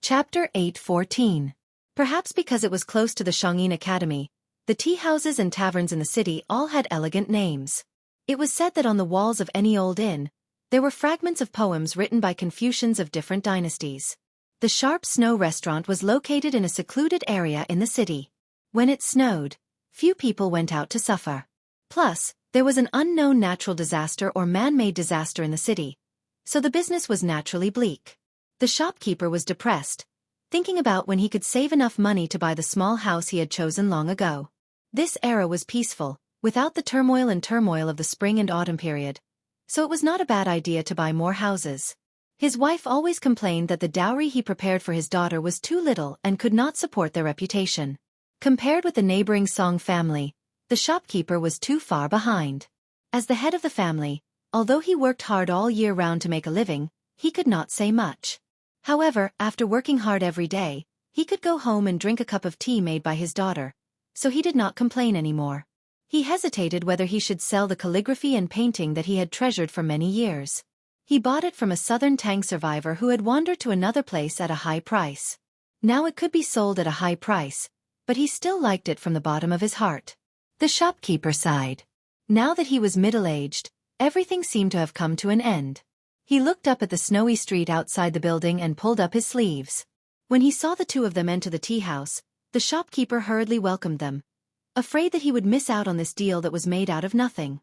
Chapter 8:14. Perhaps because it was close to the Shangyin Academy, the tea houses and taverns in the city all had elegant names. It was said that on the walls of any old inn, there were fragments of poems written by Confucians of different dynasties. The Sharp Snow restaurant was located in a secluded area in the city. When it snowed, few people went out to suffer. Plus, there was an unknown natural disaster or man-made disaster in the city, so the business was naturally bleak. The shopkeeper was depressed, thinking about when he could save enough money to buy the small house he had chosen long ago. This era was peaceful, without the turmoil of the spring and autumn period, so it was not a bad idea to buy more houses. His wife always complained that the dowry he prepared for his daughter was too little and could not support their reputation. Compared with the neighboring Song family, the shopkeeper was too far behind. As the head of the family, although he worked hard all year round to make a living, he could not say much. However, after working hard every day, he could go home and drink a cup of tea made by his daughter, so he did not complain anymore. He hesitated whether he should sell the calligraphy and painting that he had treasured for many years. He bought it from a southern Tang survivor who had wandered to another place at a high price. Now it could be sold at a high price, but he still liked it from the bottom of his heart. The shopkeeper sighed. Now that he was middle-aged, everything seemed to have come to an end. He looked up at the snowy street outside the building and pulled up his sleeves. When he saw the two of them enter the tea house, the shopkeeper hurriedly welcomed them, afraid that he would miss out on this deal that was made out of nothing.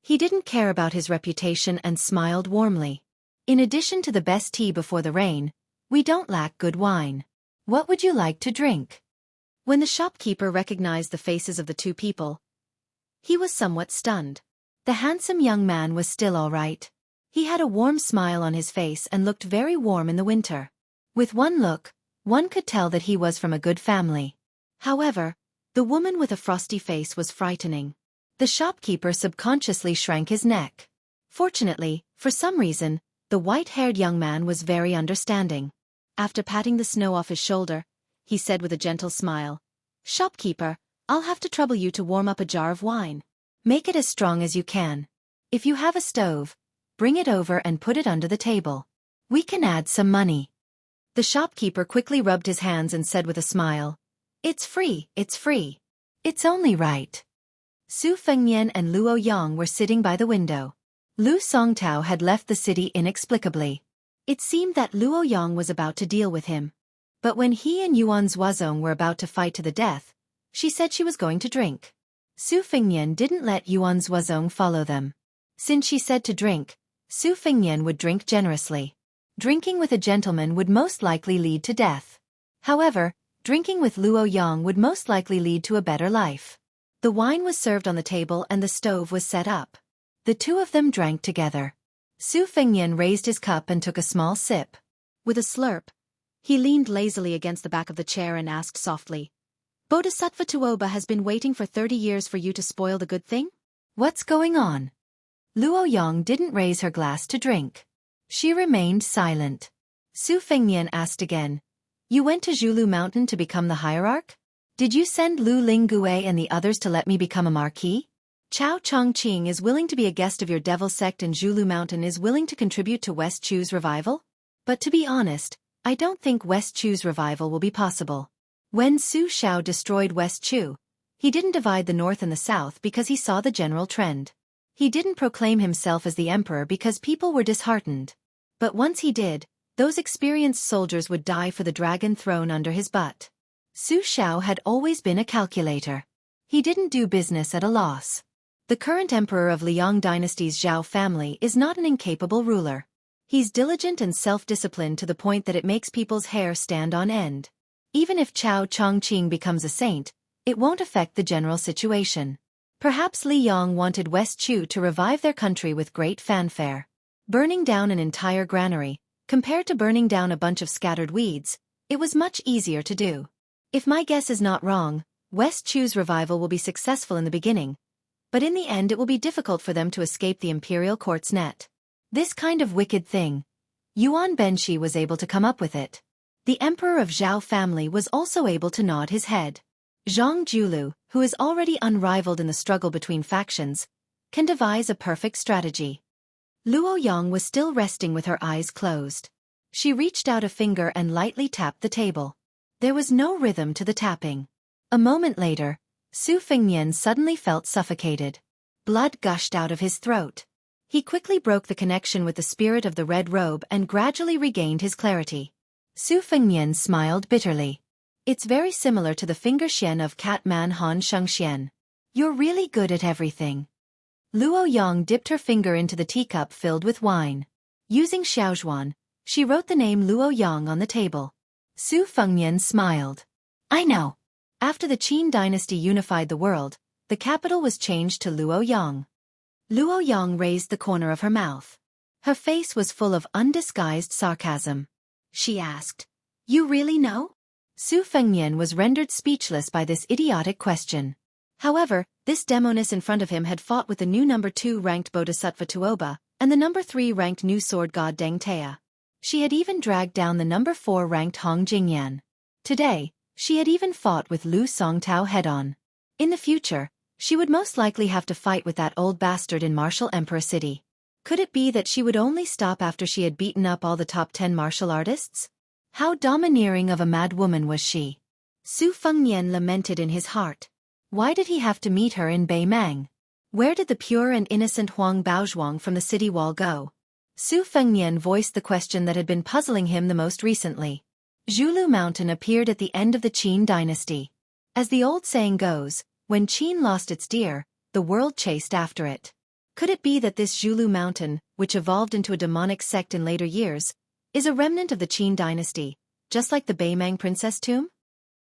He didn't care about his reputation and smiled warmly. In addition to the best tea before the rain, we don't lack good wine. What would you like to drink? When the shopkeeper recognized the faces of the two people, he was somewhat stunned. The handsome young man was still all right. He had a warm smile on his face and looked very warm in the winter. With one look, one could tell that he was from a good family. However, the woman with a frosty face was frightening. The shopkeeper subconsciously shrank his neck. Fortunately, for some reason, the white-haired young man was very understanding. After patting the snow off his shoulder, he said with a gentle smile, "Shopkeeper, I'll have to trouble you to warm up a jar of wine. Make it as strong as you can. If you have a stove, bring it over and put it under the table. We can add some money." The shopkeeper quickly rubbed his hands and said with a smile, "It's free, it's free. It's only right." Su Fengnian and Luo Yang were sitting by the window. Lu Songtao had left the city inexplicably. It seemed that Luo Yang was about to deal with him. But when he and Yuan Zuozong were about to fight to the death, she said she was going to drink. Su Fengnian didn't let Yuan Zuozong follow them. Since she said to drink, Su Fengnian would drink generously. Drinking with a gentleman would most likely lead to death. However, drinking with Luo Yang would most likely lead to a better life. The wine was served on the table and the stove was set up. The two of them drank together. Su Fengnian raised his cup and took a small sip. With a slurp, he leaned lazily against the back of the chair and asked softly, "Bodhisattva Tuoba has been waiting for 30 years for you to spoil the good thing? What's going on?" Luo Yang didn't raise her glass to drink. She remained silent. Su Fengnian asked again, "You went to Zhulu Mountain to become the hierarch? Did you send Lu Linggue and the others to let me become a marquis? Chao Chongqing is willing to be a guest of your devil sect and Zhulu Mountain is willing to contribute to West Chu's revival? But to be honest, I don't think West Chu's revival will be possible. When Su Shao destroyed West Chu, he didn't divide the north and the south because he saw the general trend. He didn't proclaim himself as the emperor because people were disheartened. But once he did, those experienced soldiers would die for the dragon throne under his butt. Su Shao had always been a calculator. He didn't do business at a loss. The current emperor of Liang dynasty's Zhao family is not an incapable ruler. He's diligent and self-disciplined to the point that it makes people's hair stand on end. Even if Chao Chongqing becomes a saint, it won't affect the general situation. Perhaps Li Yang wanted West Chu to revive their country with great fanfare. Burning down an entire granary, compared to burning down a bunch of scattered weeds, it was much easier to do. If my guess is not wrong, West Chu's revival will be successful in the beginning, but in the end it will be difficult for them to escape the imperial court's net. This kind of wicked thing, Yuan Benshi was able to come up with it. The emperor of Zhao family was also able to nod his head. Zhang Julu, who is already unrivaled in the struggle between factions, can devise a perfect strategy. Luo Yang was still resting with her eyes closed. She reached out a finger and lightly tapped the table. There was no rhythm to the tapping. A moment later, Su Fengnian suddenly felt suffocated. Blood gushed out of his throat. He quickly broke the connection with the spirit of the red robe and gradually regained his clarity. Su Fengnian smiled bitterly. It's very similar to the finger xian of Catman Han Shengxian. You're really good at everything. Luo Yang dipped her finger into the teacup filled with wine. Using Xiaozhuan, she wrote the name Luo Yang on the table. Su Fengnian smiled. I know. After the Qin dynasty unified the world, the capital was changed to Luo Yang. Luo Yang raised the corner of her mouth. Her face was full of undisguised sarcasm. She asked, You really know? Su Fengnian was rendered speechless by this idiotic question. However, this demoness in front of him had fought with the new number 2 ranked Bodhisattva Tuoba, and the number 3 ranked new sword god Deng Tea. She had even dragged down the number 4 ranked Hong Jingyan. Today, she had even fought with Lu Songtao head-on. In the future, she would most likely have to fight with that old bastard in Martial Emperor City. Could it be that she would only stop after she had beaten up all the top 10 martial artists? How domineering of a mad woman was she? Su Fengnian lamented in his heart. Why did he have to meet her in Beimang? Where did the pure and innocent Huang Baozhuang from the city wall go? Su Fengnian voiced the question that had been puzzling him the most recently. Zhulu Mountain appeared at the end of the Qin dynasty. As the old saying goes, when Qin lost its deer, the world chased after it. Could it be that this Zhulu Mountain, which evolved into a demonic sect in later years, is a remnant of the Qin dynasty, just like the Beimang princess tomb?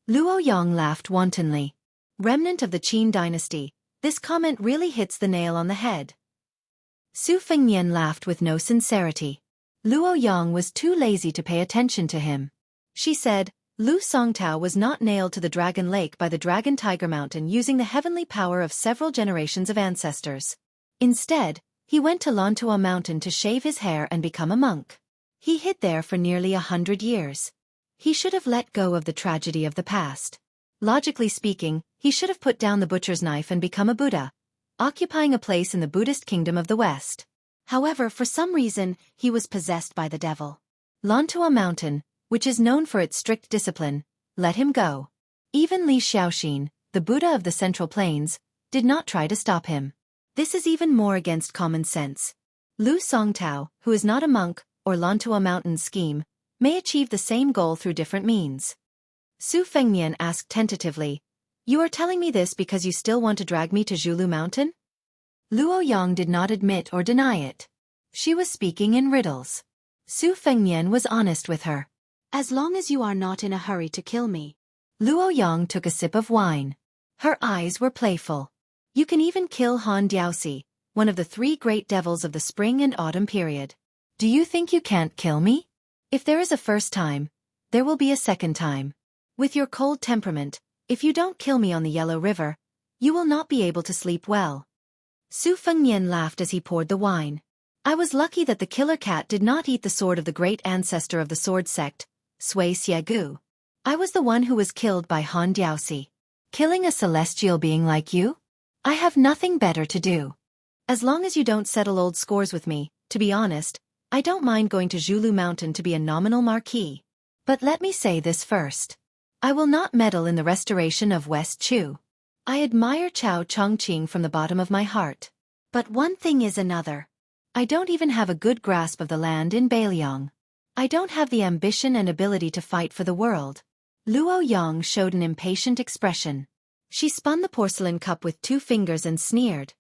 Luo Yang laughed wantonly. Remnant of the Qin dynasty, this comment really hits the nail on the head. Su Fengnian laughed with no sincerity. Luo Yang was too lazy to pay attention to him. She said, Lu Songtao was not nailed to the Dragon Lake by the Dragon Tiger Mountain using the heavenly power of several generations of ancestors. Instead, he went to Lantua Mountain to shave his hair and become a monk. He hid there for nearly 100 years. He should have let go of the tragedy of the past. Logically speaking, he should have put down the butcher's knife and become a Buddha, occupying a place in the Buddhist kingdom of the West. However, for some reason, he was possessed by the devil. Lantua Mountain, which is known for its strict discipline, let him go. Even Li Xiaoxin, the Buddha of the Central Plains, did not try to stop him. This is even more against common sense. Lu Songtao, who is not a monk, or Lantua Mountain's scheme, may achieve the same goal through different means. Su Fengnian asked tentatively, You are telling me this because you still want to drag me to Zhulu Mountain? Luo Yang did not admit or deny it. She was speaking in riddles. Su Fengnian was honest with her. As long as you are not in a hurry to kill me. Luo Yang took a sip of wine. Her eyes were playful. You can even kill Han Diaoxi, one of the 3 great devils of the spring and autumn period. Do you think you can't kill me? If there is a first time, there will be a second time. With your cold temperament, if you don't kill me on the Yellow River, you will not be able to sleep well. Su Fengnian laughed as he poured the wine. I was lucky that the killer cat did not eat the sword of the great ancestor of the sword sect, Sui Xiegu. I was the one who was killed by Han Diaoxi. Killing a celestial being like you? I have nothing better to do. As long as you don't settle old scores with me, to be honest, I don't mind going to Zhulu Mountain to be a nominal marquis. But let me say this first. I will not meddle in the restoration of West Chu. I admire Chao Chongqing from the bottom of my heart. But one thing is another. I don't even have a good grasp of the land in Beiliang. I don't have the ambition and ability to fight for the world. Luo Yang showed an impatient expression. She spun the porcelain cup with 2 fingers and sneered.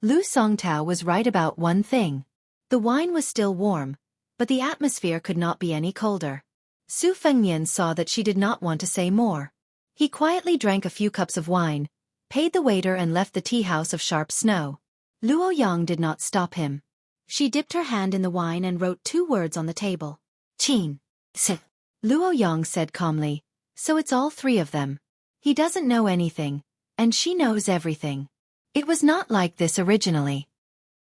Lu Songtao was right about one thing. The wine was still warm, but the atmosphere could not be any colder. Su Fengnian saw that she did not want to say more. He quietly drank a few cups of wine, paid the waiter and left the tea house of sharp snow. Luo Yang did not stop him. She dipped her hand in the wine and wrote 2 words on the table. Qin. Si. Luo Yang said calmly, So it's all 3 of them. He doesn't know anything, and she knows everything. It was not like this originally.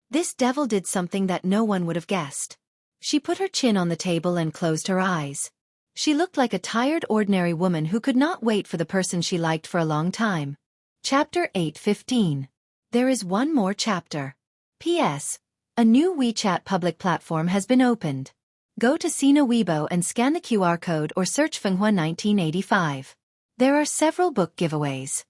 This devil did something that no one would have guessed. She put her chin on the table and closed her eyes. She looked like a tired ordinary woman who could not wait for the person she liked for a long time. Chapter 8:15. There is one more chapter. P.S. A new WeChat public platform has been opened. Go to Sina Weibo and scan the QR code or search Fenghua 1985. There are several book giveaways.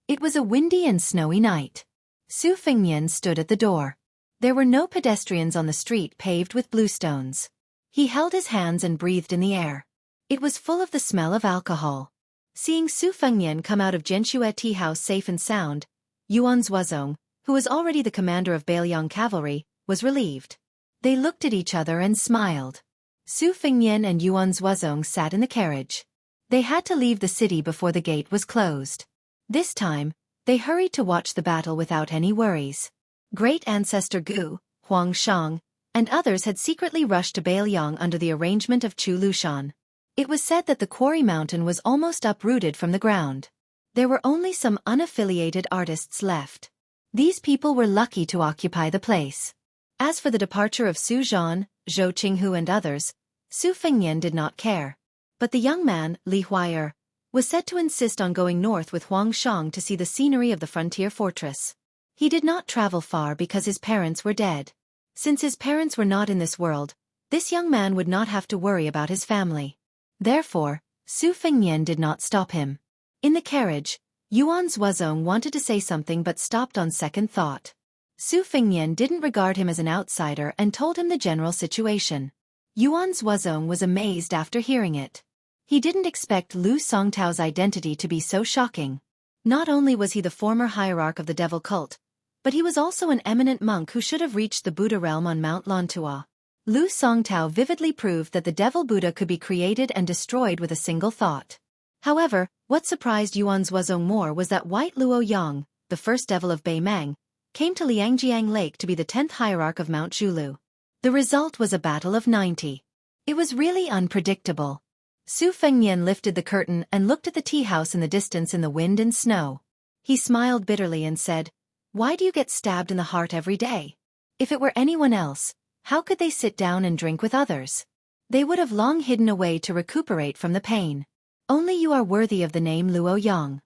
It was a windy and snowy night. Su Fengnian stood at the door. There were no pedestrians on the street paved with bluestones. He held his hands and breathed in the air. It was full of the smell of alcohol. Seeing Su Fengnian come out of Jianxue tea house safe and sound, Yuan Zuozong, who was already the commander of Bailiang cavalry, was relieved. They looked at each other and smiled. Su Fengnian and Yuan Zuozong sat in the carriage. They had to leave the city before the gate was closed. This time, they hurried to watch the battle without any worries. Great ancestor Gu, Huang Shang, and others had secretly rushed to Bailiang under the arrangement of Chu Lushan. It was said that the quarry mountain was almost uprooted from the ground. There were only some unaffiliated artists left. These people were lucky to occupy the place. As for the departure of Su Zhan, Zhou Qinghu and others, Su Fengnian did not care. But the young man, Li Huai'er, was said to insist on going north with Huang Shang to see the scenery of the frontier fortress. He did not travel far because his parents were dead. Since his parents were not in this world, this young man would not have to worry about his family. Therefore, Su Fengnian did not stop him. In the carriage, Yuan Zuozong wanted to say something but stopped on second thought. Su Fengnian didn't regard him as an outsider and told him the general situation. Yuan Zuozong was amazed after hearing it. He didn't expect Lu Songtao's identity to be so shocking. Not only was he the former hierarch of the devil cult, but he was also an eminent monk who should have reached the Buddha realm on Mount Lantua. Lu Songtao vividly proved that the devil Buddha could be created and destroyed with a single thought. However, what surprised Yuan Zuozong more was that White Luo Yang, the first devil of Beimang, came to Liangjiang Lake to be the 10th hierarch of Mount Zhulu. The result was a battle of 90. It was really unpredictable. Su Fengnian lifted the curtain and looked at the tea house in the distance in the wind and snow. He smiled bitterly and said, "Why do you get stabbed in the heart every day? If it were anyone else, how could they sit down and drink with others? They would have long hidden away to recuperate from the pain. Only you are worthy of the name Luo Yang."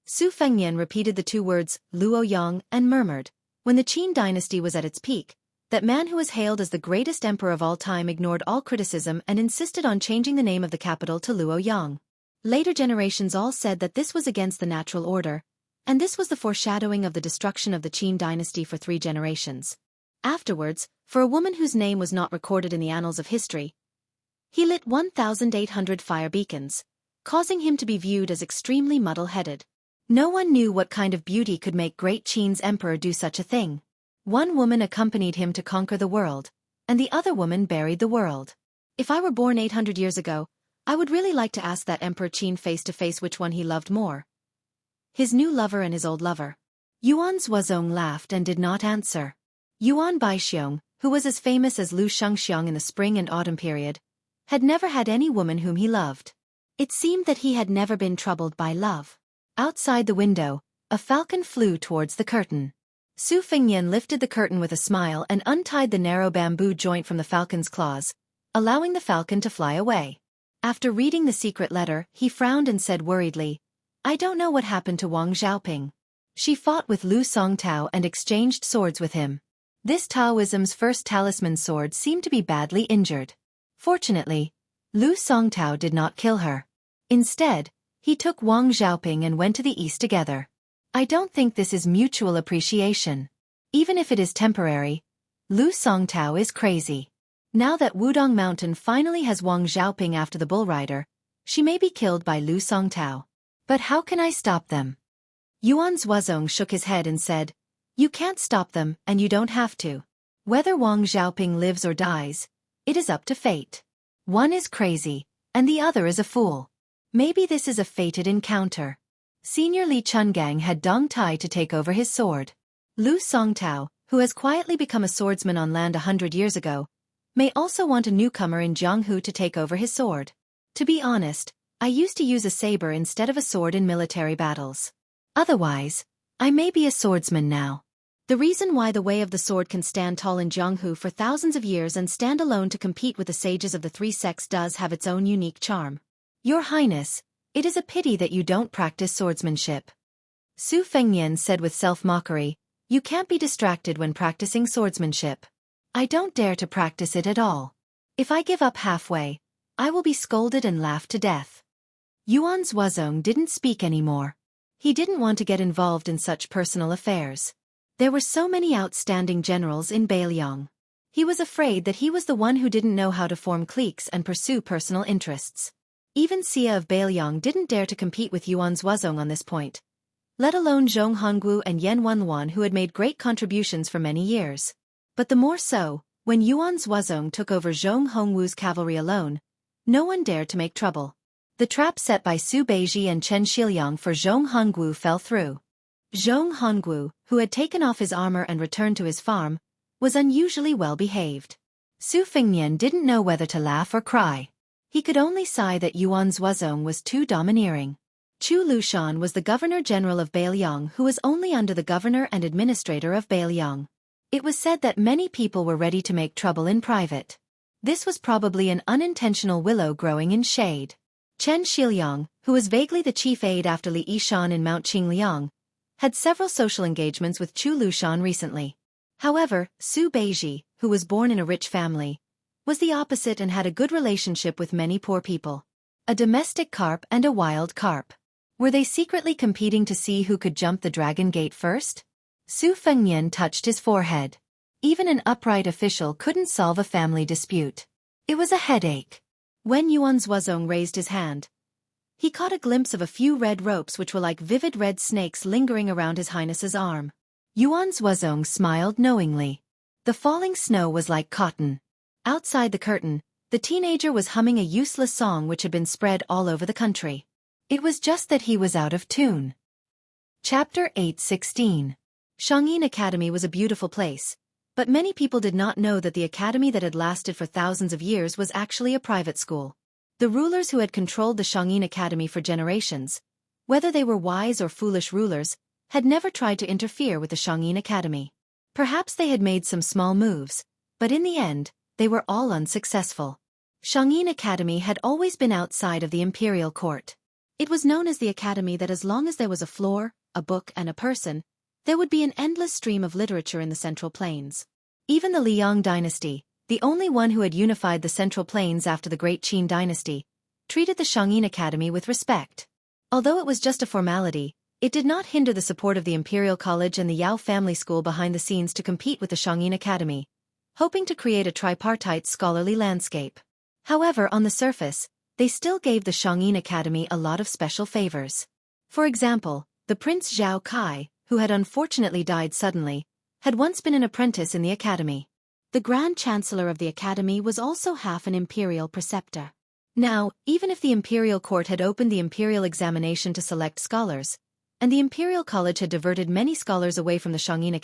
Su Fengnian repeated the two words, Luo Yang, and murmured, when the Qin dynasty was at its peak, that man who was hailed as the greatest emperor of all time ignored all criticism and insisted on changing the name of the capital to Luo Yang. Later generations all said that this was against the natural order, and this was the foreshadowing of the destruction of the Qin dynasty for 3 generations. Afterwards, for a woman whose name was not recorded in the annals of history, he lit 1,800 fire beacons, causing him to be viewed as extremely muddle-headed. No one knew what kind of beauty could make Great Qin's emperor do such a thing. One woman accompanied him to conquer the world, and the other woman buried the world. If I were born 800 years ago, I would really like to ask that Emperor Qin face to face which one he loved more. His new lover and his old lover. Yuan Zuozong laughed and did not answer. Yuan Baixiong, who was as famous as Lu Shengxiang in the spring and autumn period, had never had any woman whom he loved. It seemed that he had never been troubled by love. Outside the window, a falcon flew towards the curtain. Su Fengnian lifted the curtain with a smile and untied the narrow bamboo joint from the falcon's claws, allowing the falcon to fly away. After reading the secret letter, he frowned and said worriedly, "I don't know what happened to Wang Xiaoping. She fought with Lu Songtao and exchanged swords with him. This Taoism's first talisman sword seemed to be badly injured. Fortunately, Lu Songtao did not kill her. Instead, he took Wang Xiaoping and went to the east together. I don't think this is mutual appreciation. Even if it is temporary, Lu Songtao is crazy. Now that Wudong Mountain finally has Wang Xiaoping after the bull rider, she may be killed by Lu Songtao. But how can I stop them?" Yuan Zuozong shook his head and said, "You can't stop them and you don't have to. Whether Wang Xiaoping lives or dies, it is up to fate. One is crazy, and the other is a fool. Maybe this is a fated encounter." Senior Li Chungang had Dong Tai to take over his sword. Lu Songtao, who has quietly become a swordsman on land 100 years ago, may also want a newcomer in Jianghu to take over his sword. To be honest, I used to use a saber instead of a sword in military battles. Otherwise, I may be a swordsman now. The reason why the way of the sword can stand tall in Jianghu for thousands of years and stand alone to compete with the sages of the 3 sects does have its own unique charm. Your Highness, it is a pity that you don't practice swordsmanship." Su Fengnian said with self-mockery, "You can't be distracted when practicing swordsmanship. I don't dare to practice it at all. If I give up halfway, I will be scolded and laughed to death. Yuan Zhuozong didn't speak anymore. He didn't want to get involved in such personal affairs. There were so many outstanding generals in Bailiang. He was afraid that he was the one who didn't know how to form cliques and pursue personal interests. Even Xia of Bailiang didn't dare to compete with Yuan Zhuozong on this point, let alone Zhong Hongwu and Yan Wenluan, who had made great contributions for many years. But the more so, when Yuan Zhuozong took over Zhong Hongwu's cavalry alone, no one dared to make trouble. The trap set by Su Beiji and Chen Shiliang for Zhong Hongwu fell through. Zhong Hongwu, who had taken off his armor and returned to his farm, was unusually well behaved. Su Fengnian didn't know whether to laugh or cry. He could only sigh that Yuan Zhuozong was too domineering. Chu Lushan was the governor-general of Bailiang, who was only under the governor and administrator of Bailiang. It was said that many people were ready to make trouble in private. This was probably an unintentional willow growing in shade. Chen Shiliang, who was vaguely the chief aide after Li Yishan in Mount Qingliang, had several social engagements with Chu Lushan recently. However, Su Beiji, who was born in a rich family, was the opposite and had a good relationship with many poor people. A domestic carp and a wild carp. Were they secretly competing to see who could jump the dragon gate first? Su Fengnian touched his forehead. Even an upright official couldn't solve a family dispute. It was a headache. When Yuan Zhuozong raised his hand, he caught a glimpse of a few red ropes which were like vivid red snakes lingering around His Highness's arm. Yuan Zhuozong smiled knowingly. The falling snow was like cotton. Outside the curtain, the teenager was humming a useless song which had been spread all over the country. It was just that he was out of tune. Chapter 8:16. Shangyin Academy was a beautiful place, but many people did not know that the academy that had lasted for thousands of years was actually a private school. The rulers who had controlled the Shangyin Academy for generations, whether they were wise or foolish rulers, had never tried to interfere with the Shangyin Academy. Perhaps they had made some small moves, but in the end, they were all unsuccessful. Shangyin Academy had always been outside of the imperial court. It was known as the academy that as long as there was a floor, a book and a person, there would be an endless stream of literature in the Central Plains. Even the Liang dynasty, the only one who had unified the Central Plains after the Great Qin dynasty, treated the Shangyin Academy with respect. Although it was just a formality, it did not hinder the support of the Imperial College and the Yao family school behind the scenes to compete with the Shangyin Academy, hoping to create a tripartite scholarly landscape. However, on the surface, they still gave the Shangyin Academy a lot of special favors. For example, the Prince Zhao Kai, who had unfortunately died suddenly, had once been an apprentice in the academy. The Grand Chancellor of the academy was also half an imperial preceptor. Now, even if the imperial court had opened the imperial examination to select scholars, and the imperial college had diverted many scholars away from the Shangyin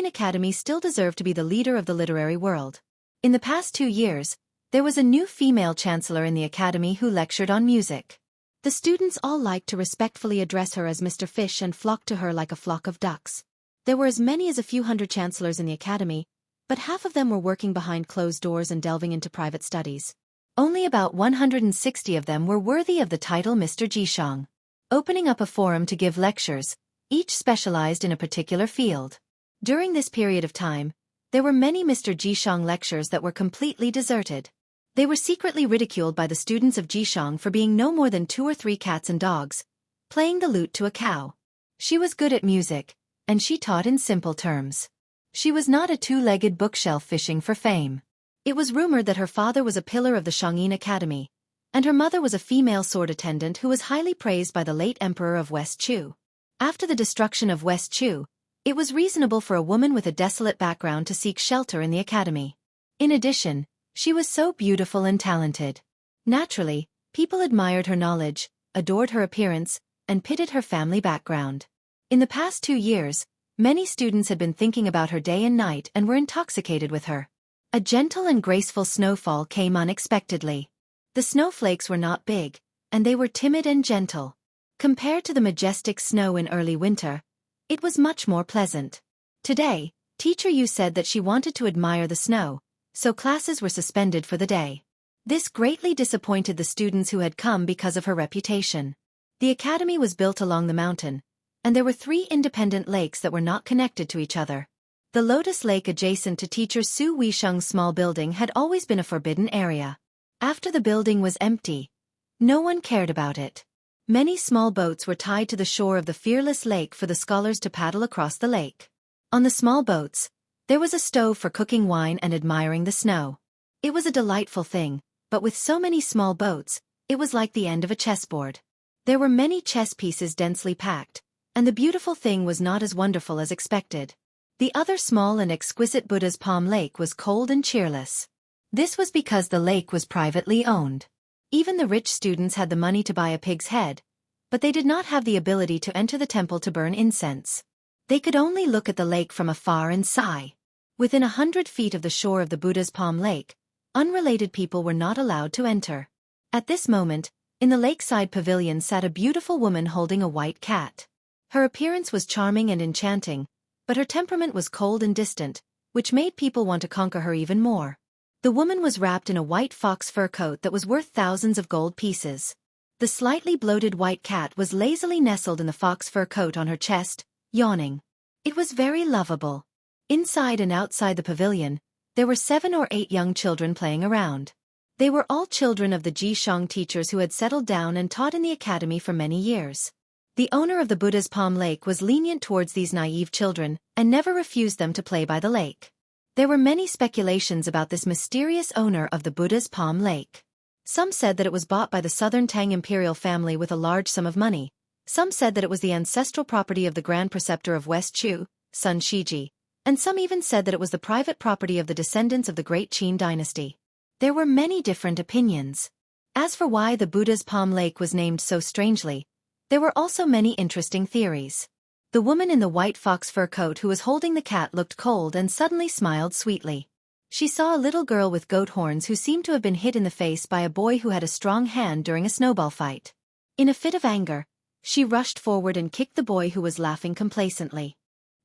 Academy still deserved to be the leader of the literary world. In the past 2 years, there was a new female chancellor in the academy who lectured on music. The students all liked to respectfully address her as Mr. Fish and flocked to her like a flock of ducks. There were as many as a few hundred chancellors in the academy, but half of them were working behind closed doors and delving into private studies. Only about 160 of them were worthy of the title Mr. Jishang, opening up a forum to give lectures, each specialized in a particular field. During this period of time, there were many Mr. Jishang lectures that were completely deserted. They were secretly ridiculed by the students of Jishang for being no more than 2 or 3 cats and dogs, playing the lute to a cow. She was good at music, and she taught in simple terms. She was not a 2-legged bookshelf fishing for fame. It was rumored that her father was a pillar of the Shangyin Academy, and her mother was a female sword attendant who was highly praised by the late emperor of West Chu. After the destruction of West Chu, it was reasonable for a woman with a desolate background to seek shelter in the academy. In addition, she was so beautiful and talented. Naturally, people admired her knowledge, adored her appearance, and pitied her family background. In the past 2 years, many students had been thinking about her day and night and were intoxicated with her. A gentle and graceful snowfall came unexpectedly. The snowflakes were not big, and they were timid and gentle. Compared to the majestic snow in early winter, it was much more pleasant. Today, Teacher Yu said that she wanted to admire the snow, so classes were suspended for the day. This greatly disappointed the students who had come because of her reputation. The academy was built along the mountain, and there were 3 independent lakes that were not connected to each other. The Lotus Lake adjacent to teacher Su Weisheng's small building had always been a forbidden area. After the building was empty, no one cared about it. Many small boats were tied to the shore of the fearless lake for the scholars to paddle across the lake. On the small boats, there was a stove for cooking wine and admiring the snow. It was a delightful thing, but with so many small boats, it was like the end of a chessboard. There were many chess pieces densely packed, and the beautiful thing was not as wonderful as expected. The other small and exquisite Buddha's Palm Lake was cold and cheerless. This was because the lake was privately owned. Even the rich students had the money to buy a pig's head, but they did not have the ability to enter the temple to burn incense. They could only look at the lake from afar and sigh. Within 100 feet of the shore of the Buddha's Palm Lake, unrelated people were not allowed to enter. At this moment, in the lakeside pavilion sat a beautiful woman holding a white cat. Her appearance was charming and enchanting, but her temperament was cold and distant, which made people want to conquer her even more. The woman was wrapped in a white fox fur coat that was worth thousands of gold pieces. The slightly bloated white cat was lazily nestled in the fox fur coat on her chest, yawning. It was very lovable. Inside and outside the pavilion, there were 7 or 8 young children playing around. They were all children of the Jishang teachers who had settled down and taught in the academy for many years. The owner of the Buddha's Palm Lake was lenient towards these naive children and never refused them to play by the lake. There were many speculations about this mysterious owner of the Buddha's Palm Lake. Some said that it was bought by the Southern Tang imperial family with a large sum of money. Some said that it was the ancestral property of the Grand Preceptor of West Chu, Sun Shiji, and some even said that it was the private property of the descendants of the Great Qin dynasty. There were many different opinions. As for why the Buddha's Palm Lake was named so strangely, there were also many interesting theories. The woman in the white fox fur coat who was holding the cat looked cold and suddenly smiled sweetly. She saw a little girl with goat horns who seemed to have been hit in the face by a boy who had a strong hand during a snowball fight. In a fit of anger, she rushed forward and kicked the boy who was laughing complacently.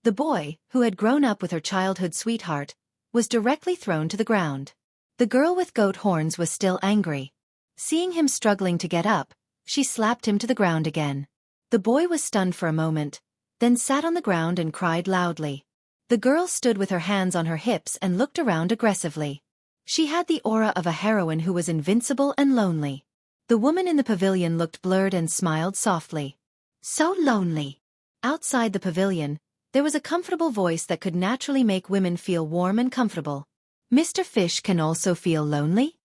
The boy, who had grown up with her childhood sweetheart, was directly thrown to the ground. The girl with goat horns was still angry. Seeing him struggling to get up, she slapped him to the ground again. The boy was stunned for a moment, then sat on the ground and cried loudly. The girl stood with her hands on her hips and looked around aggressively. She had the aura of a heroine who was invincible and lonely. The woman in the pavilion looked blurred and smiled softly. So lonely. Outside the pavilion, there was a comfortable voice that could naturally make women feel warm and comfortable. Mr. Fish can also feel lonely?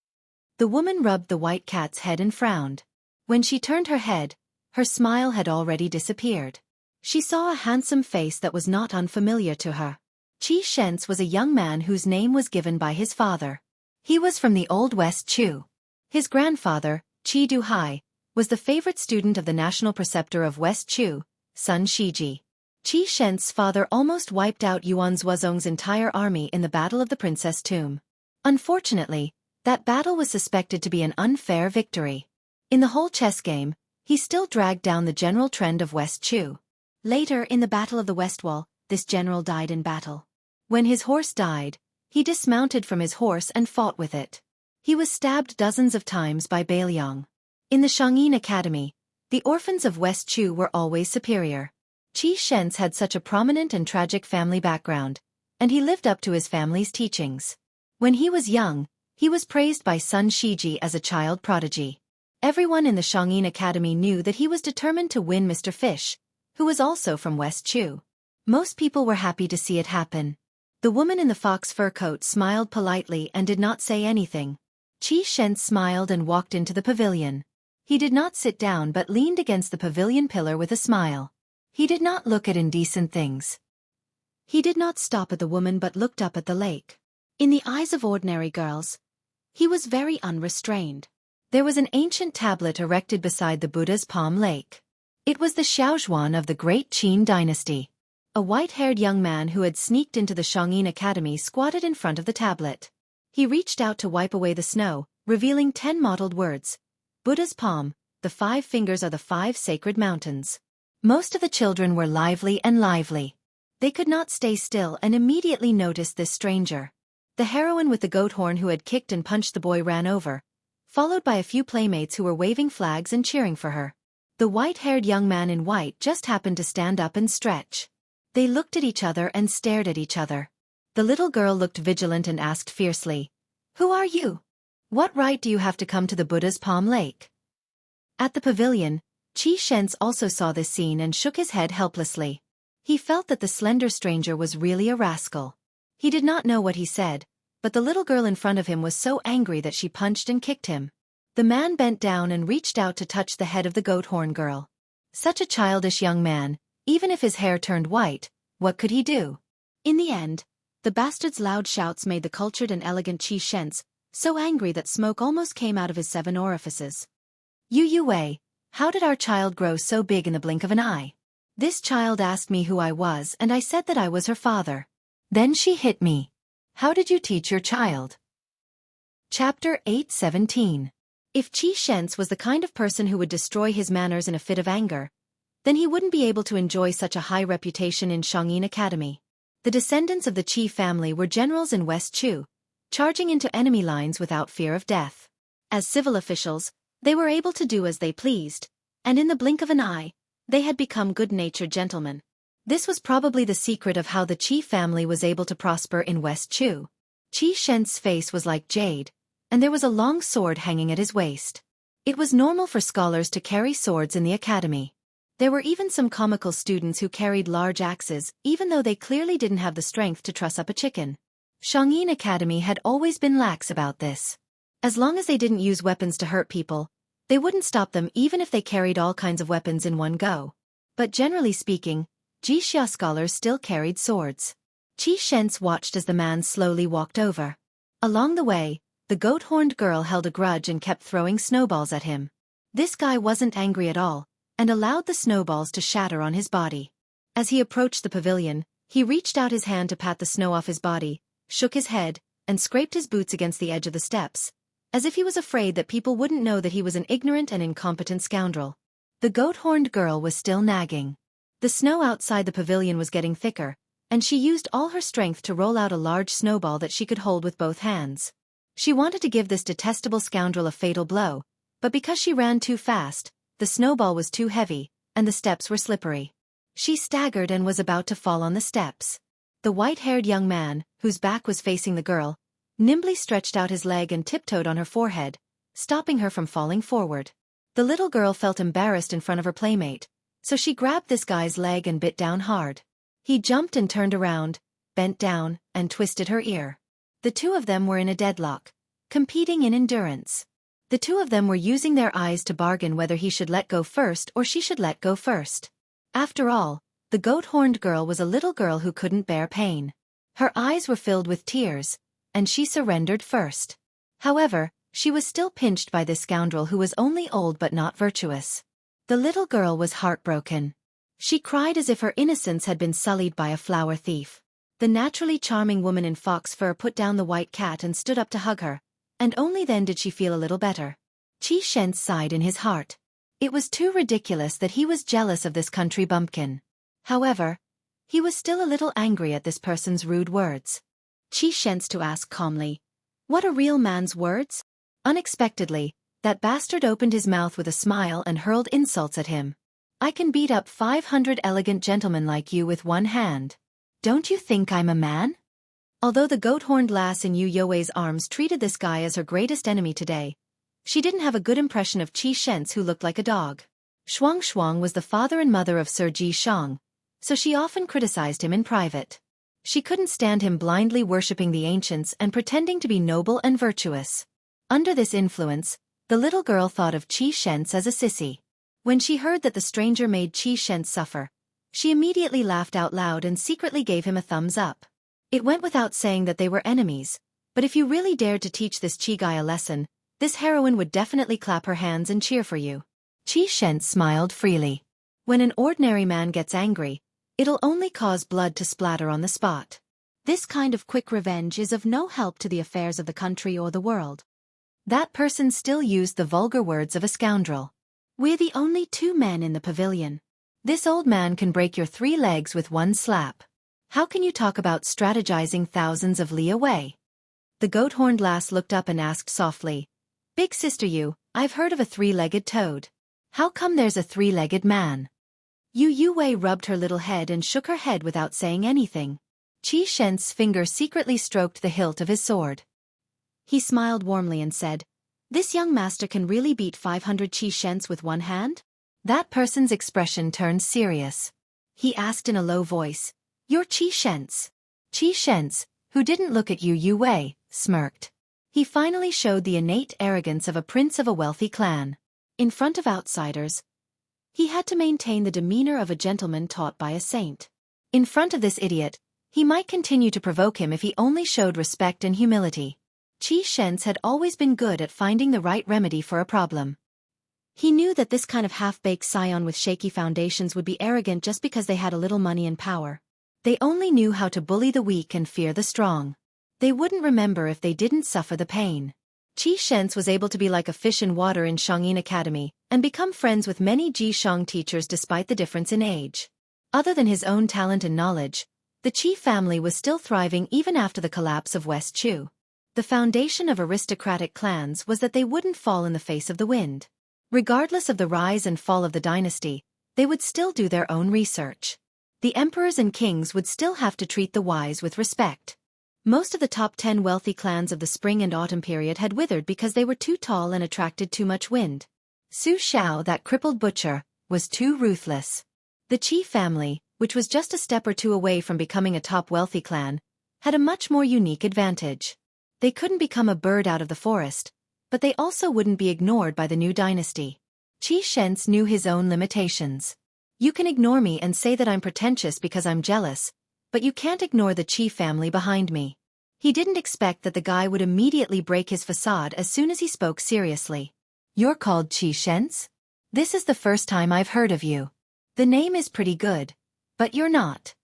The woman rubbed the white cat's head and frowned. When she turned her head, her smile had already disappeared. She saw a handsome face that was not unfamiliar to her. Qi Shentz was a young man whose name was given by his father. He was from the Old West Chu. His grandfather, Qi Duhai, was the favorite student of the national preceptor of West Chu, Sun Shiji. Qi Shentz's father almost wiped out Yuan Zuozong's entire army in the Battle of the Princess Tomb. Unfortunately, that battle was suspected to be an unfair victory. In the whole chess game, he still dragged down the general trend of West Chu. Later in the Battle of the West Wall, this general died in battle. When his horse died, he dismounted from his horse and fought with it. He was stabbed dozens of times by Bailiang. In the Shangyin Academy, the orphans of West Chu were always superior. Qi Shentz had such a prominent and tragic family background, and he lived up to his family's teachings. When he was young, he was praised by Sun Shiji as a child prodigy. Everyone in the Shangyin Academy knew that he was determined to win Mr. Fish, who was also from West Chu. Most people were happy to see it happen. The woman in the fox fur coat smiled politely and did not say anything. Qi Shentz smiled and walked into the pavilion. He did not sit down but leaned against the pavilion pillar with a smile. He did not look at indecent things. He did not stop at the woman but looked up at the lake. In the eyes of ordinary girls, he was very unrestrained. There was an ancient tablet erected beside the Buddha's Palm Lake. It was the Xiaozhuan of the Great Qin dynasty. A white-haired young man who had sneaked into the Shangyin Academy squatted in front of the tablet. He reached out to wipe away the snow, revealing 10 mottled words. Buddha's palm, the 5 fingers are the 5 sacred mountains. Most of the children were lively. They could not stay still and immediately noticed this stranger. The heroine with the goat horn who had kicked and punched the boy ran over, followed by a few playmates who were waving flags and cheering for her. The white-haired young man in white just happened to stand up and stretch. They looked at each other and stared at each other. The little girl looked vigilant and asked fiercely, "Who are you? What right do you have to come to the Buddha's Palm Lake?" At the pavilion, Chi Shents also saw this scene and shook his head helplessly. He felt that the slender stranger was really a rascal. He did not know what he said, but the little girl in front of him was so angry that she punched and kicked him. The man bent down and reached out to touch the head of the goat horn girl. Such a childish young man, even if his hair turned white, what could he do? In the end, the bastard's loud shouts made the cultured and elegant Chi Shents so angry that smoke almost came out of his 7 orifices. Yu Wei, how did our child grow so big in the blink of an eye? This child asked me who I was and I said that I was her father. Then she hit me. How did you teach your child? Chapter 8:17. If Chi Shents was the kind of person who would destroy his manners in a fit of anger, then he wouldn't be able to enjoy such a high reputation in Shangyin Academy. The descendants of the Qi family were generals in West Chu, charging into enemy lines without fear of death. As civil officials, they were able to do as they pleased, and in the blink of an eye, they had become good-natured gentlemen. This was probably the secret of how the Qi family was able to prosper in West Chu. Chi Shent's face was like jade, and there was a long sword hanging at his waist. It was normal for scholars to carry swords in the academy. There were even some comical students who carried large axes, even though they clearly didn't have the strength to truss up a chicken. Shangyin Academy had always been lax about this. As long as they didn't use weapons to hurt people, they wouldn't stop them even if they carried all kinds of weapons in one go. But generally speaking, Jixia scholars still carried swords. Chi Shents watched as the man slowly walked over. Along the way, the goat-horned girl held a grudge and kept throwing snowballs at him. This guy wasn't angry at all, and allowed the snowballs to shatter on his body. As he approached the pavilion, he reached out his hand to pat the snow off his body, shook his head, and scraped his boots against the edge of the steps, as if he was afraid that people wouldn't know that he was an ignorant and incompetent scoundrel. The goat-horned girl was still nagging. The snow outside the pavilion was getting thicker, and she used all her strength to roll out a large snowball that she could hold with both hands. She wanted to give this detestable scoundrel a fatal blow, but because she ran too fast, the snowball was too heavy, and the steps were slippery. She staggered and was about to fall on the steps. The white-haired young man, whose back was facing the girl, nimbly stretched out his leg and tiptoed on her forehead, stopping her from falling forward. The little girl felt embarrassed in front of her playmate, so she grabbed this guy's leg and bit down hard. He jumped and turned around, bent down, and twisted her ear. The two of them were in a deadlock, competing in endurance. The two of them were using their eyes to bargain whether he should let go first or she should let go first. After all, the goat-horned girl was a little girl who couldn't bear pain. Her eyes were filled with tears, and she surrendered first. However, she was still pinched by this scoundrel who was only old but not virtuous. The little girl was heartbroken. She cried as if her innocence had been sullied by a flower thief. The naturally charming woman in fox fur put down the white cat and stood up to hug her, and only then did she feel a little better. Chi Shents sighed in his heart. It was too ridiculous that he was jealous of this country bumpkin. However, he was still a little angry at this person's rude words. Chi Shents to ask calmly, "What are real man's words?" Unexpectedly, that bastard opened his mouth with a smile and hurled insults at him. "I can beat up 500 elegant gentlemen like you with one hand. Don't you think I'm a man?" Although the goat-horned lass in Yu Youwei's arms treated this guy as her greatest enemy today, she didn't have a good impression of Chi Shents, who looked like a dog. Shuang Shuang was the father and mother of Sir Ji Shang, so she often criticized him in private. She couldn't stand him blindly worshipping the ancients and pretending to be noble and virtuous. Under this influence, the little girl thought of Chi Shents as a sissy. When she heard that the stranger made Chi Shents suffer, she immediately laughed out loud and secretly gave him a thumbs up. It went without saying that they were enemies, but if you really dared to teach this Chi guy a lesson, this heroine would definitely clap her hands and cheer for you. Chi Shents smiled freely. When an ordinary man gets angry, it'll only cause blood to splatter on the spot. This kind of quick revenge is of no help to the affairs of the country or the world. That person still used the vulgar words of a scoundrel. "We're the only 2 men in the pavilion. This old man can break your 3 legs with one slap. How can you talk about strategizing thousands of li away?" The goat-horned lass looked up and asked softly, "Big sister Yu, I've heard of a 3-legged toad. How come there's a 3-legged man?" Yu Yue rubbed her little head and shook her head without saying anything. Qi Shen's finger secretly stroked the hilt of his sword. He smiled warmly and said, "This young master can really beat 500 Qi Shens with one hand?" That person's expression turned serious. He asked in a low voice, "You're Qi Shens?" Qi Shens, who didn't look at Yu Yue, smirked. He finally showed the innate arrogance of a prince of a wealthy clan. In front of outsiders, he had to maintain the demeanor of a gentleman taught by a saint. In front of this idiot, he might continue to provoke him if he only showed respect and humility. Qi Shens had always been good at finding the right remedy for a problem. He knew that this kind of half-baked scion with shaky foundations would be arrogant just because they had a little money and power. They only knew how to bully the weak and fear the strong. They wouldn't remember if they didn't suffer the pain. Qi Shens was able to be like a fish in water in Shangyin Academy, and become friends with many Ji Shang teachers despite the difference in age. Other than his own talent and knowledge, the Qi family was still thriving even after the collapse of West Chu. The foundation of aristocratic clans was that they wouldn't fall in the face of the wind. Regardless of the rise and fall of the dynasty, they would still do their own research. The emperors and kings would still have to treat the wise with respect. Most of the top 10 wealthy clans of the spring and autumn period had withered because they were too tall and attracted too much wind. Su Xiao, that crippled butcher, was too ruthless. The Qi family, which was just a step or two away from becoming a top wealthy clan, had a much more unique advantage. They couldn't become a bird out of the forest, but they also wouldn't be ignored by the new dynasty. Qi Shens knew his own limitations. You can ignore me and say that I'm pretentious because I'm jealous, but you can't ignore the Qi family behind me. He didn't expect that the guy would immediately break his facade as soon as he spoke seriously. "You're called Qi Shens? This is the first time I've heard of you. The name is pretty good, but you're not."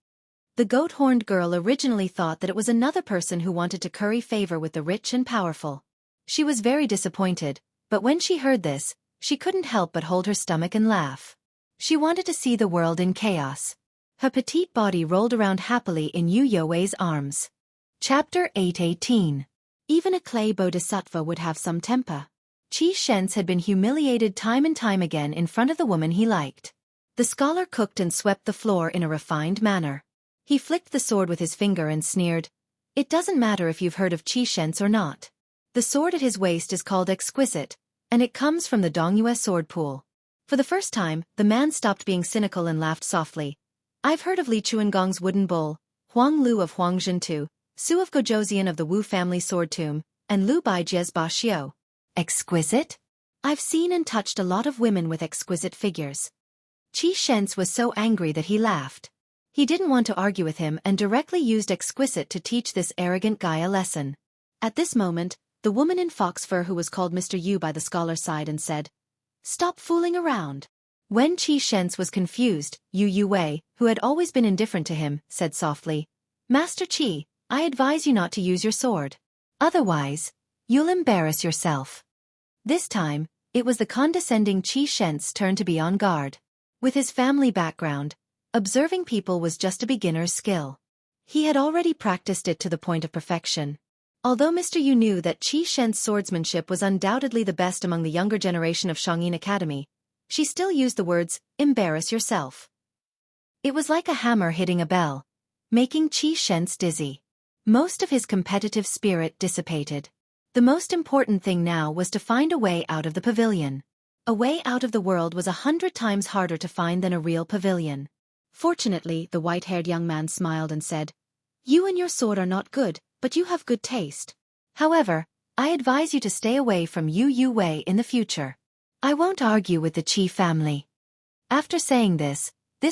The goat-horned girl originally thought that it was another person who wanted to curry favor with the rich and powerful. She was very disappointed, but when she heard this, she couldn't help but hold her stomach and laugh. She wanted to see the world in chaos. Her petite body rolled around happily in Yu Yue's arms. Chapter 8:18. Even a clay bodhisattva would have some temper. Qi Shens had been humiliated time and time again in front of the woman he liked. The scholar cooked and swept the floor in a refined manner. He flicked the sword with his finger and sneered, "It doesn't matter if you've heard of Qi Shens or not. The sword at his waist is called Exquisite, and it comes from the Dongyue sword pool." For the first time, the man stopped being cynical and laughed softly. "I've heard of Li Chuangong's wooden bull, Huang Lu of Huangjintu, Su of Gojozian of the Wu family sword tomb, and Lu Baijia's Ba Xiao. Exquisite? I've seen and touched a lot of women with exquisite figures." Qi Shens was so angry that he laughed. He didn't want to argue with him and directly used exquisite to teach this arrogant guy a lesson. At this moment, the woman in fox fur who was called Mr. Yu by the scholar sighed and said, "Stop fooling around." When Qi Shens was confused, Yu Yue, who had always been indifferent to him, said softly, "Master Qi, I advise you not to use your sword. Otherwise, you'll embarrass yourself." This time, it was the condescending Qi Shens' turn to be on guard. With his family background, observing people was just a beginner's skill. He had already practiced it to the point of perfection. Although Mr. Yu knew that Qi Shens' swordsmanship was undoubtedly the best among the younger generation of Shangyin Academy, she still used the words, "embarrass yourself." It was like a hammer hitting a bell, making Qi Shens dizzy. Most of his competitive spirit dissipated. The most important thing now was to find a way out of the pavilion. A way out of the world was 100 times harder to find than a real pavilion. Fortunately, the white-haired young man smiled and said, "You and your sword are not good, but you have good taste. However, I advise you to stay away from Yu Yue in the future. I won't argue with the Qi family." After saying this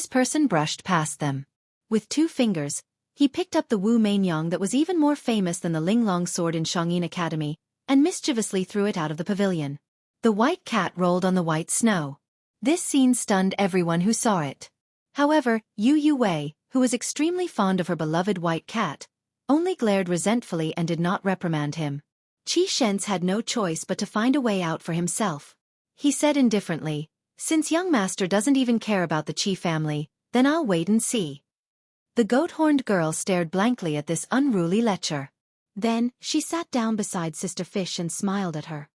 person brushed past them. With 2 fingers, he picked up the Wu Mainyang that was even more famous than the Linglong sword in Shangyin Academy, and mischievously threw it out of the pavilion. The white cat rolled on the white snow. This scene stunned everyone who saw it. However, Yu Yue, who was extremely fond of her beloved white cat, only glared resentfully and did not reprimand him. Qi Shens had no choice but to find a way out for himself. He said indifferently, "Since young master doesn't even care about the Qi family, then I'll wait and see." The goat-horned girl stared blankly at this unruly lecher. Then, she sat down beside Sister Fish and smiled at her.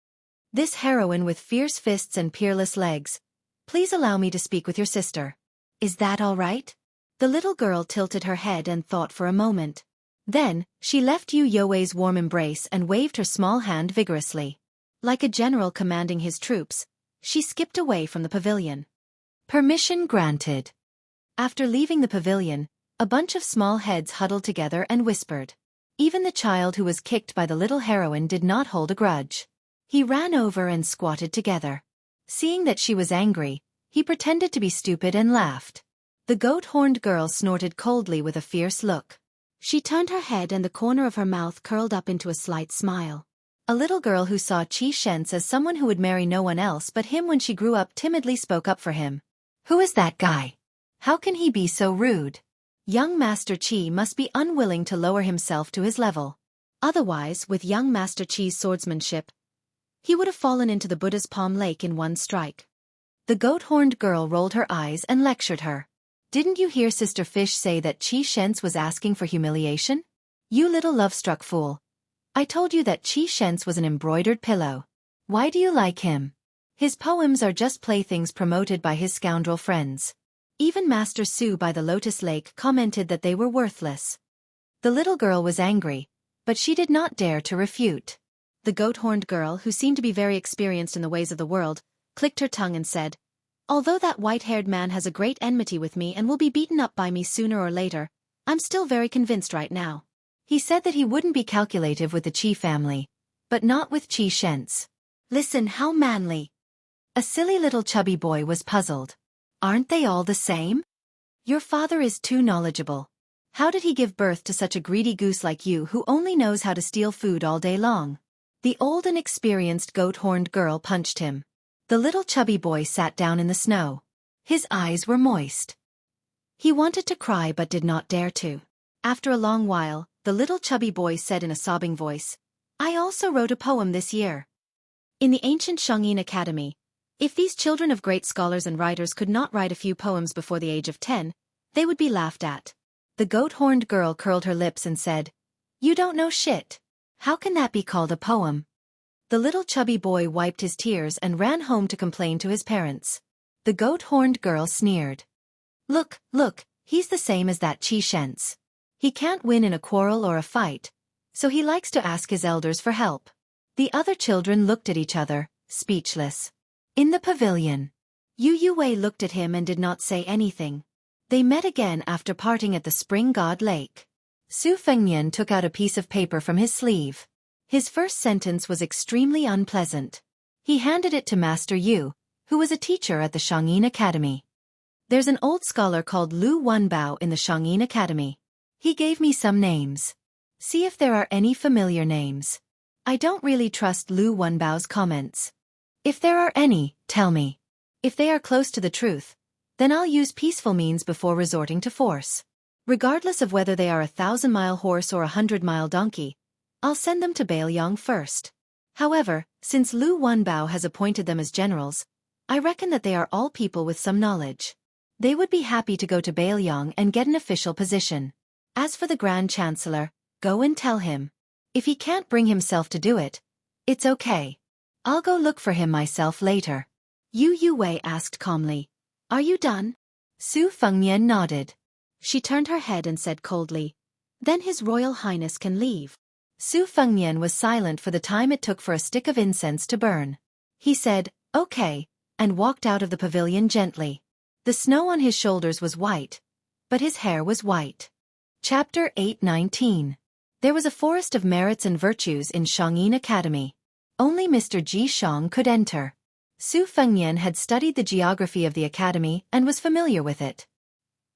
"This heroine with fierce fists and peerless legs. Please allow me to speak with your sister." Is that all right? The little girl tilted her head and thought for a moment. Then, she left Yu Youwei's warm embrace and waved her small hand vigorously. Like a general commanding his troops, she skipped away from the pavilion. Permission granted. After leaving the pavilion, a bunch of small heads huddled together and whispered. Even the child who was kicked by the little heroine did not hold a grudge. He ran over and squatted together. Seeing that she was angry, he pretended to be stupid and laughed. The goat-horned girl snorted coldly with a fierce look. She turned her head and the corner of her mouth curled up into a slight smile. A little girl who saw Qi Shentz as someone who would marry no one else but him when she grew up timidly spoke up for him. Who is that guy? How can he be so rude? Young Master Qi must be unwilling to lower himself to his level. Otherwise, with young Master Qi's swordsmanship, he would have fallen into the Buddha's Palm Lake in one strike. The goat-horned girl rolled her eyes and lectured her. Didn't you hear Sister Fish say that Qi Shentz was asking for humiliation? You little love-struck fool. I told you that Qi Shentz was an embroidered pillow. Why do you like him? His poems are just playthings promoted by his scoundrel friends. Even Master Su by the Lotus Lake commented that they were worthless. The little girl was angry, but she did not dare to refute. The goat-horned girl, who seemed to be very experienced in the ways of the world, clicked her tongue and said, Although that white-haired man has a great enmity with me and will be beaten up by me sooner or later, I'm still very convinced right now. He said that he wouldn't be calculative with the Qi family, but not with Qi Shentz. Listen, how manly. A silly little chubby boy was puzzled. Aren't they all the same? Your father is too knowledgeable. How did he give birth to such a greedy goose like you who only knows how to steal food all day long? The old and experienced goat-horned girl punched him. The little chubby boy sat down in the snow. His eyes were moist. He wanted to cry but did not dare to. After a long while, the little chubby boy said in a sobbing voice, I also wrote a poem this year. In the ancient Shangyin Academy, if these children of great scholars and writers could not write a few poems before the age of 10, they would be laughed at. The goat-horned girl curled her lips and said, You don't know shit. How can that be called a poem? The little chubby boy wiped his tears and ran home to complain to his parents. The goat-horned girl sneered. Look, he's the same as that Qi Shentz. He can't win in a quarrel or a fight, so he likes to ask his elders for help. The other children looked at each other, speechless. In the pavilion, Yu Youwei looked at him and did not say anything. They met again after parting at the Spring God Lake. Su Fengnian took out a piece of paper from his sleeve. His first sentence was extremely unpleasant. He handed it to Master Yu, who was a teacher at the Shangyin Academy. There's an old scholar called Lu Wenbao in the Shangyin Academy. He gave me some names. See if there are any familiar names. I don't really trust Lu Wenbao's comments. If there are any, tell me. If they are close to the truth, then I'll use peaceful means before resorting to force. Regardless of whether they are a 1,000-mile horse or a 100-mile donkey, I'll send them to Bailiang first. However, since Lu Wenbao has appointed them as generals, I reckon that they are all people with some knowledge. They would be happy to go to Bailiang and get an official position. As for the Grand Chancellor, go and tell him. If he can't bring himself to do it, it's okay. I'll go look for him myself later. Yu Youwei asked calmly, Are you done? Su Fengnian nodded. She turned her head and said coldly, Then His Royal Highness can leave. Su Fengnian was silent for the time it took for a stick of incense to burn. He said, Okay, and walked out of the pavilion gently. The snow on his shoulders was white, but his hair was white. Chapter 8:19. There was a forest of merits and virtues in Shangyin Academy. Only Mr. Ji Shang could enter. Su Fengnian had studied the geography of the academy and was familiar with it.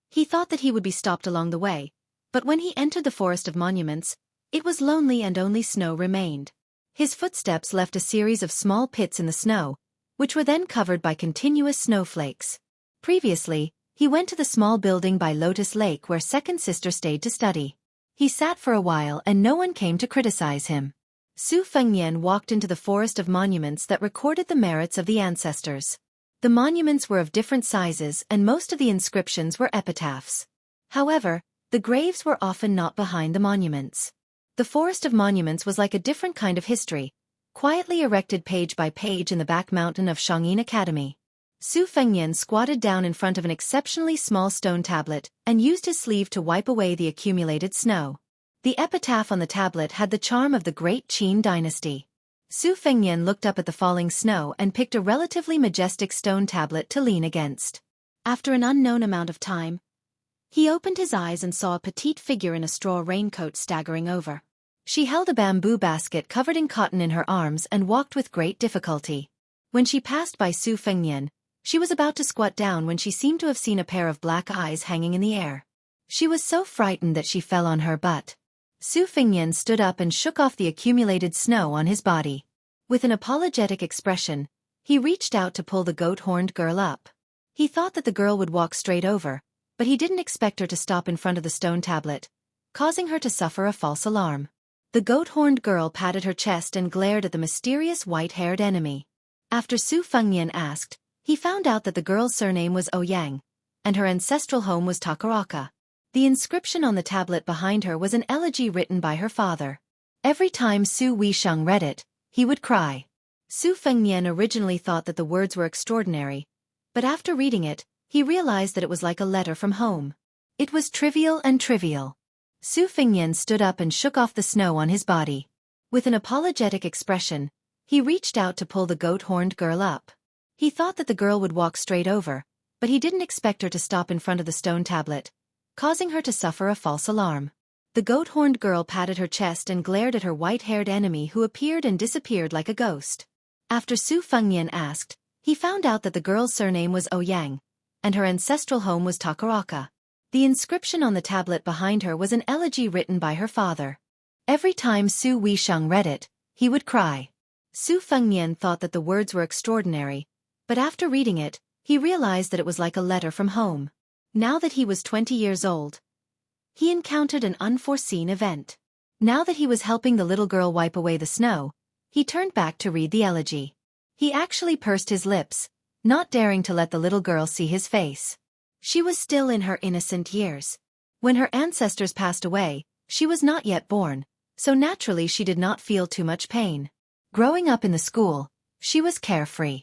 He thought that he would be stopped along the way, but when he entered the forest of monuments, it was lonely and only snow remained. His footsteps left a series of small pits in the snow, which were then covered by continuous snowflakes. Previously, he went to the small building by Lotus Lake where second sister stayed to study. He sat for a while and no one came to criticize him. Su Fengnian walked into the forest of monuments that recorded the merits of the ancestors. The monuments were of different sizes and most of the inscriptions were epitaphs. However, the graves were often not behind the monuments. The forest of monuments was like a different kind of history, quietly erected page by page in the back mountain of Shangyin Academy. Su Fengnian squatted down in front of an exceptionally small stone tablet and used his sleeve to wipe away the accumulated snow. The epitaph on the tablet had the charm of the great Qin dynasty. Su Fengnian looked up at the falling snow and picked a relatively majestic stone tablet to lean against. After an unknown amount of time, he opened his eyes and saw a petite figure in a straw raincoat staggering over. She held a bamboo basket covered in cotton in her arms and walked with great difficulty. When she passed by Su Fengnian, she was about to squat down when she seemed to have seen a pair of black eyes hanging in the air. She was so frightened that she fell on her butt. Su Fengnian stood up and shook off the accumulated snow on his body. With an apologetic expression, he reached out to pull the goat-horned girl up. He thought that the girl would walk straight over, but he didn't expect her to stop in front of the stone tablet, causing her to suffer a false alarm. The goat-horned girl patted her chest and glared at the mysterious white-haired enemy. After Su Fengnian asked, he found out that the girl's surname was Ouyang, and her ancestral home was Takaraka. The inscription on the tablet behind her was an elegy written by her father. Every time Su Weisheng read it, he would cry. Su Fengnian originally thought that the words were extraordinary, but after reading it, he realized that it was like a letter from home. It was trivial and trivial. Su Fengnian stood up and shook off the snow on his body. With an apologetic expression, he reached out to pull the goat-horned girl up. He thought that the girl would walk straight over, but he didn't expect her to stop in front of the stone tablet, causing her to suffer a false alarm. The goat-horned girl patted her chest and glared at her white-haired enemy who appeared and disappeared like a ghost. After Su Fengnian asked, he found out that the girl's surname was Ouyang, and her ancestral home was Takaraka. The inscription on the tablet behind her was an elegy written by her father. Every time Su Weisheng read it, he would cry. Su Fengnian thought that the words were extraordinary, but after reading it, he realized that it was like a letter from home. Now that he was 20 years old, he encountered an unforeseen event. Now that he was helping the little girl wipe away the snow, he turned back to read the elegy. He actually pursed his lips, not daring to let the little girl see his face. She was still in her innocent years. When her ancestors passed away, she was not yet born, so naturally she did not feel too much pain. Growing up in the school, she was carefree.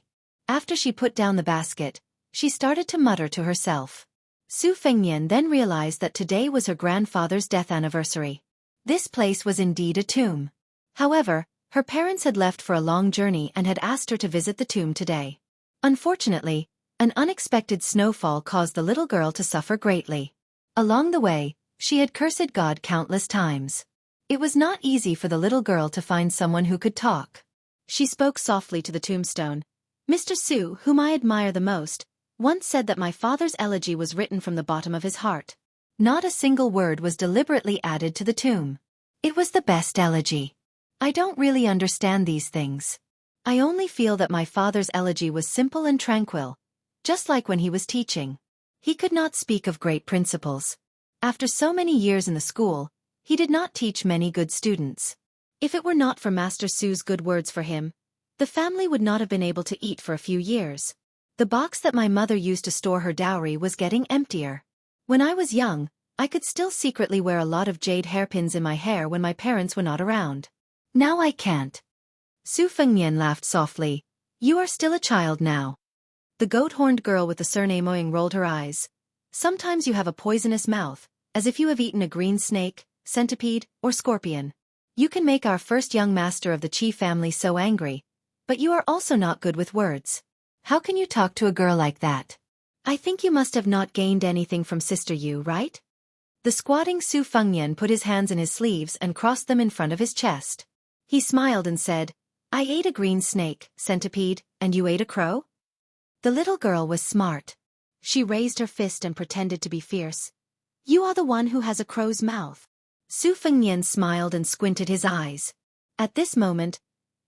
After she put down the basket, she started to mutter to herself. Su Fengnian then realized that today was her grandfather's death anniversary. This place was indeed a tomb. However, her parents had left for a long journey and had asked her to visit the tomb today. Unfortunately, an unexpected snowfall caused the little girl to suffer greatly. Along the way, she had cursed God countless times. It was not easy for the little girl to find someone who could talk. She spoke softly to the tombstone. Mr. Su, whom I admire the most, once said that my father's elegy was written from the bottom of his heart. Not a single word was deliberately added to the tomb. It was the best elegy. I don't really understand these things. I only feel that my father's elegy was simple and tranquil, just like when he was teaching. He could not speak of great principles. After so many years in the school, he did not teach many good students. If it were not for Master Su's good words for him, the family would not have been able to eat for a few years. The box that my mother used to store her dowry was getting emptier. When I was young, I could still secretly wear a lot of jade hairpins in my hair when my parents were not around. Now I can't. Su Fengnian laughed softly. You are still a child now. The goat-horned girl with the surname Ouyang rolled her eyes. Sometimes you have a poisonous mouth, as if you have eaten a green snake, centipede, or scorpion. You can make our first young master of the Qi family so angry, but you are also not good with words. How can you talk to a girl like that? I think you must have not gained anything from Sister Yu, right? The squatting Su Fengnian put his hands in his sleeves and crossed them in front of his chest. He smiled and said, I ate a green snake, centipede, and you ate a crow? The little girl was smart. She raised her fist and pretended to be fierce. You are the one who has a crow's mouth. Su Fengnian smiled and squinted his eyes. At this moment,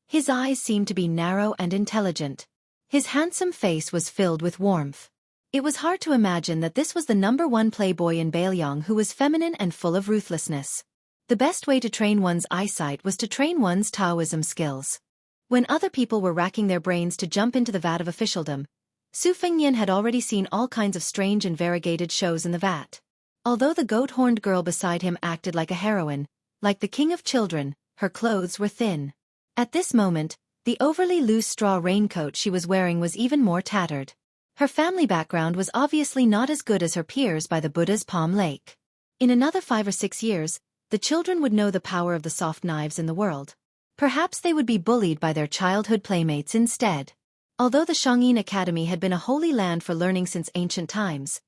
his eyes seemed to be narrow and intelligent. His handsome face was filled with warmth. It was hard to imagine that this was the #1 playboy in Bailiang who was feminine and full of ruthlessness. The best way to train one's eyesight was to train one's Taoism skills. When other people were racking their brains to jump into the vat of officialdom, Su Fengnian had already seen all kinds of strange and variegated shows in the vat. Although the goat-horned girl beside him acted like a heroine, like the king of children, her clothes were thin. At this moment, the overly loose straw raincoat she was wearing was even more tattered. Her family background was obviously not as good as her peers by the Buddha's Palm Lake. In another 5 or 6 years, the children would know the power of the soft knives in the world. Perhaps they would be bullied by their childhood playmates instead. Although the Shangyin Academy had been a holy land for learning since ancient times,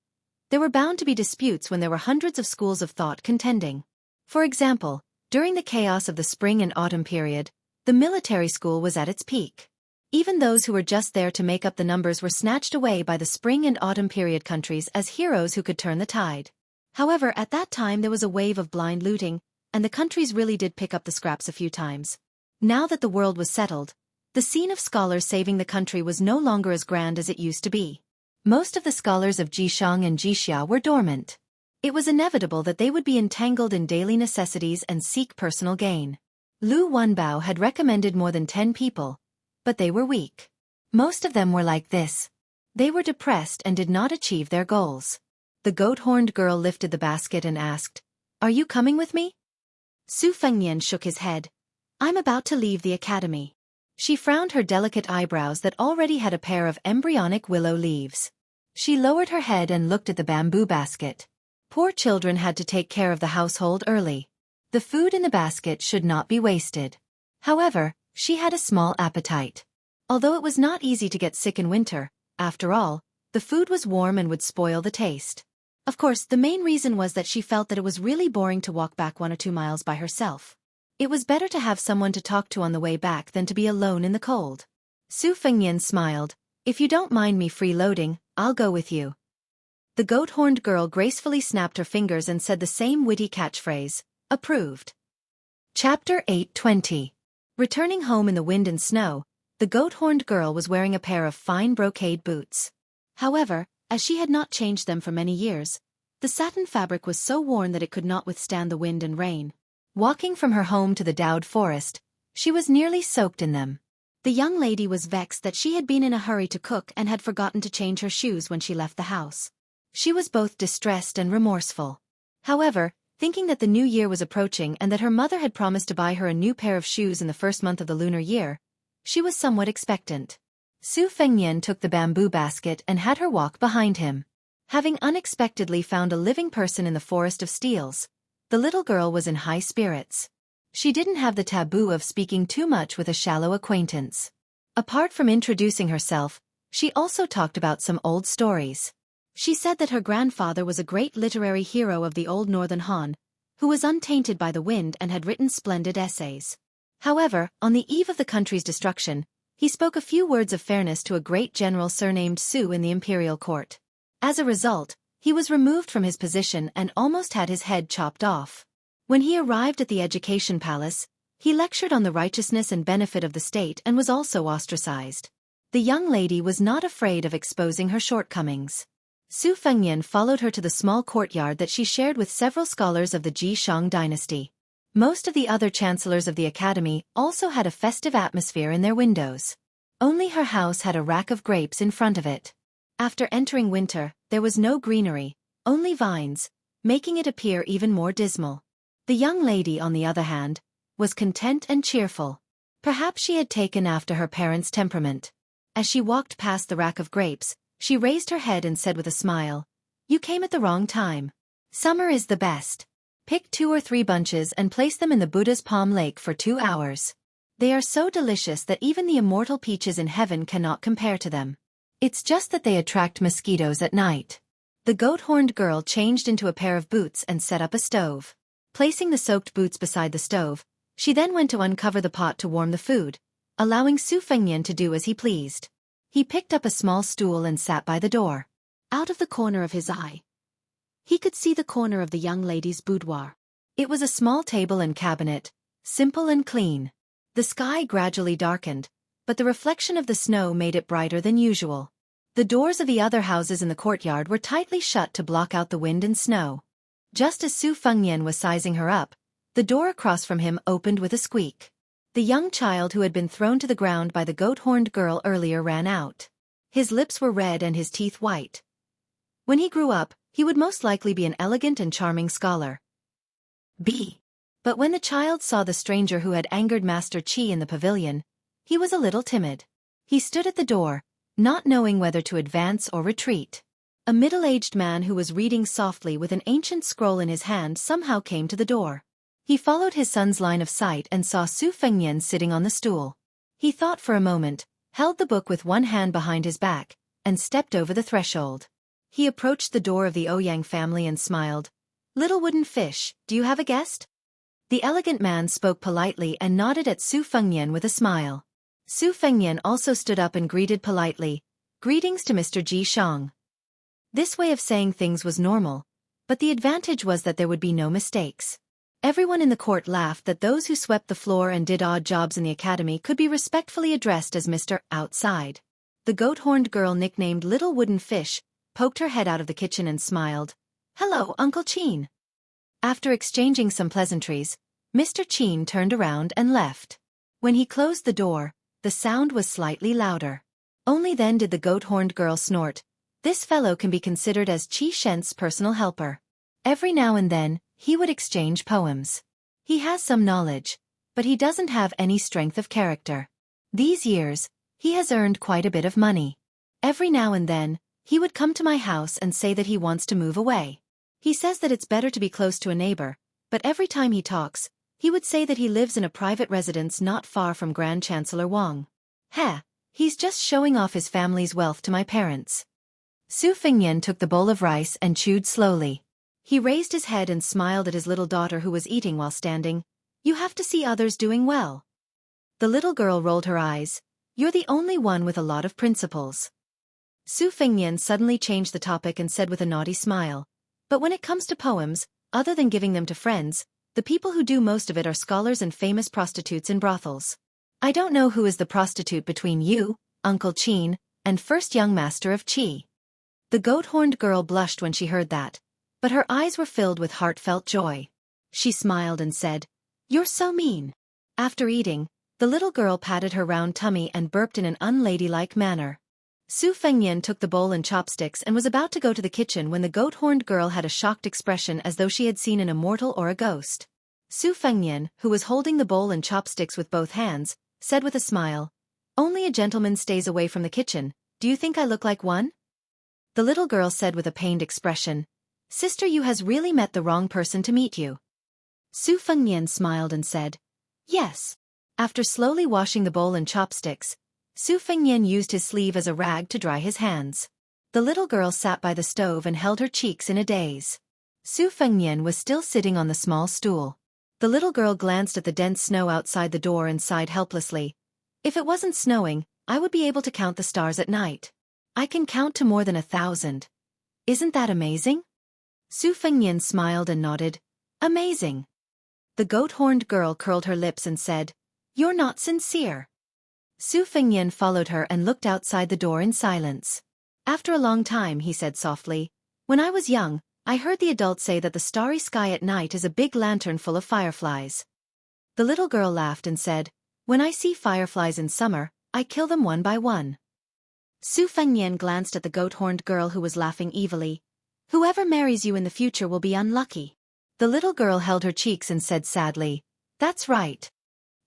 there were bound to be disputes when there were hundreds of schools of thought contending. For example, during the chaos of the spring and autumn period, the military school was at its peak. Even those who were just there to make up the numbers were snatched away by the spring and autumn period countries as heroes who could turn the tide. However, at that time there was a wave of blind looting, and the countries really did pick up the scraps a few times. Now that the world was settled, the scene of scholars saving the country was no longer as grand as it used to be. Most of the scholars of Jishang and Jixia were dormant. It was inevitable that they would be entangled in daily necessities and seek personal gain. Lu Wenbao had recommended more than 10 people, but they were weak. Most of them were like this. They were depressed and did not achieve their goals. The goat-horned girl lifted the basket and asked, "Are you coming with me?" Su Fengnian shook his head. "I'm about to leave the academy." She frowned her delicate eyebrows that already had a pair of embryonic willow leaves. She lowered her head and looked at the bamboo basket. Poor children had to take care of the household early. The food in the basket should not be wasted. However, she had a small appetite. Although it was not easy to get sick in winter, after all, the food was warm and would spoil the taste. Of course, the main reason was that she felt that it was really boring to walk back 1 or 2 miles by herself. It was better to have someone to talk to on the way back than to be alone in the cold. Su Fengnian smiled. "If you don't mind me freeloading, I'll go with you." The goat-horned girl gracefully snapped her fingers and said the same witty catchphrase, "Approved." Chapter 8:20. Returning home in the wind and snow, the goat-horned girl was wearing a pair of fine brocade boots. However, as she had not changed them for many years, the satin fabric was so worn that it could not withstand the wind and rain. Walking from her home to the Dowd forest, she was nearly soaked in them. The young lady was vexed that she had been in a hurry to cook and had forgotten to change her shoes when she left the house. She was both distressed and remorseful. However, thinking that the new year was approaching and that her mother had promised to buy her a new pair of shoes in the first month of the lunar year, she was somewhat expectant. Su Fengnian took the bamboo basket and had her walk behind him. Having unexpectedly found a living person in the forest of steels, the little girl was in high spirits. She didn't have the taboo of speaking too much with a shallow acquaintance. Apart from introducing herself, she also talked about some old stories. She said that her grandfather was a great literary hero of the old northern Han, who was untainted by the wind and had written splendid essays. However, on the eve of the country's destruction, he spoke a few words of fairness to a great general surnamed Su in the imperial court. As a result, he was removed from his position and almost had his head chopped off. When he arrived at the education palace, he lectured on the righteousness and benefit of the state and was also ostracized. The young lady was not afraid of exposing her shortcomings. Su Fengnian followed her to the small courtyard that she shared with several scholars of the Jishang dynasty. Most of the other chancellors of the academy also had a festive atmosphere in their windows. Only her house had a rack of grapes in front of it. After entering winter, there was no greenery, only vines, making it appear even more dismal. The young lady, on the other hand, was content and cheerful. Perhaps she had taken after her parents' temperament. As she walked past the rack of grapes, she raised her head and said with a smile, "You came at the wrong time. Summer is the best. Pick 2 or 3 bunches and place them in the Buddha's Palm Lake for 2 hours. They are so delicious that even the immortal peaches in heaven cannot compare to them. It's just that they attract mosquitoes at night." The goat-horned girl changed into a pair of boots and set up a stove. Placing the soaked boots beside the stove, she then went to uncover the pot to warm the food, allowing Su Fengnian to do as he pleased. He picked up a small stool and sat by the door. Out of the corner of his eye, he could see the corner of the young lady's boudoir. It was a small table and cabinet, simple and clean. The sky gradually darkened, but the reflection of the snow made it brighter than usual. The doors of the other houses in the courtyard were tightly shut to block out the wind and snow. Just as Su Fengnian was sizing her up, the door across from him opened with a squeak. The young child who had been thrown to the ground by the goat-horned girl earlier ran out. His lips were red and his teeth white. When he grew up, he would most likely be an elegant and charming scholar. But when the child saw the stranger who had angered Master Qi in the pavilion, he was a little timid. He stood at the door, not knowing whether to advance or retreat. A middle-aged man who was reading softly with an ancient scroll in his hand somehow came to the door. He followed his son's line of sight and saw Su Fengnian sitting on the stool. He thought for a moment, held the book with one hand behind his back, and stepped over the threshold. He approached the door of the Ouyang family and smiled. "Little wooden fish, do you have a guest?" The elegant man spoke politely and nodded at Su Fengnian with a smile. Su Fengnian also stood up and greeted politely, "Greetings to Mr. Ji Shang." This way of saying things was normal, but the advantage was that there would be no mistakes. Everyone in the court laughed that those who swept the floor and did odd jobs in the academy could be respectfully addressed as Mr. Outside. The goat-horned girl nicknamed Little Wooden Fish poked her head out of the kitchen and smiled. "Hello, Uncle Qin." After exchanging some pleasantries, Mr. Qin turned around and left. When he closed the door, the sound was slightly louder. Only then did the goat-horned girl snort. This fellow can be considered as Qi Shen's personal helper. Every now and then, he would exchange poems. He has some knowledge, but he doesn't have any strength of character. These years, he has earned quite a bit of money. Every now and then, he would come to my house and say that he wants to move away. He says that it's better to be close to a neighbor, but every time he talks, he would say that he lives in a private residence not far from Grand Chancellor Wang. Heh, he's just showing off his family's wealth to my parents. Su Fengnian took the bowl of rice and chewed slowly. He raised his head and smiled at his little daughter who was eating while standing. "You have to see others doing well." The little girl rolled her eyes. "You're the only one with a lot of principles." Su Fengnian suddenly changed the topic and said with a naughty smile, "But when it comes to poems, other than giving them to friends, the people who do most of it are scholars and famous prostitutes in brothels. I don't know who is the prostitute between you, Uncle Qin, and first young master of Qi." The goat-horned girl blushed when she heard that, but her eyes were filled with heartfelt joy. She smiled and said, "You're so mean." After eating, the little girl patted her round tummy and burped in an unladylike manner. Su Fengnian took the bowl and chopsticks and was about to go to the kitchen when the goat-horned girl had a shocked expression as though she had seen an immortal or a ghost. Su Fengnian, who was holding the bowl and chopsticks with both hands, said with a smile, "Only a gentleman stays away from the kitchen. Do you think I look like one?" The little girl said with a pained expression, "Sister, you has really met the wrong person to meet you." Su Fengnian smiled and said, "Yes." After slowly washing the bowl and chopsticks, Su Fengnian used his sleeve as a rag to dry his hands. The little girl sat by the stove and held her cheeks in a daze. Su Fengnian was still sitting on the small stool. The little girl glanced at the dense snow outside the door and sighed helplessly. "If it wasn't snowing, I would be able to count the stars at night. I can count to more than 1,000. Isn't that amazing?" Su Fengnian smiled and nodded. "Amazing." The goat-horned girl curled her lips and said, "You're not sincere." Su Fengnian followed her and looked outside the door in silence. After a long time he said softly, "When I was young, I heard the adults say that the starry sky at night is a big lantern full of fireflies." The little girl laughed and said, "When I see fireflies in summer, I kill them one by one." Su Fengnian glanced at the goat-horned girl who was laughing evilly. "Whoever marries you in the future will be unlucky." The little girl held her cheeks and said sadly, "That's right."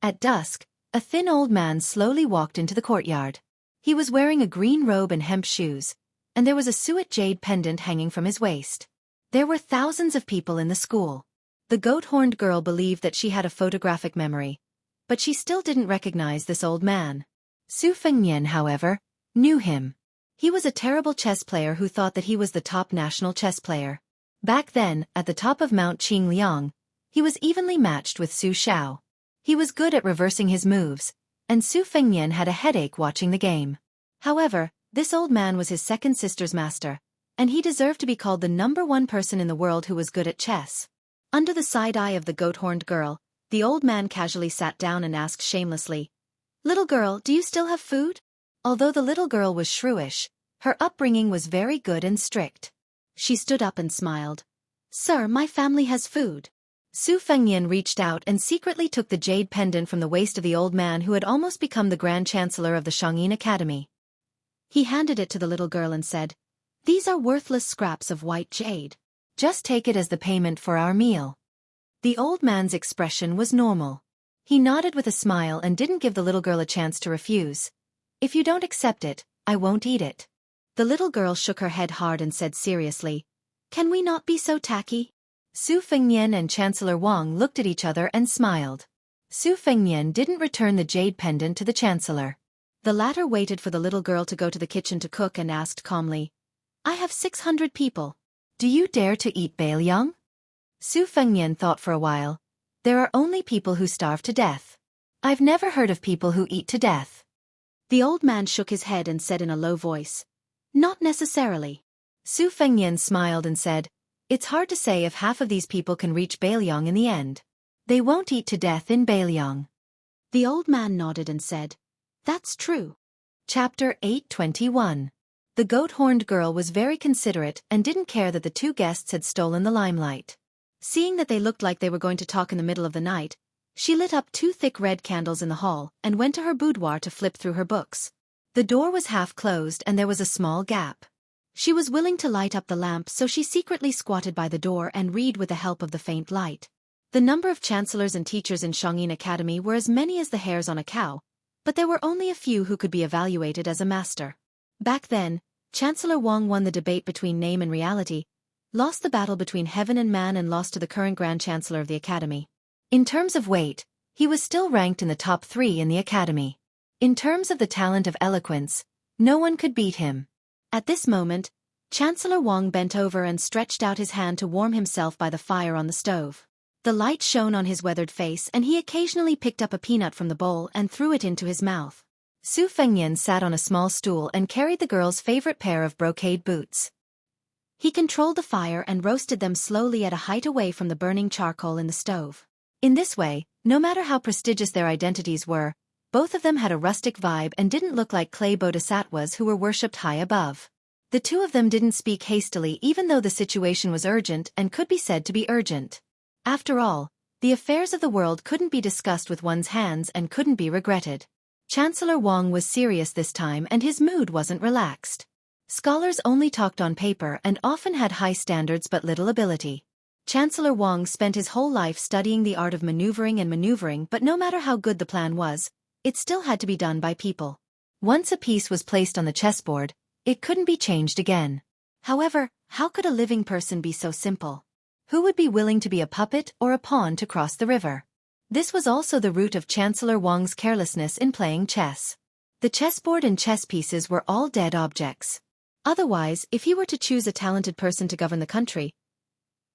At dusk, a thin old man slowly walked into the courtyard. He was wearing a green robe and hemp shoes, and there was a suet jade pendant hanging from his waist. There were thousands of people in the school. The goat-horned girl believed that she had a photographic memory, but she still didn't recognize this old man. Su Fengnian, however, knew him. He was a terrible chess player who thought that he was the top national chess player. Back then, at the top of Mount Qingliang, he was evenly matched with Su Shao. He was good at reversing his moves, and Su Fengnian had a headache watching the game. However, this old man was his second sister's master, and he deserved to be called the #1 person in the world who was good at chess. Under the side eye of the goat-horned girl, the old man casually sat down and asked shamelessly, "Little girl, do you still have food?" Although the little girl was shrewish, her upbringing was very good and strict. She stood up and smiled. "Sir, my family has food." Su Fengnian reached out and secretly took the jade pendant from the waist of the old man who had almost become the Grand Chancellor of the Shangyin Academy. He handed it to the little girl and said, "These are worthless scraps of white jade. Just take it as the payment for our meal." The old man's expression was normal. He nodded with a smile and didn't give the little girl a chance to refuse. "If you don't accept it, I won't eat it. The little girl shook her head hard and said seriously, "Can we not be so tacky?" Su Fengnian and Chancellor Wang looked at each other and smiled. Su Fengnian didn't return the jade pendant to the Chancellor. The latter waited for the little girl to go to the kitchen to cook and asked calmly, "I have 600 people. Do you dare to eat Baelyang?" Su Fengnian thought for a while. "There are only people who starve to death. I've never heard of people who eat to death." The old man shook his head and said in a low voice, "Not necessarily." Su Fengnian smiled and said, "It's hard to say if half of these people can reach Baelyang in the end. They won't eat to death in Baelyang." The old man nodded and said, "That's true." Chapter 821. The goat-horned girl was very considerate and didn't care that the two guests had stolen the limelight. Seeing that they looked like they were going to talk in the middle of the night, she lit up 2 thick red candles in the hall and went to her boudoir to flip through her books. The door was half closed and there was a small gap. She was willing to light up the lamp, so she secretly squatted by the door and read with the help of the faint light. The number of chancellors and teachers in Shangyin Academy were as many as the hairs on a cow, but there were only a few who could be evaluated as a master. Back then, Chancellor Wang won the debate between name and reality, lost the battle between heaven and man, and lost to the current Grand Chancellor of the Academy. In terms of weight, he was still ranked in the top 3 in the Academy. In terms of the talent of eloquence, no one could beat him. At this moment, Chancellor Wang bent over and stretched out his hand to warm himself by the fire on the stove. The light shone on his weathered face and he occasionally picked up a peanut from the bowl and threw it into his mouth. Su Fengnian sat on a small stool and carried the girl's favorite pair of brocade boots. He controlled the fire and roasted them slowly at a height away from the burning charcoal in the stove. In this way, no matter how prestigious their identities were, both of them had a rustic vibe and didn't look like clay bodhisattvas who were worshipped high above. The two of them didn't speak hastily even though the situation was urgent and could be said to be urgent. After all, the affairs of the world couldn't be discussed with one's hands and couldn't be regretted. Chancellor Wang was serious this time and his mood wasn't relaxed. Scholars only talked on paper and often had high standards but little ability. Chancellor Wang spent his whole life studying the art of maneuvering, but no matter how good the plan was, it still had to be done by people. Once a piece was placed on the chessboard, it couldn't be changed again. However, how could a living person be so simple? Who would be willing to be a puppet or a pawn to cross the river? This was also the root of Chancellor Wang's carelessness in playing chess. The chessboard and chess pieces were all dead objects. Otherwise, if he were to choose a talented person to govern the country,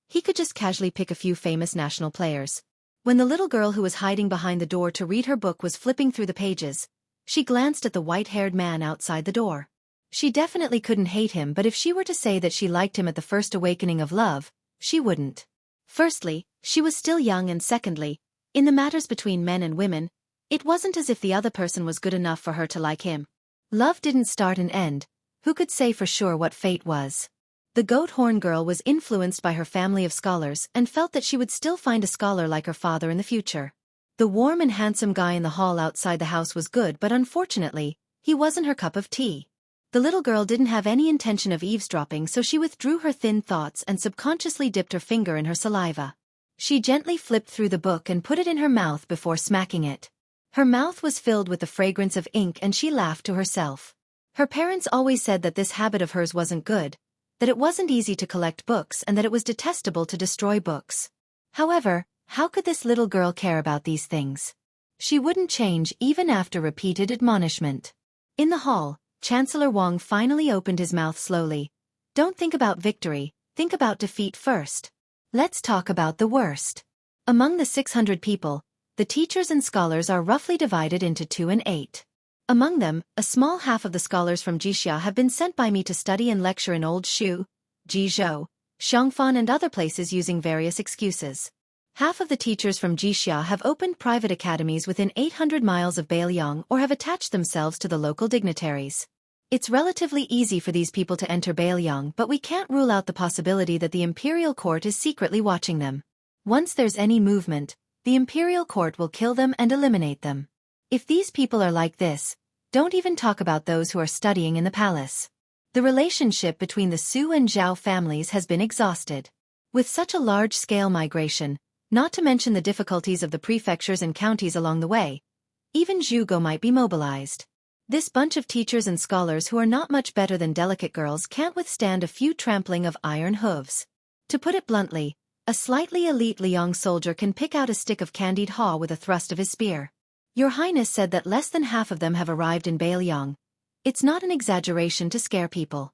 he could just casually pick a few famous national players. When the little girl who was hiding behind the door to read her book was flipping through the pages, she glanced at the white-haired man outside the door. She definitely couldn't hate him, but if she were to say that she liked him at the first awakening of love, she wouldn't. Firstly, she was still young, and secondly, in the matters between men and women, it wasn't as if the other person was good enough for her to like him. Love didn't start and end. Who could say for sure what fate was? The goat-horn girl was influenced by her family of scholars and felt that she would still find a scholar like her father in the future. The warm and handsome guy in the hall outside the house was good, but unfortunately, he wasn't her cup of tea. The little girl didn't have any intention of eavesdropping, so she withdrew her thin thoughts and subconsciously dipped her finger in her saliva. She gently flipped through the book and put it in her mouth before smacking it. Her mouth was filled with the fragrance of ink and she laughed to herself. Her parents always said that this habit of hers wasn't good, that it wasn't easy to collect books and that it was detestable to destroy books. However, how could this little girl care about these things? She wouldn't change even after repeated admonishment. In the hall, Chancellor Wang finally opened his mouth slowly. "Don't think about victory, think about defeat first. Let's talk about the worst. Among the 600 people, the teachers and scholars are roughly divided into 2 and 8. Among them, a small half of the scholars from Jixia have been sent by me to study and lecture in Old Shu, Jizhou, Xiangfan and other places using various excuses. Half of the teachers from Jixia have opened private academies within 800 miles of Baelyang or have attached themselves to the local dignitaries. It's relatively easy for these people to enter Baelyang, but we can't rule out the possibility that the imperial court is secretly watching them. Once there's any movement, the imperial court will kill them and eliminate them. If these people are like this, don't even talk about those who are studying in the palace. The relationship between the Su and Zhao families has been exhausted. With such a large-scale migration, not to mention the difficulties of the prefectures and counties along the way, even Zhugo might be mobilized. This bunch of teachers and scholars who are not much better than delicate girls can't withstand a few trampling of iron hooves. To put it bluntly, a slightly elite Liang soldier can pick out a stick of candied haw with a thrust of his spear. Your Highness said that less than half of them have arrived in Bailiang. It's not an exaggeration to scare people.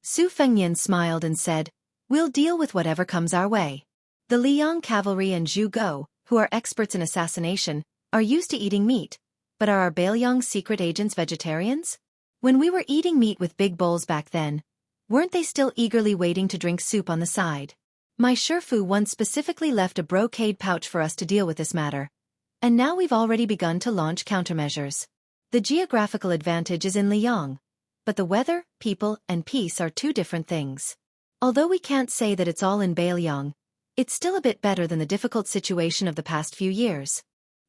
Su Fengnian smiled and said, "We'll deal with whatever comes our way." The Liang cavalry and Zhu Go, who are experts in assassination, are used to eating meat, but are our Bailiang secret agents vegetarians? When we were eating meat with big bowls back then, weren't they still eagerly waiting to drink soup on the side? My Shifu once specifically left a brocade pouch for us to deal with this matter. And now we've already begun to launch countermeasures. The geographical advantage is in Liang, but the weather, people, and peace are two different things. Although we can't say that it's all in Bailiang, it's still a bit better than the difficult situation of the past few years.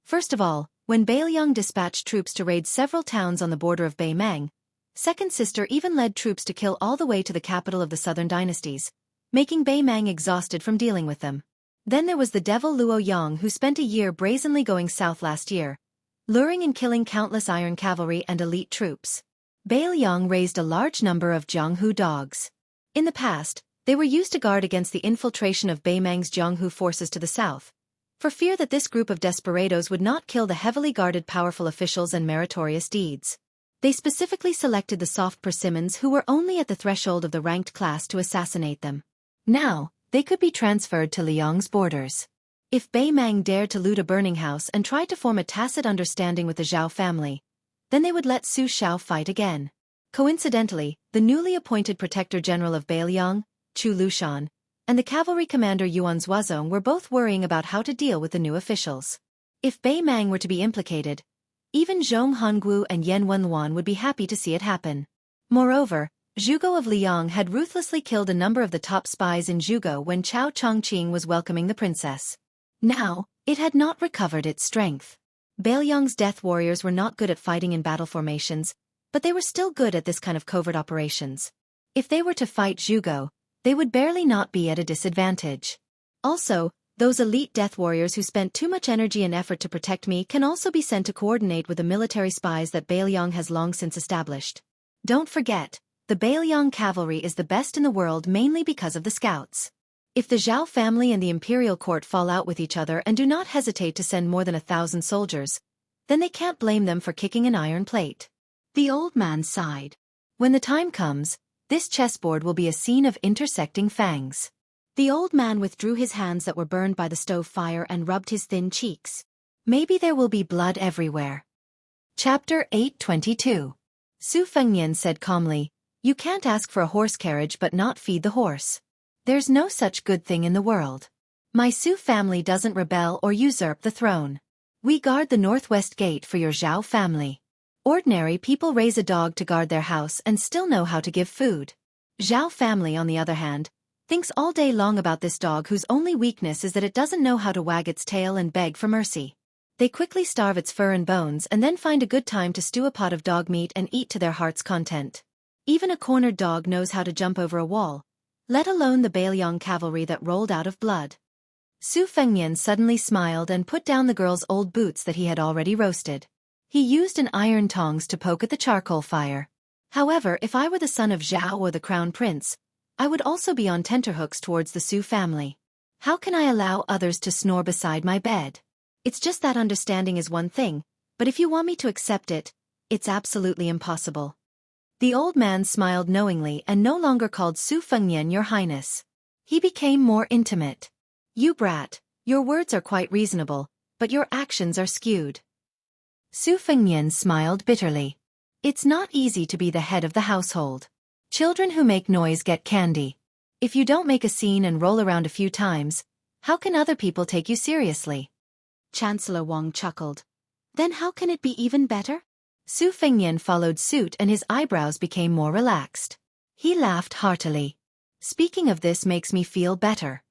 First of all, when Bailiang dispatched troops to raid several towns on the border of Beimang, Second Sister even led troops to kill all the way to the capital of the southern dynasties, making Beimang exhausted from dealing with them. Then there was the devil Luo Yang who spent a year brazenly going south last year, luring and killing countless iron cavalry and elite troops. Bailiang raised a large number of Jianghu dogs. In the past, they were used to guard against the infiltration of Beimang's Jianghu forces to the south, for fear that this group of desperados would not kill the heavily guarded powerful officials and meritorious deeds. They specifically selected the soft persimmons who were only at the threshold of the ranked class to assassinate them. Now, they could be transferred to Liang's borders. If Beimang dared to loot a burning house and tried to form a tacit understanding with the Zhao family, then they would let Su Xiao fight again. Coincidentally, the newly appointed Protector General of Bailiang, Chu Lushan, and the cavalry commander Yuan Zuozong were both worrying about how to deal with the new officials. If Beimang were to be implicated, even Zhong Hongguo and Yan Wenluan would be happy to see it happen. Moreover, Zhugo of Liang had ruthlessly killed a number of the top spies in Zhugo when Chao Chongqing was welcoming the princess. Now, it had not recovered its strength. Bailiang's death warriors were not good at fighting in battle formations, but they were still good at this kind of covert operations. If they were to fight Zhugo, they would barely not be at a disadvantage. Also, those elite death warriors who spent too much energy and effort to protect me can also be sent to coordinate with the military spies that Bailiang has long since established. Don't forget, the Bailiang cavalry is the best in the world mainly because of the scouts. If the Zhao family and the imperial court fall out with each other and do not hesitate to send more than 1,000 soldiers, then they can't blame them for kicking an iron plate. The old man sighed. When the time comes, this chessboard will be a scene of intersecting fangs. The old man withdrew his hands that were burned by the stove fire and rubbed his thin cheeks. Maybe there will be blood everywhere. Chapter 822. Su Fengnian said calmly, "You can't ask for a horse carriage but not feed the horse. There's no such good thing in the world. My Su family doesn't rebel or usurp the throne. We guard the northwest gate for your Zhao family. Ordinary people raise a dog to guard their house and still know how to give food. Zhao family, on the other hand, thinks all day long about this dog whose only weakness is that it doesn't know how to wag its tail and beg for mercy. They quickly starve its fur and bones and then find a good time to stew a pot of dog meat and eat to their heart's content. Even a cornered dog knows how to jump over a wall, let alone the Bailiang cavalry that rolled out of blood." Su Fengnian suddenly smiled and put down the girl's old boots that he had already roasted. He used an iron tongs to poke at the charcoal fire. However, if I were the son of Zhao or the crown prince, I would also be on tenterhooks towards the Su family. How can I allow others to snore beside my bed? It's just that understanding is one thing, but if you want me to accept it, it's absolutely impossible. The old man smiled knowingly and no longer called Su Fengnian your highness. He became more intimate. "You brat, your words are quite reasonable, but your actions are skewed." Su Fengnian smiled bitterly. It's not easy to be the head of the household. Children who make noise get candy. If you don't make a scene and roll around a few times, how can other people take you seriously? Chancellor Wang chuckled. Then how can it be even better? Su Fengnian followed suit and his eyebrows became more relaxed. He laughed heartily. Speaking of this makes me feel better.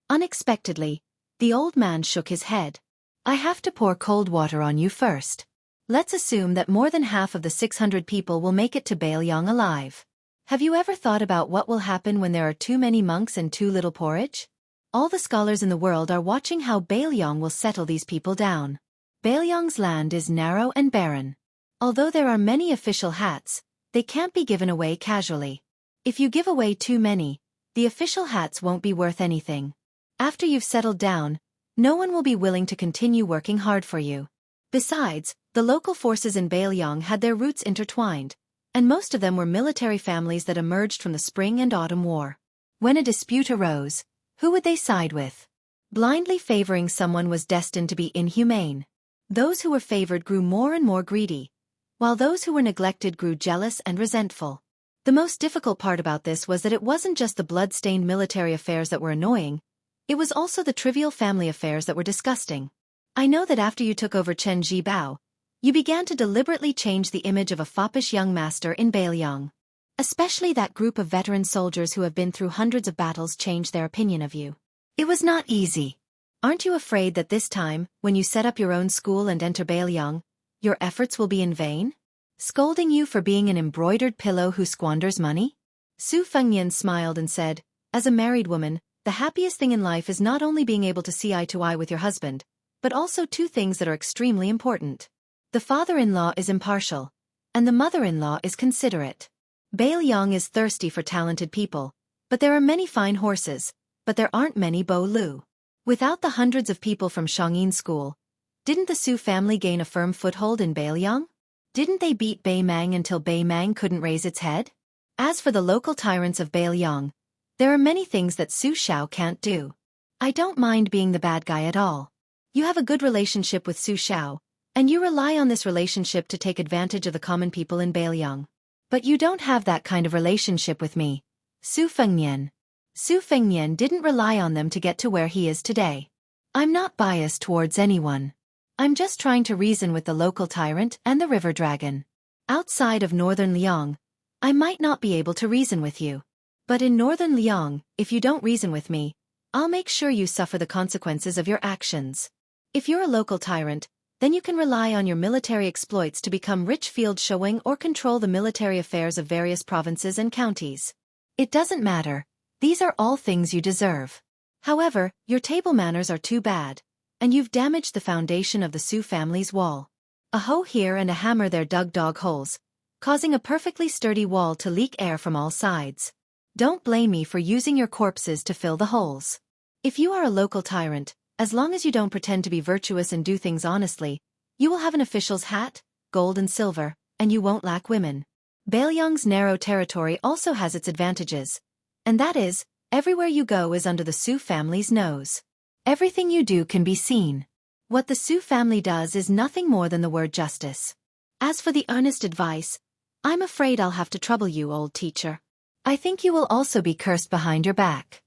Unexpectedly, the old man shook his head. I have to pour cold water on you first. Let's assume that more than half of the 600 people will make it to Bailiang alive. Have you ever thought about what will happen when there are too many monks and too little porridge? All the scholars in the world are watching how Bailiang will settle these people down. Bailiang's land is narrow and barren. Although there are many official hats, they can't be given away casually. If you give away too many, the official hats won't be worth anything. After you've settled down, no one will be willing to continue working hard for you. Besides, the local forces in Baelyong had their roots intertwined, and most of them were military families that emerged from the Spring and Autumn War. When a dispute arose, who would they side with? Blindly favoring someone was destined to be inhumane. Those who were favored grew more and more greedy, while those who were neglected grew jealous and resentful. The most difficult part about this was that it wasn't just the blood-stained military affairs that were annoying, it was also the trivial family affairs that were disgusting. I know that after you took over Chen Jibao, you began to deliberately change the image of a foppish young master in Baelyong. Especially that group of veteran soldiers who have been through hundreds of battles changed their opinion of you. It was not easy. Aren't you afraid that this time, when you set up your own school and enter Baelyong, your efforts will be in vain? Scolding you for being an embroidered pillow who squanders money? Su Fengnian smiled and said, as a married woman, the happiest thing in life is not only being able to see eye to eye with your husband, but also two things that are extremely important. The father-in-law is impartial, and the mother-in-law is considerate. Baelyong is thirsty for talented people, but there are many fine horses, but there aren't many Bo Lu. Without the hundreds of people from Shangyin School, didn't the Su family gain a firm foothold in Baelyong? Didn't they beat Baymang until Baymang couldn't raise its head? As for the local tyrants of Baelyong, there are many things that Su Xiao can't do. I don't mind being the bad guy at all. You have a good relationship with Su Xiao, and you rely on this relationship to take advantage of the common people in Baelyong. But you don't have that kind of relationship with me, Su Fengnian. Su Fengnian didn't rely on them to get to where he is today. I'm not biased towards anyone. I'm just trying to reason with the local tyrant and the river dragon. Outside of northern Liang, I might not be able to reason with you. But in northern Liang, if you don't reason with me, I'll make sure you suffer the consequences of your actions. If you're a local tyrant, then you can rely on your military exploits to become rich field showing or control the military affairs of various provinces and counties. It doesn't matter. These are all things you deserve. However, your table manners are too bad, and you've damaged the foundation of the Su family's wall. A hoe here and a hammer there dug dog holes, causing a perfectly sturdy wall to leak air from all sides. Don't blame me for using your corpses to fill the holes. If you are a local tyrant, as long as you don't pretend to be virtuous and do things honestly, you will have an official's hat, gold and silver, and you won't lack women. Baelyong's narrow territory also has its advantages, and that is, everywhere you go is under the Su family's nose. Everything you do can be seen. What the Su family does is nothing more than the word justice. As for the earnest advice, I'm afraid I'll have to trouble you, old teacher. I think you will also be cursed behind your back.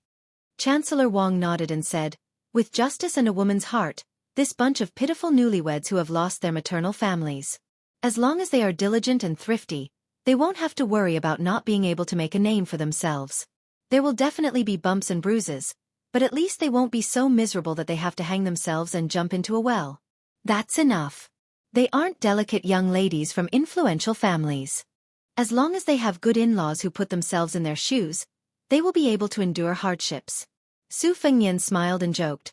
Chancellor Wang nodded and said, with justice and a woman's heart, this bunch of pitiful newlyweds who have lost their maternal families. As long as they are diligent and thrifty, they won't have to worry about not being able to make a name for themselves. There will definitely be bumps and bruises, but at least they won't be so miserable that they have to hang themselves and jump into a well. That's enough. They aren't delicate young ladies from influential families. As long as they have good in-laws who put themselves in their shoes, they will be able to endure hardships. Su Fengnian smiled and joked.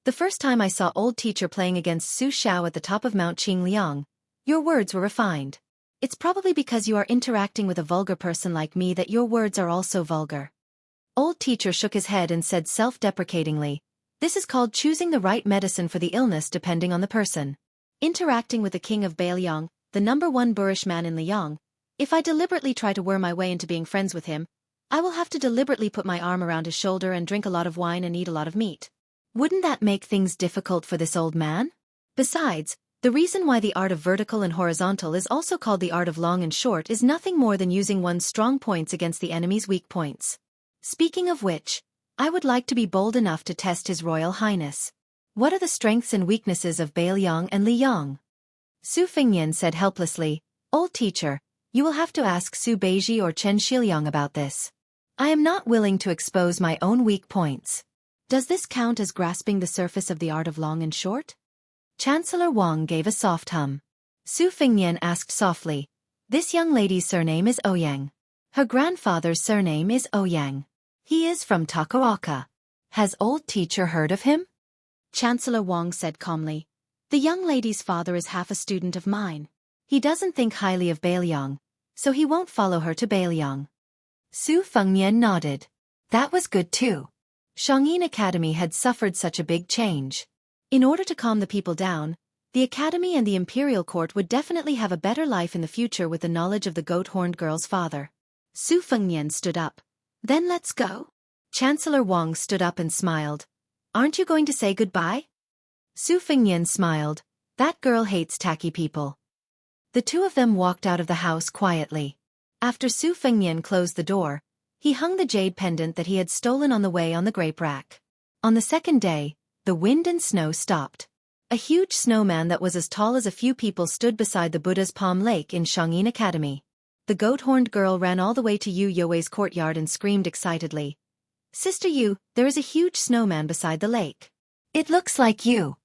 The first time I saw old teacher playing against Su Xiao at the top of Mount Qingliang, your words were refined. It's probably because you are interacting with a vulgar person like me that your words are also vulgar. Old teacher shook his head and said self-deprecatingly, this is called choosing the right medicine for the illness depending on the person. Interacting with the king of Baelyong, the #1 boorish man in Liang, if I deliberately try to worm my way into being friends with him, I will have to deliberately put my arm around his shoulder and drink a lot of wine and eat a lot of meat. Wouldn't that make things difficult for this old man? Besides, the reason why the art of vertical and horizontal is also called the art of long and short is nothing more than using one's strong points against the enemy's weak points. Speaking of which, I would like to be bold enough to test His Royal Highness. What are the strengths and weaknesses of Baelyong and Liyang? Su Fengnian said helplessly, old teacher, you will have to ask Su Beiji or Chen Shiliang about this. I am not willing to expose my own weak points. Does this count as grasping the surface of the art of long and short? Chancellor Wang gave a soft hum. Su Fengnian asked softly, this young lady's surname is Ouyang. Her grandfather's surname is Ouyang. He is from Takaoka. Has old teacher heard of him? Chancellor Wang said calmly, the young lady's father is half a student of mine. He doesn't think highly of Baelyong, so he won't follow her to Baelyong. Su Fengnian nodded. That was good too. Shangyin Academy had suffered such a big change. In order to calm the people down, the Academy and the Imperial Court would definitely have a better life in the future with the knowledge of the goat-horned girl's father. Su Fengnian stood up. Then let's go. Chancellor Wang stood up and smiled. Aren't you going to say goodbye? Su Fengnian smiled. That girl hates tacky people. The two of them walked out of the house quietly. After Su Fengnian closed the door, he hung the jade pendant that he had stolen on the way on the grape rack. On the second day, the wind and snow stopped. A huge snowman that was as tall as a few people stood beside the Buddha's Palm Lake in Shangyin Academy. The goat-horned girl ran all the way to Yu Youwei's courtyard and screamed excitedly. Sister Yu, there is a huge snowman beside the lake. It looks like you.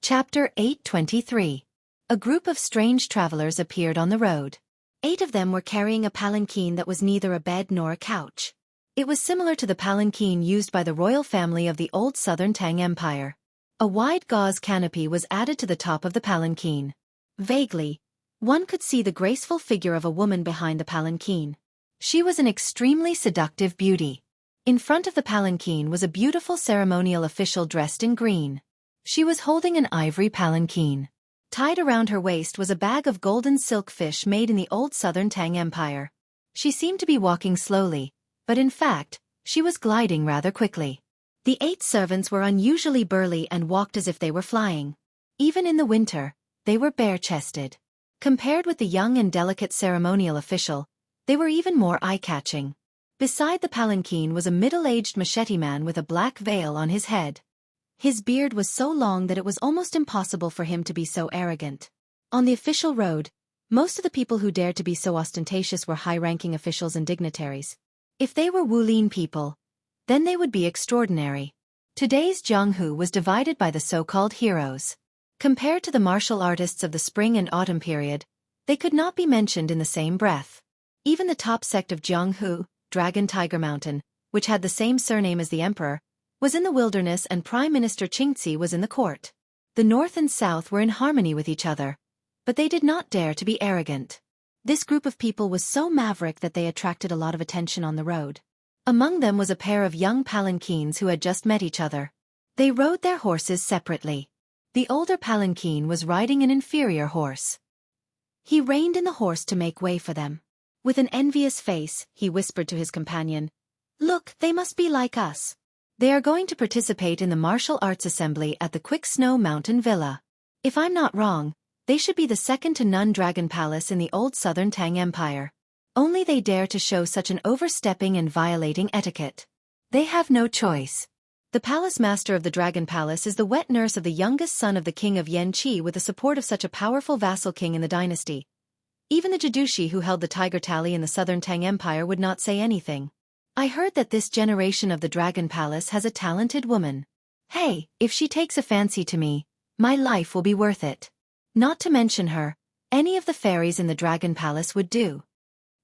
Chapter 823. A group of strange travelers appeared on the road. 8 of them were carrying a palanquin that was neither a bed nor a couch. It was similar to the palanquin used by the royal family of the old southern Tang Empire. A wide gauze canopy was added to the top of the palanquin. Vaguely, one could see the graceful figure of a woman behind the palanquin. She was an extremely seductive beauty. In front of the palanquin was a beautiful ceremonial official dressed in green. She was holding an ivory palanquin. Tied around her waist was a bag of golden silk fish made in the old southern Tang Empire. She seemed to be walking slowly, but in fact, she was gliding rather quickly. The 8 servants were unusually burly and walked as if they were flying. Even in the winter, they were bare-chested. Compared with the young and delicate ceremonial official, they were even more eye-catching. Beside the palanquin was a middle-aged machete man with a black veil on his head. His beard was so long that it was almost impossible for him to be so arrogant. On the official road, most of the people who dared to be so ostentatious were high-ranking officials and dignitaries. If they were Wulin people, then they would be extraordinary. Today's Jianghu was divided by the so-called heroes. Compared to the martial artists of the spring and autumn period, they could not be mentioned in the same breath. Even the top sect of Jianghu, Dragon Tiger Mountain, which had the same surname as the emperor, was in the wilderness and Prime Minister Qingzi was in the court. The north and south were in harmony with each other, but they did not dare to be arrogant. This group of people was so maverick that they attracted a lot of attention on the road. Among them was a pair of young palanquins who had just met each other. They rode their horses separately. The older palanquin was riding an inferior horse. He reined in the horse to make way for them. With an envious face, he whispered to his companion, "Look, they must be like us. They are going to participate in the martial arts assembly at the Quick Snow Mountain Villa. If I'm not wrong, they should be the second-to-none dragon palace in the old southern Tang Empire. Only they dare to show such an overstepping and violating etiquette. They have no choice. The palace master of the Dragon Palace is the wet nurse of the youngest son of the king of Yanqi with the support of such a powerful vassal king in the dynasty. Even the Jadushi who held the tiger tally in the southern Tang Empire would not say anything. I heard that this generation of the Dragon Palace has a talented woman. Hey, if she takes a fancy to me, my life will be worth it. Not to mention her, any of the fairies in the Dragon Palace would do."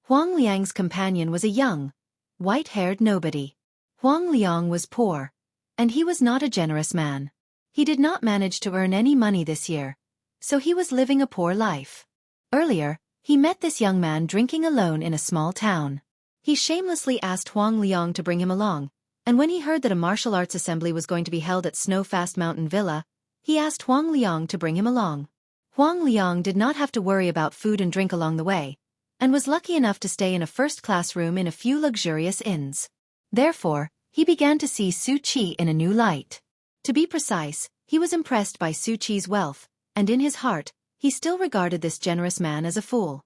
Huang Liang's companion was a young, white-haired nobody. Huang Liang was poor, and he was not a generous man. He did not manage to earn any money this year, so he was living a poor life. Earlier, he met this young man drinking alone in a small town. He shamelessly asked Huang Liang to bring him along, and when he heard that a martial arts assembly was going to be held at Snowfast Mountain Villa, he asked Huang Liang to bring him along. Huang Liang did not have to worry about food and drink along the way, and was lucky enough to stay in a first-class room in a few luxurious inns. Therefore, he began to see Su Qi in a new light. To be precise, he was impressed by Su Qi's wealth, and in his heart, he still regarded this generous man as a fool.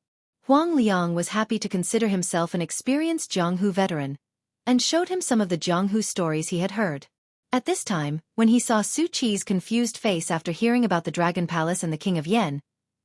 Huang Liang was happy to consider himself an experienced Jianghu veteran, and showed him some of the Jianghu stories he had heard. At this time, when he saw Su Qi's confused face after hearing about the Dragon Palace and the King of Yen,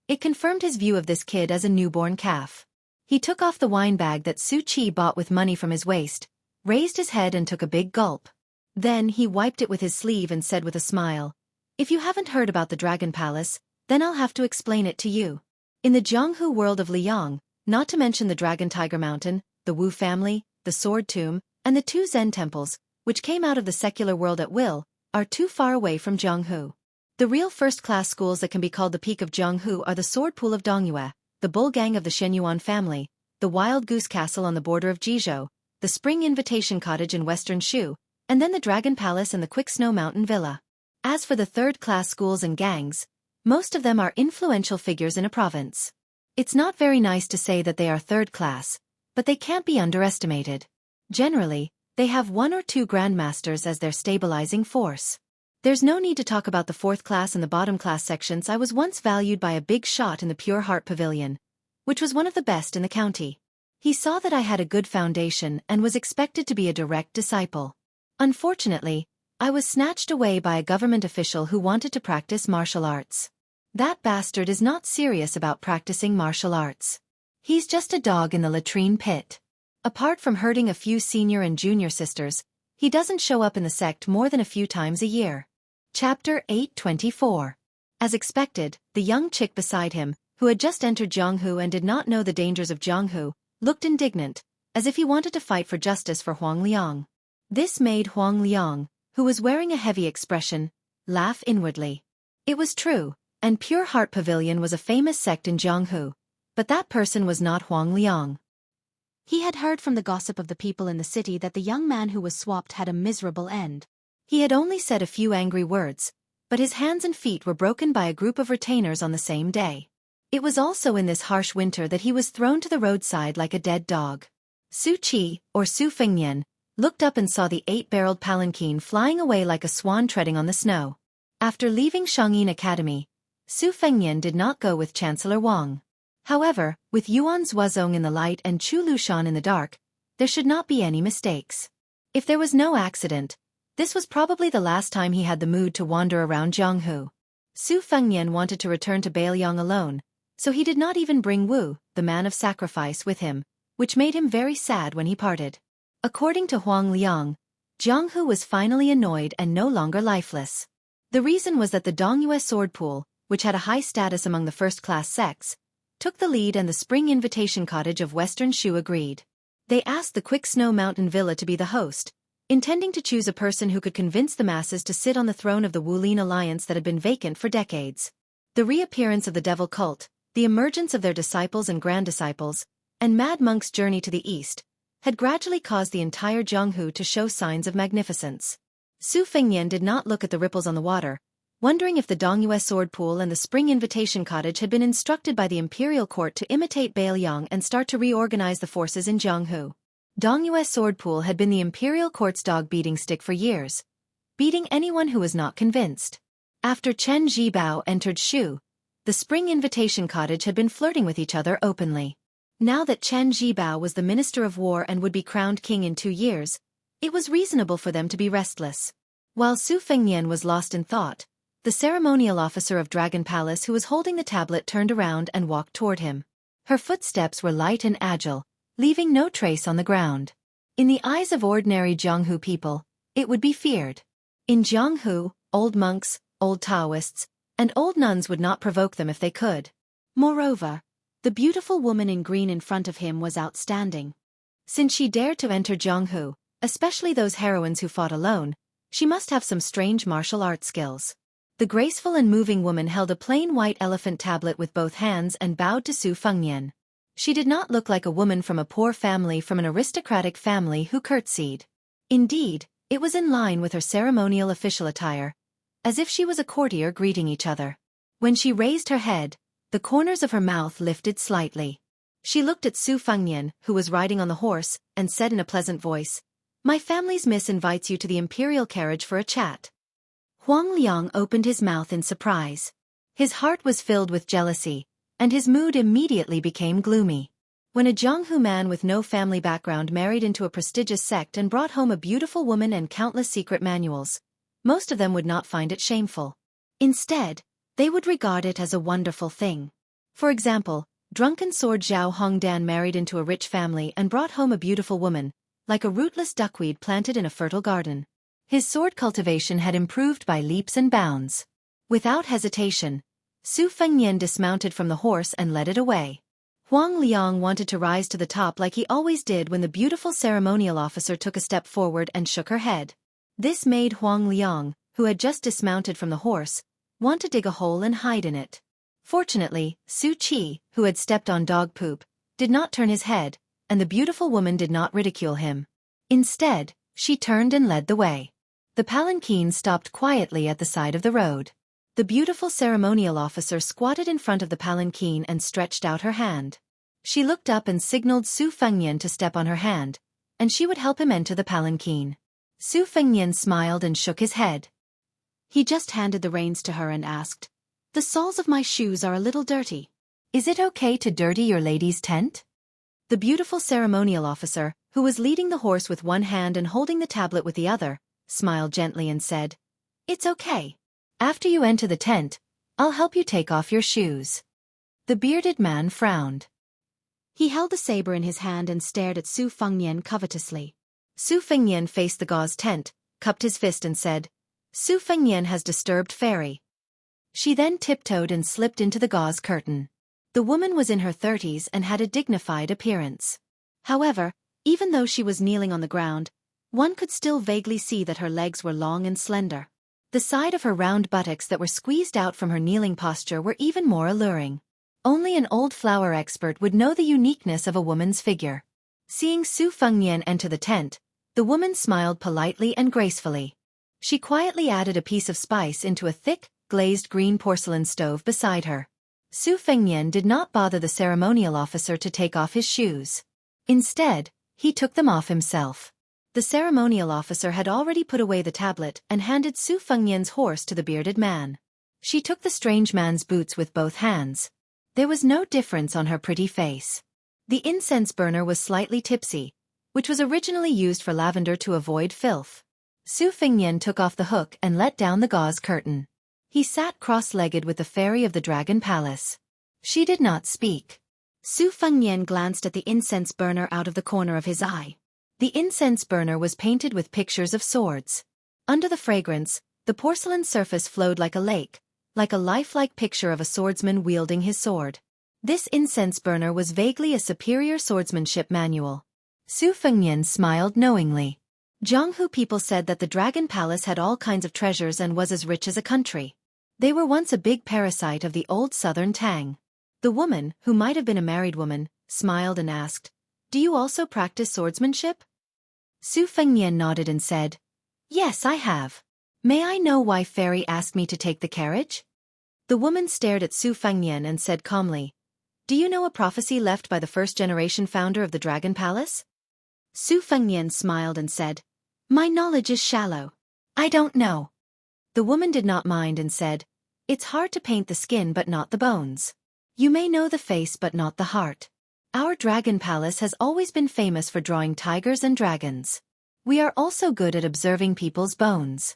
it confirmed his view of this kid as a newborn calf. He took off the wine bag that Su Qi bought with money from his waist, raised his head and took a big gulp. Then he wiped it with his sleeve and said with a smile, "If you haven't heard about the Dragon Palace, then I'll have to explain it to you. In the Jianghu world of Liang, not to mention the Dragon Tiger Mountain, the Wu family, the Sword Tomb, and the 2 Zen temples, which came out of the secular world at will, are too far away from Jianghu. The real first-class schools that can be called the peak of Jianghu are the Sword Pool of Dongyue, the bull gang of the Shenyuan family, the wild goose castle on the border of Jizhou, the spring invitation cottage in western Shu, and then the dragon palace and the quick snow mountain villa. As for the third-class schools and gangs, most of them are influential figures in a province. It's not very nice to say that they are third class, but they can't be underestimated. Generally, they have one or two grandmasters as their stabilizing force. There's no need to talk about the fourth class and the bottom class sections. I was once valued by a big shot in the Pure Heart Pavilion, which was one of the best in the county. He saw that I had a good foundation and was expected to be a direct disciple. Unfortunately, I was snatched away by a government official who wanted to practice martial arts. That bastard is not serious about practicing martial arts. He's just a dog in the latrine pit. Apart from hurting a few senior and junior sisters, he doesn't show up in the sect more than a few times a year. Chapter 824. As expected, the young chick beside him, who had just entered Jianghu and did not know the dangers of Jianghu, looked indignant, as if he wanted to fight for justice for Huang Liang. This made Huang Liang, who was wearing a heavy expression, laugh inwardly. It was true, and Pure Heart Pavilion was a famous sect in Jianghu, but that person was not Huang Liang. He had heard from the gossip of the people in the city that the young man who was swapped had a miserable end. He had only said a few angry words, but his hands and feet were broken by a group of retainers on the same day. It was also in this harsh winter that he was thrown to the roadside like a dead dog. Su Qi, or Su Fengnian, looked up and saw the 8-barreled palanquin flying away like a swan treading on the snow. After leaving Shangyin Academy, Su Fengnian did not go with Chancellor Wang. However, with Yuan Zuozong in the light and Chu Lushan in the dark, there should not be any mistakes. If there was no accident, this was probably the last time he had the mood to wander around Jianghu. Su Fengnian wanted to return to Bailiang alone, so he did not even bring Wu, the man of sacrifice, with him, which made him very sad when he parted. According to Huang Liang, Jianghu was finally annoyed and no longer lifeless. The reason was that the Dongyue sword pool, which had a high status among the first-class sects, took the lead and the spring invitation cottage of Western Shu agreed. They asked the quick snow mountain villa to be the host, intending to choose a person who could convince the masses to sit on the throne of the Wulin alliance that had been vacant for decades. The reappearance of the devil cult, the emergence of their disciples and grand-disciples, and Mad Monk's journey to the east, had gradually caused the entire Jianghu to show signs of magnificence. Su Fengnian did not look at the ripples on the water, wondering if the Dongyue sword pool and the spring invitation cottage had been instructed by the imperial court to imitate Bailiang and start to reorganize the forces in Jianghu. Dongyue sword pool had been the imperial court's dog-beating stick for years, beating anyone who was not convinced. After Chen Zhibao entered Shu, the spring invitation cottage had been flirting with each other openly. Now that Chen Zhibao was the Minister of War and would be crowned king in 2 years, it was reasonable for them to be restless. While Su Fengnian was lost in thought, the ceremonial officer of Dragon Palace who was holding the tablet turned around and walked toward him. Her footsteps were light and agile, leaving no trace on the ground. In the eyes of ordinary Jianghu people, it would be feared. In Jianghu, old monks, old Taoists, and old nuns would not provoke them if they could. Moreover, the beautiful woman in green in front of him was outstanding. Since she dared to enter Jianghu, especially those heroines who fought alone, she must have some strange martial arts skills. The graceful and moving woman held a plain white elephant tablet with both hands and bowed to Su Fengnian. She did not look like a woman from a poor family from an aristocratic family who curtsied. Indeed, it was in line with her ceremonial official attire, as if she was a courtier greeting each other. When she raised her head, the corners of her mouth lifted slightly. She looked at Su Fengnian, who was riding on the horse, and said in a pleasant voice, "My family's miss invites you to the imperial carriage for a chat." Huang Liang opened his mouth in surprise. His heart was filled with jealousy, and his mood immediately became gloomy. When a Jianghu man with no family background married into a prestigious sect and brought home a beautiful woman and countless secret manuals, most of them would not find it shameful. Instead, they would regard it as a wonderful thing. For example, drunken sword Zhao Hongdan married into a rich family and brought home a beautiful woman, like a rootless duckweed planted in a fertile garden. His sword cultivation had improved by leaps and bounds. Without hesitation, Su Fengnian dismounted from the horse and led it away. Huang Liang wanted to rise to the top like he always did when the beautiful ceremonial officer took a step forward and shook her head. This made Huang Liang, who had just dismounted from the horse, want to dig a hole and hide in it. Fortunately, Su Chi, who had stepped on dog poop, did not turn his head, and the beautiful woman did not ridicule him. Instead, she turned and led the way. The palanquin stopped quietly at the side of the road. The beautiful ceremonial officer squatted in front of the palanquin and stretched out her hand. She looked up and signaled Su Fengnian to step on her hand, and she would help him enter the palanquin. Su Fengnian smiled and shook his head. He just handed the reins to her and asked, "The soles of my shoes are a little dirty. Is it okay to dirty your lady's tent?" The beautiful ceremonial officer, who was leading the horse with one hand and holding the tablet with the other, smiled gently and said, "It's okay. After you enter the tent, I'll help you take off your shoes." The bearded man frowned. He held the saber in his hand and stared at Su Fengnian covetously. Su Fengnian faced the gauze tent, cupped his fist and said, "Su Fengnian has disturbed Fairy." She then tiptoed and slipped into the gauze curtain. The woman was in her 30s and had a dignified appearance. However, even though she was kneeling on the ground, one could still vaguely see that her legs were long and slender. The side of her round buttocks that were squeezed out from her kneeling posture were even more alluring. Only an old flower expert would know the uniqueness of a woman's figure. Seeing Su Fengnian enter the tent, the woman smiled politely and gracefully. She quietly added a piece of spice into a thick, glazed green porcelain stove beside her. Su Fengnian did not bother the ceremonial officer to take off his shoes. Instead, he took them off himself. The ceremonial officer had already put away the tablet and handed Su Fengnian's horse to the bearded man. She took the strange man's boots with both hands. There was no difference on her pretty face. The incense burner was slightly tipsy, which was originally used for lavender to avoid filth. Su Fengnian took off the hook and let down the gauze curtain. He sat cross-legged with the fairy of the Dragon Palace. She did not speak. Su Fengnian glanced at the incense burner out of the corner of his eye. The incense burner was painted with pictures of swords. Under the fragrance, the porcelain surface flowed like a lake, like a lifelike picture of a swordsman wielding his sword. This incense burner was vaguely a superior swordsmanship manual. Su Fengnian smiled knowingly. Jianghu people said that the Dragon Palace had all kinds of treasures and was as rich as a country. They were once a big parasite of the old southern Tang. The woman, who might have been a married woman, smiled and asked, "Do you also practice swordsmanship?" Su Fengnian nodded and said, "Yes, I have. May I know why Fairy asked me to take the carriage?" The woman stared at Su Fengnian and said calmly, "Do you know a prophecy left by the first-generation founder of the Dragon Palace?" Su Fengnian smiled and said, "My knowledge is shallow. I don't know." The woman did not mind and said, "It's hard to paint the skin but not the bones. You may know the face but not the heart. Our Dragon Palace has always been famous for drawing tigers and dragons. We are also good at observing people's bones."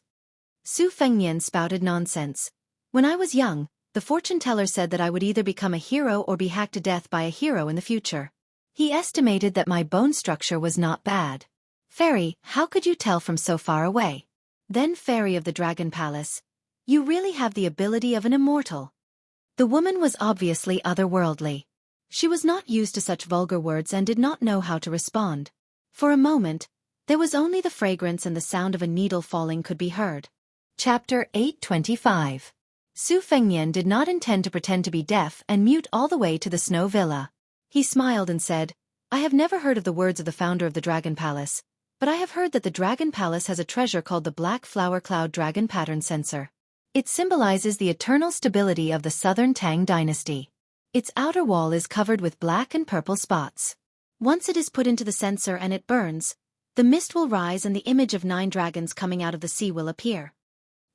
Su Fengnian spouted nonsense. "When I was young, the fortune-teller said that I would either become a hero or be hacked to death by a hero in the future. He estimated that my bone structure was not bad. Fairy, how could you tell from so far away? Then Fairy of the Dragon Palace, you really have the ability of an immortal." The woman was obviously otherworldly. She was not used to such vulgar words and did not know how to respond. For a moment, there was only the fragrance and the sound of a needle falling could be heard. Chapter 825. Su Fengnian did not intend to pretend to be deaf and mute all the way to the Snow Villa. He smiled and said, "I have never heard of the words of the founder of the Dragon Palace, but I have heard that the Dragon Palace has a treasure called the Black Flower Cloud Dragon Pattern Censer. It symbolizes the eternal stability of the Southern Tang dynasty. Its outer wall is covered with black and purple spots. Once it is put into the censer and it burns, the mist will rise and the image of 9 dragons coming out of the sea will appear."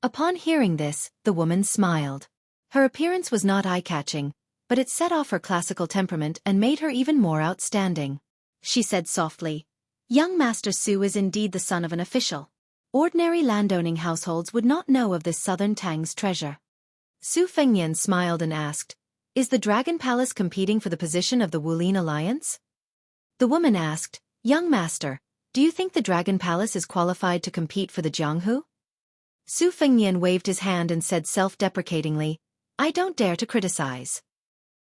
Upon hearing this, the woman smiled. Her appearance was not eye-catching, but it set off her classical temperament and made her even more outstanding. She said softly, "Young Master Su is indeed the son of an official. Ordinary landowning households would not know of this Southern Tang's treasure." Su Fengnian smiled and asked, "Is the Dragon Palace competing for the position of the Wulin Alliance?" The woman asked, "Young Master, do you think the Dragon Palace is qualified to compete for the Jianghu?" Su Fengnian waved his hand and said self-deprecatingly, "I don't dare to criticize."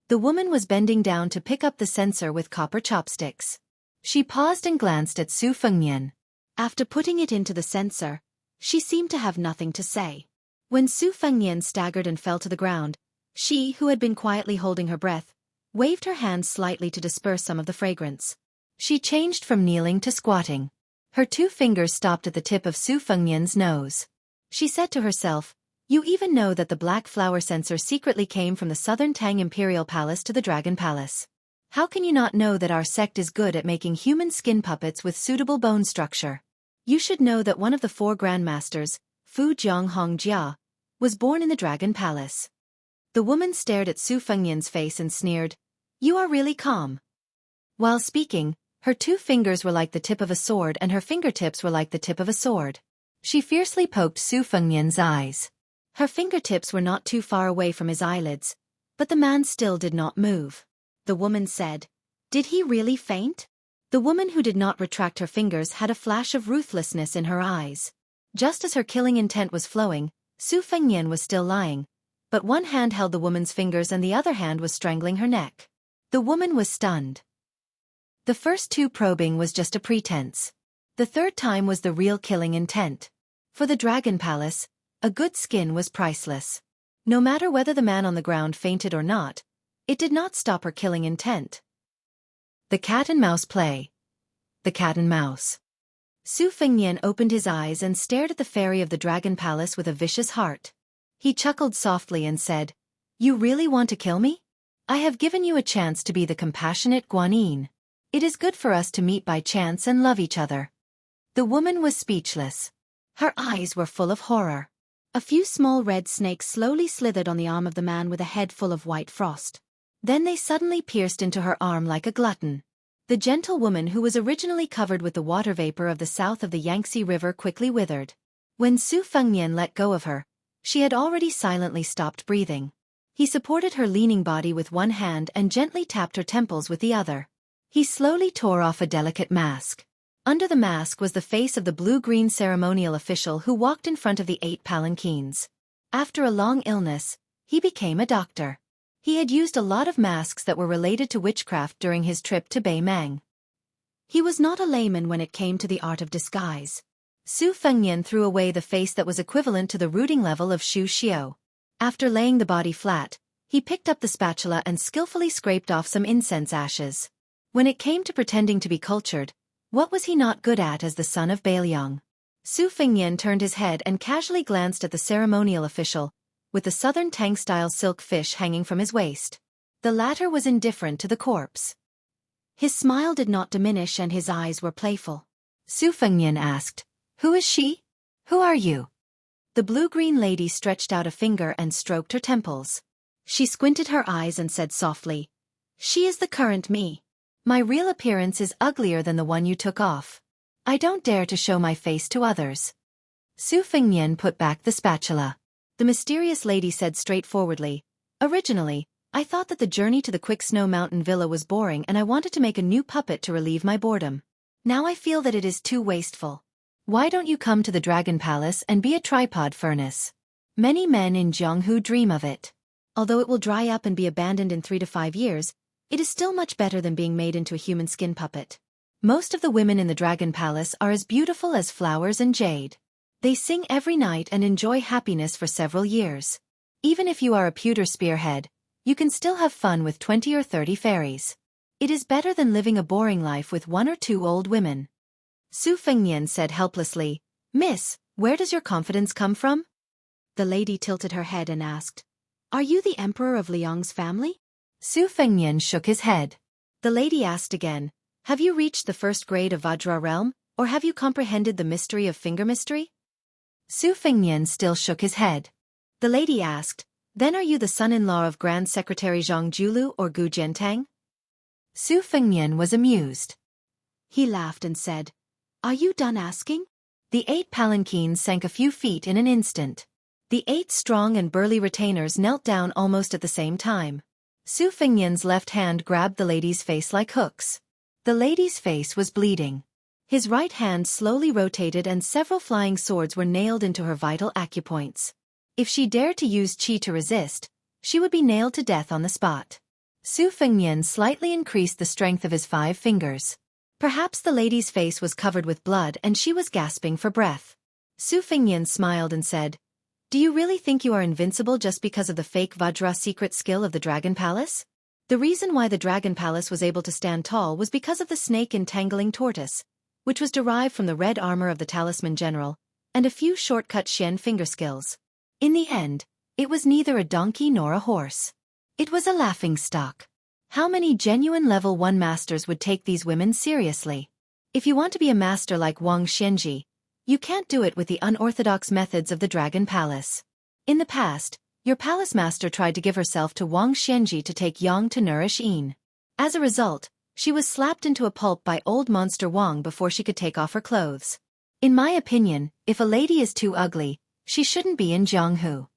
The woman was bending down to pick up the censer with copper chopsticks. She paused and glanced at Su Fengnian. After putting it into the censer, she seemed to have nothing to say. When Su Fengnian staggered and fell to the ground, She, who had been quietly holding her breath, waved her hands slightly to disperse some of the fragrance. She changed from kneeling to squatting. Her 2 fingers stopped at the tip of Su Fengnian's nose. She said to herself, "You even know that the black flower censer secretly came from the southern Tang Imperial Palace to the Dragon Palace. How can you not know that our sect is good at making human skin puppets with suitable bone structure? You should know that one of the 4 grandmasters, Fu Jianghongjia, was born in the Dragon Palace." The woman stared at Su Fengnian's face and sneered, "You are really calm." While speaking, her 2 fingers were like the tip of a sword and her fingertips were like the tip of a sword. She fiercely poked Su Fengnian's eyes. Her fingertips were not too far away from his eyelids, but the man still did not move. The woman said, "Did he really faint?" The woman who did not retract her fingers had a flash of ruthlessness in her eyes. Just as her killing intent was flowing, Su Fengnian was still lying, but one hand held the woman's fingers and the other hand was strangling her neck. The woman was stunned. The first 2 probing was just a pretense. The 3rd time was the real killing intent. For the Dragon Palace, a good skin was priceless. No matter whether the man on the ground fainted or not, it did not stop her killing intent. The cat and mouse play. The cat and mouse. Su Fengnian opened his eyes and stared at the fairy of the Dragon Palace with a vicious heart. He chuckled softly and said, "You really want to kill me? I have given you a chance to be the compassionate Guanyin. It is good for us to meet by chance and love each other." The woman was speechless. Her eyes were full of horror. A few small red snakes slowly slithered on the arm of the man with a head full of white frost. Then they suddenly pierced into her arm like a glutton. The gentle woman who was originally covered with the water vapor of the south of the Yangtze River quickly withered. When Su Fengnian let go of her, she had already silently stopped breathing. He supported her leaning body with one hand and gently tapped her temples with the other. He slowly tore off a delicate mask. Under the mask was the face of the blue-green ceremonial official who walked in front of the 8 palanquins. After a long illness, he became a doctor. He had used a lot of masks that were related to witchcraft during his trip to Beimang. He was not a layman when it came to the art of disguise. Su Fengnian threw away the face that was equivalent to the rooting level of Shu Xiao. After laying the body flat, he picked up the spatula and skillfully scraped off some incense ashes. When it came to pretending to be cultured, what was he not good at as the son of Bailiang? Su Fengnian turned his head and casually glanced at the ceremonial official, with the southern Tang-style silk fish hanging from his waist. The latter was indifferent to the corpse. His smile did not diminish and his eyes were playful. Su Fengnian asked, "Who is she? Who are you?" The blue-green lady stretched out a finger and stroked her temples. She squinted her eyes and said softly, "She is the current me. My real appearance is uglier than the one you took off. I don't dare to show my face to others." Su Fengnian put back the spatula. The mysterious lady said straightforwardly, "Originally, I thought that the journey to the Quick Snow Mountain Villa was boring and I wanted to make a new puppet to relieve my boredom. Now I feel that it is too wasteful. Why don't you come to the Dragon Palace and be a tripod furnace? Many men in Jianghu dream of it. Although it will dry up and be abandoned in 3 to 5 years, it is still much better than being made into a human skin puppet. Most of the women in the Dragon Palace are as beautiful as flowers and jade. They sing every night and enjoy happiness for several years. Even if you are a pewter spearhead, you can still have fun with 20 or 30 fairies. It is better than living a boring life with 1 or 2 old women." Su Fengnian said helplessly, "Miss, where does your confidence come from?" The lady tilted her head and asked, "Are you the emperor of Liang's family?" Su Fengnian shook his head. The lady asked again, "Have you reached the 1st grade of Vajra realm, or have you comprehended the mystery of finger mystery?" Su Fengnian still shook his head. The lady asked, "Then are you the son-in-law of Grand Secretary Zhang Julu or Gu Jiantang?" Su Fengnian was amused. He laughed and said, "Are you done asking?" The 8 palanquins sank a few feet in an instant. The 8 strong and burly retainers knelt down almost at the same time. Su Fengnian's left hand grabbed the lady's face like hooks. The lady's face was bleeding. His right hand slowly rotated and several flying swords were nailed into her vital acupoints. If she dared to use qi to resist, she would be nailed to death on the spot. Su Fengnian slightly increased the strength of his 5 fingers. Perhaps the lady's face was covered with blood and she was gasping for breath. Su Fengnian smiled and said, Do you really think you are invincible just because of the fake Vajra secret skill of the Dragon Palace? The reason why the Dragon Palace was able to stand tall was because of the snake entangling tortoise, which was derived from the red armor of the Talisman General, and a few shortcut Xian finger skills. In the end, it was neither a donkey nor a horse. It was a laughingstock. How many genuine level 1 masters would take these women seriously? If you want to be a master like Wang Xianji, you can't do it with the unorthodox methods of the Dragon Palace. In the past, your palace master tried to give herself to Wang Xianji to take Yang to nourish Yin. As a result, she was slapped into a pulp by old monster Wang before she could take off her clothes. In my opinion, if a lady is too ugly, she shouldn't be in Jianghu.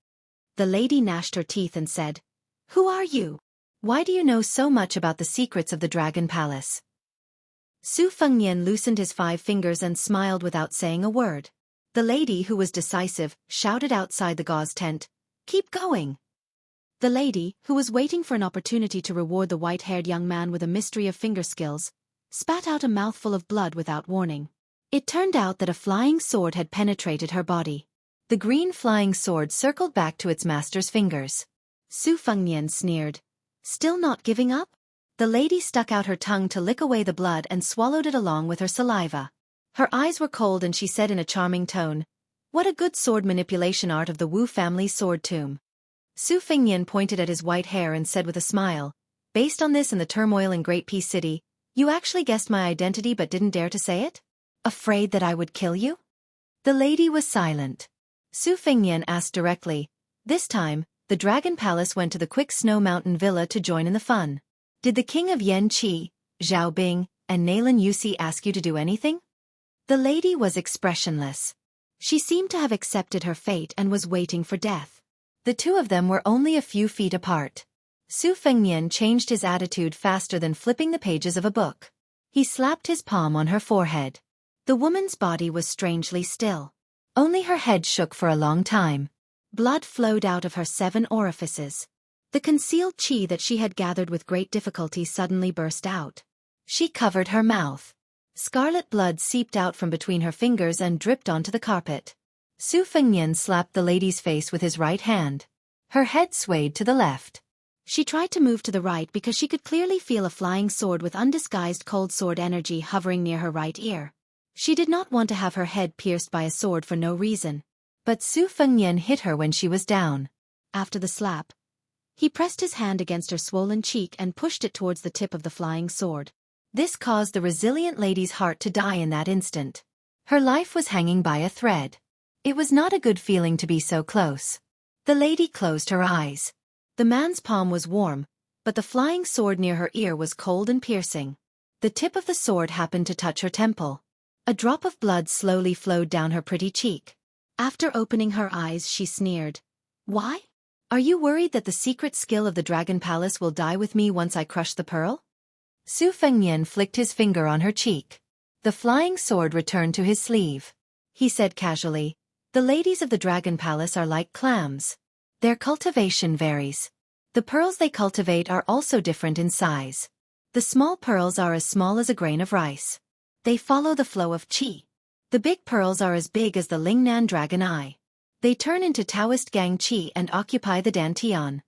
The lady gnashed her teeth and said, "Who are you? Why do you know so much about the secrets of the Dragon Palace?" Su Fengnian loosened his 5 fingers and smiled without saying a word. The lady, who was decisive, shouted outside the gauze tent, "Keep going!" The lady, who was waiting for an opportunity to reward the white-haired young man with a mystery of finger skills, spat out a mouthful of blood without warning. It turned out that a flying sword had penetrated her body. The green flying sword circled back to its master's fingers. Su Fengnian sneered. "Still not giving up?" The lady stuck out her tongue to lick away the blood and swallowed it along with her saliva. Her eyes were cold and she said in a charming tone, "What a good sword manipulation art of the Wu family's sword tomb." Su Fengnian pointed at his white hair and said with a smile, "Based on this and the turmoil in Great Peace City, you actually guessed my identity but didn't dare to say it? Afraid that I would kill you?" The lady was silent. Su Fengnian asked directly, "This time, the Dragon Palace went to the Quick Snow Mountain Villa to join in the fun. Did the king of Yanqi, Zhao Bing, and Nalan Yusi ask you to do anything?" The lady was expressionless. She seemed to have accepted her fate and was waiting for death. The two of them were only a few feet apart. Su Fengnian changed his attitude faster than flipping the pages of a book. He slapped his palm on her forehead. The woman's body was strangely still. Only her head shook for a long time. Blood flowed out of her 7 orifices. The concealed qi that she had gathered with great difficulty suddenly burst out. She covered her mouth. Scarlet blood seeped out from between her fingers and dripped onto the carpet. Su Fengnian slapped the lady's face with his right hand. Her head swayed to the left. She tried to move to the right because she could clearly feel a flying sword with undisguised cold sword energy hovering near her right ear. She did not want to have her head pierced by a sword for no reason. But Su Fengnian hit her when she was down. After the slap, he pressed his hand against her swollen cheek and pushed it towards the tip of the flying sword. This caused the resilient lady's heart to die in that instant. Her life was hanging by a thread. It was not a good feeling to be so close. The lady closed her eyes. The man's palm was warm, but the flying sword near her ear was cold and piercing. The tip of the sword happened to touch her temple. A drop of blood slowly flowed down her pretty cheek. After opening her eyes, she sneered. "Why? Are you worried that the secret skill of the Dragon Palace will die with me once I crush the pearl?" Su Fengnian flicked his finger on her cheek. The flying sword returned to his sleeve. He said casually, "The ladies of the Dragon Palace are like clams. Their cultivation varies. The pearls they cultivate are also different in size. The small pearls are as small as a grain of rice. They follow the flow of qi. The big pearls are as big as the Lingnan dragon eye. They turn into Taoist gang qi and occupy the dantian."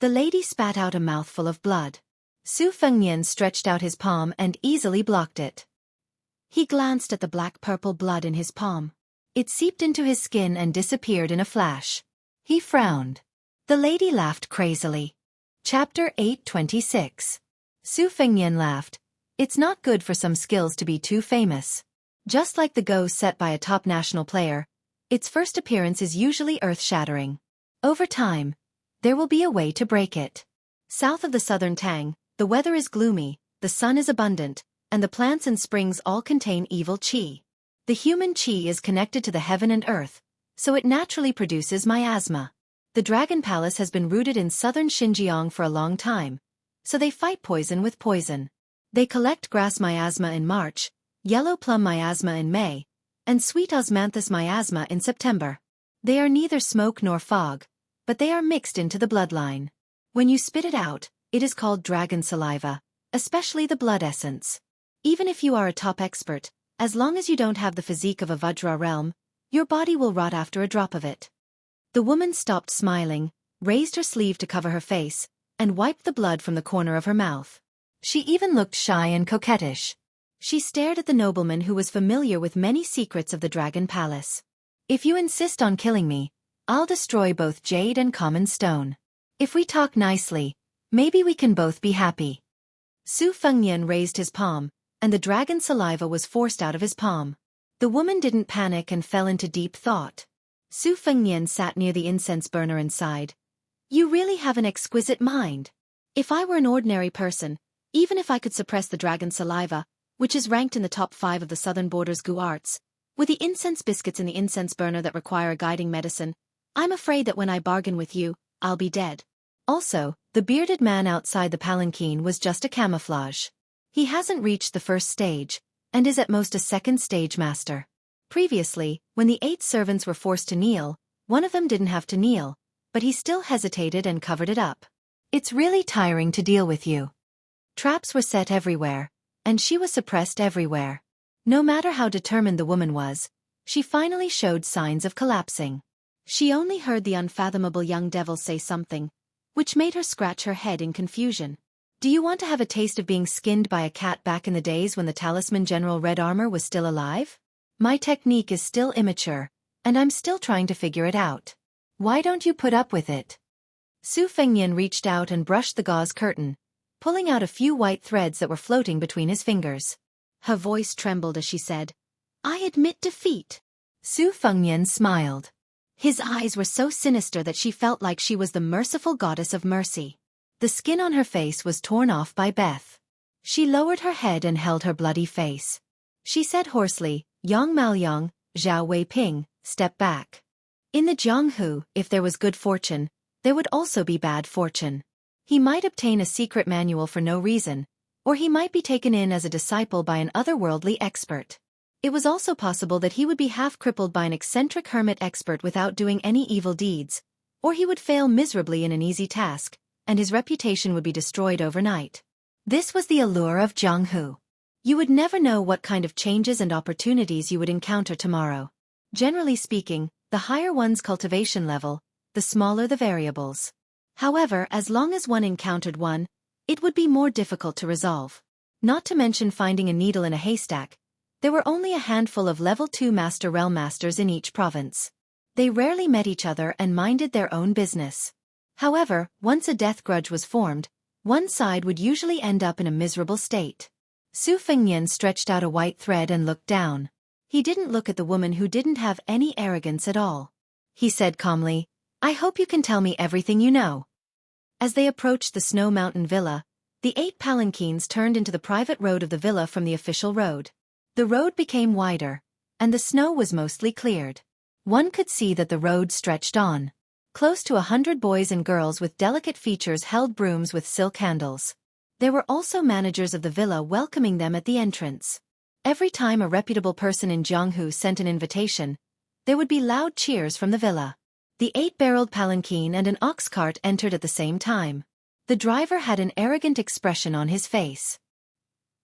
The lady spat out a mouthful of blood. Su Fengnian stretched out his palm and easily blocked it. He glanced at the black-purple blood in his palm. It seeped into his skin and disappeared in a flash. He frowned. The lady laughed crazily. Chapter 826. Su Fengnian laughed. "It's not good for some skills to be too famous. Just like the go set by a top national player, its first appearance is usually earth-shattering. Over time, there will be a way to break it. South of the southern Tang, the weather is gloomy, the sun is abundant, and the plants and springs all contain evil qi. The human qi is connected to the heaven and earth, so it naturally produces miasma. The Dragon Palace has been rooted in southern Xinjiang for a long time, so they fight poison with poison. They collect grass miasma in March, yellow plum miasma in May, and sweet osmanthus miasma in September. They are neither smoke nor fog, but they are mixed into the bloodline. When you spit it out, it is called dragon saliva, especially the blood essence. Even if you are a top expert, as long as you don't have the physique of a Vajra realm, your body will rot after a drop of it." The woman stopped smiling, raised her sleeve to cover her face, and wiped the blood from the corner of her mouth. She even looked shy and coquettish. She stared at the nobleman who was familiar with many secrets of the Dragon Palace. If you insist on killing me, I'll destroy both jade and common stone. If we talk nicely, maybe we can both be happy. Su Fengnian raised his palm, and the dragon's saliva was forced out of his palm. The woman didn't panic and fell into deep thought. Su Fengnian sat near the incense burner and sighed. You really have an exquisite mind. If I were an ordinary person, even if I could suppress the dragon's saliva, which is ranked in the top 5 of the southern border's gu arts, with the incense biscuits in the incense burner that require a guiding medicine, I'm afraid that when I bargain with you, I'll be dead. Also, the bearded man outside the palanquin was just a camouflage. He hasn't reached the first stage, and is at most a second stage master. Previously, when the 8 servants were forced to kneel, one of them didn't have to kneel, but he still hesitated and covered it up. It's really tiring to deal with you. Traps were set everywhere, and she was suppressed everywhere. No matter how determined the woman was, she finally showed signs of collapsing. She only heard the unfathomable young devil say something, which made her scratch her head in confusion. Do you want to have a taste of being skinned by a cat back in the days when the talisman General Red Armor was still alive? My technique is still immature, and I'm still trying to figure it out. Why don't you put up with it? Su Fengnian reached out and brushed the gauze curtain, pulling out a few white threads that were floating between his fingers. Her voice trembled as she said, I admit defeat. Su Fengnian smiled. His eyes were so sinister that she felt like she was the merciful goddess of mercy. The skin on her face was torn off by Beth. She lowered her head and held her bloody face. She said hoarsely, Yang Maoyang, Zhao Wei Ping, step back. In the Jianghu, if there was good fortune, there would also be bad fortune. He might obtain a secret manual for no reason, or he might be taken in as a disciple by an otherworldly expert. It was also possible that he would be half-crippled by an eccentric hermit expert without doing any evil deeds, or he would fail miserably in an easy task, and his reputation would be destroyed overnight. This was the allure of Jianghu. You would never know what kind of changes and opportunities you would encounter tomorrow. Generally speaking, the higher one's cultivation level, the smaller the variables. However, as long as one encountered one, it would be more difficult to resolve. Not to mention finding a needle in a haystack. There were only a handful of level 2 Master Realm Masters in each province. They rarely met each other and minded their own business. However, once a death grudge was formed, one side would usually end up in a miserable state. Su Fengnian stretched out a white thread and looked down. He didn't look at the woman who didn't have any arrogance at all. He said calmly, I hope you can tell me everything you know. As they approached the Snow Mountain Villa, the 8 palanquins turned into the private road of the villa from the official road. The road became wider, and the snow was mostly cleared. One could see that the road stretched on. Close to 100 boys and girls with delicate features held brooms with silk handles. There were also managers of the villa welcoming them at the entrance. Every time a reputable person in Jianghu sent an invitation, there would be loud cheers from the villa. The 8-barreled palanquin and an ox cart entered at the same time. The driver had an arrogant expression on his face.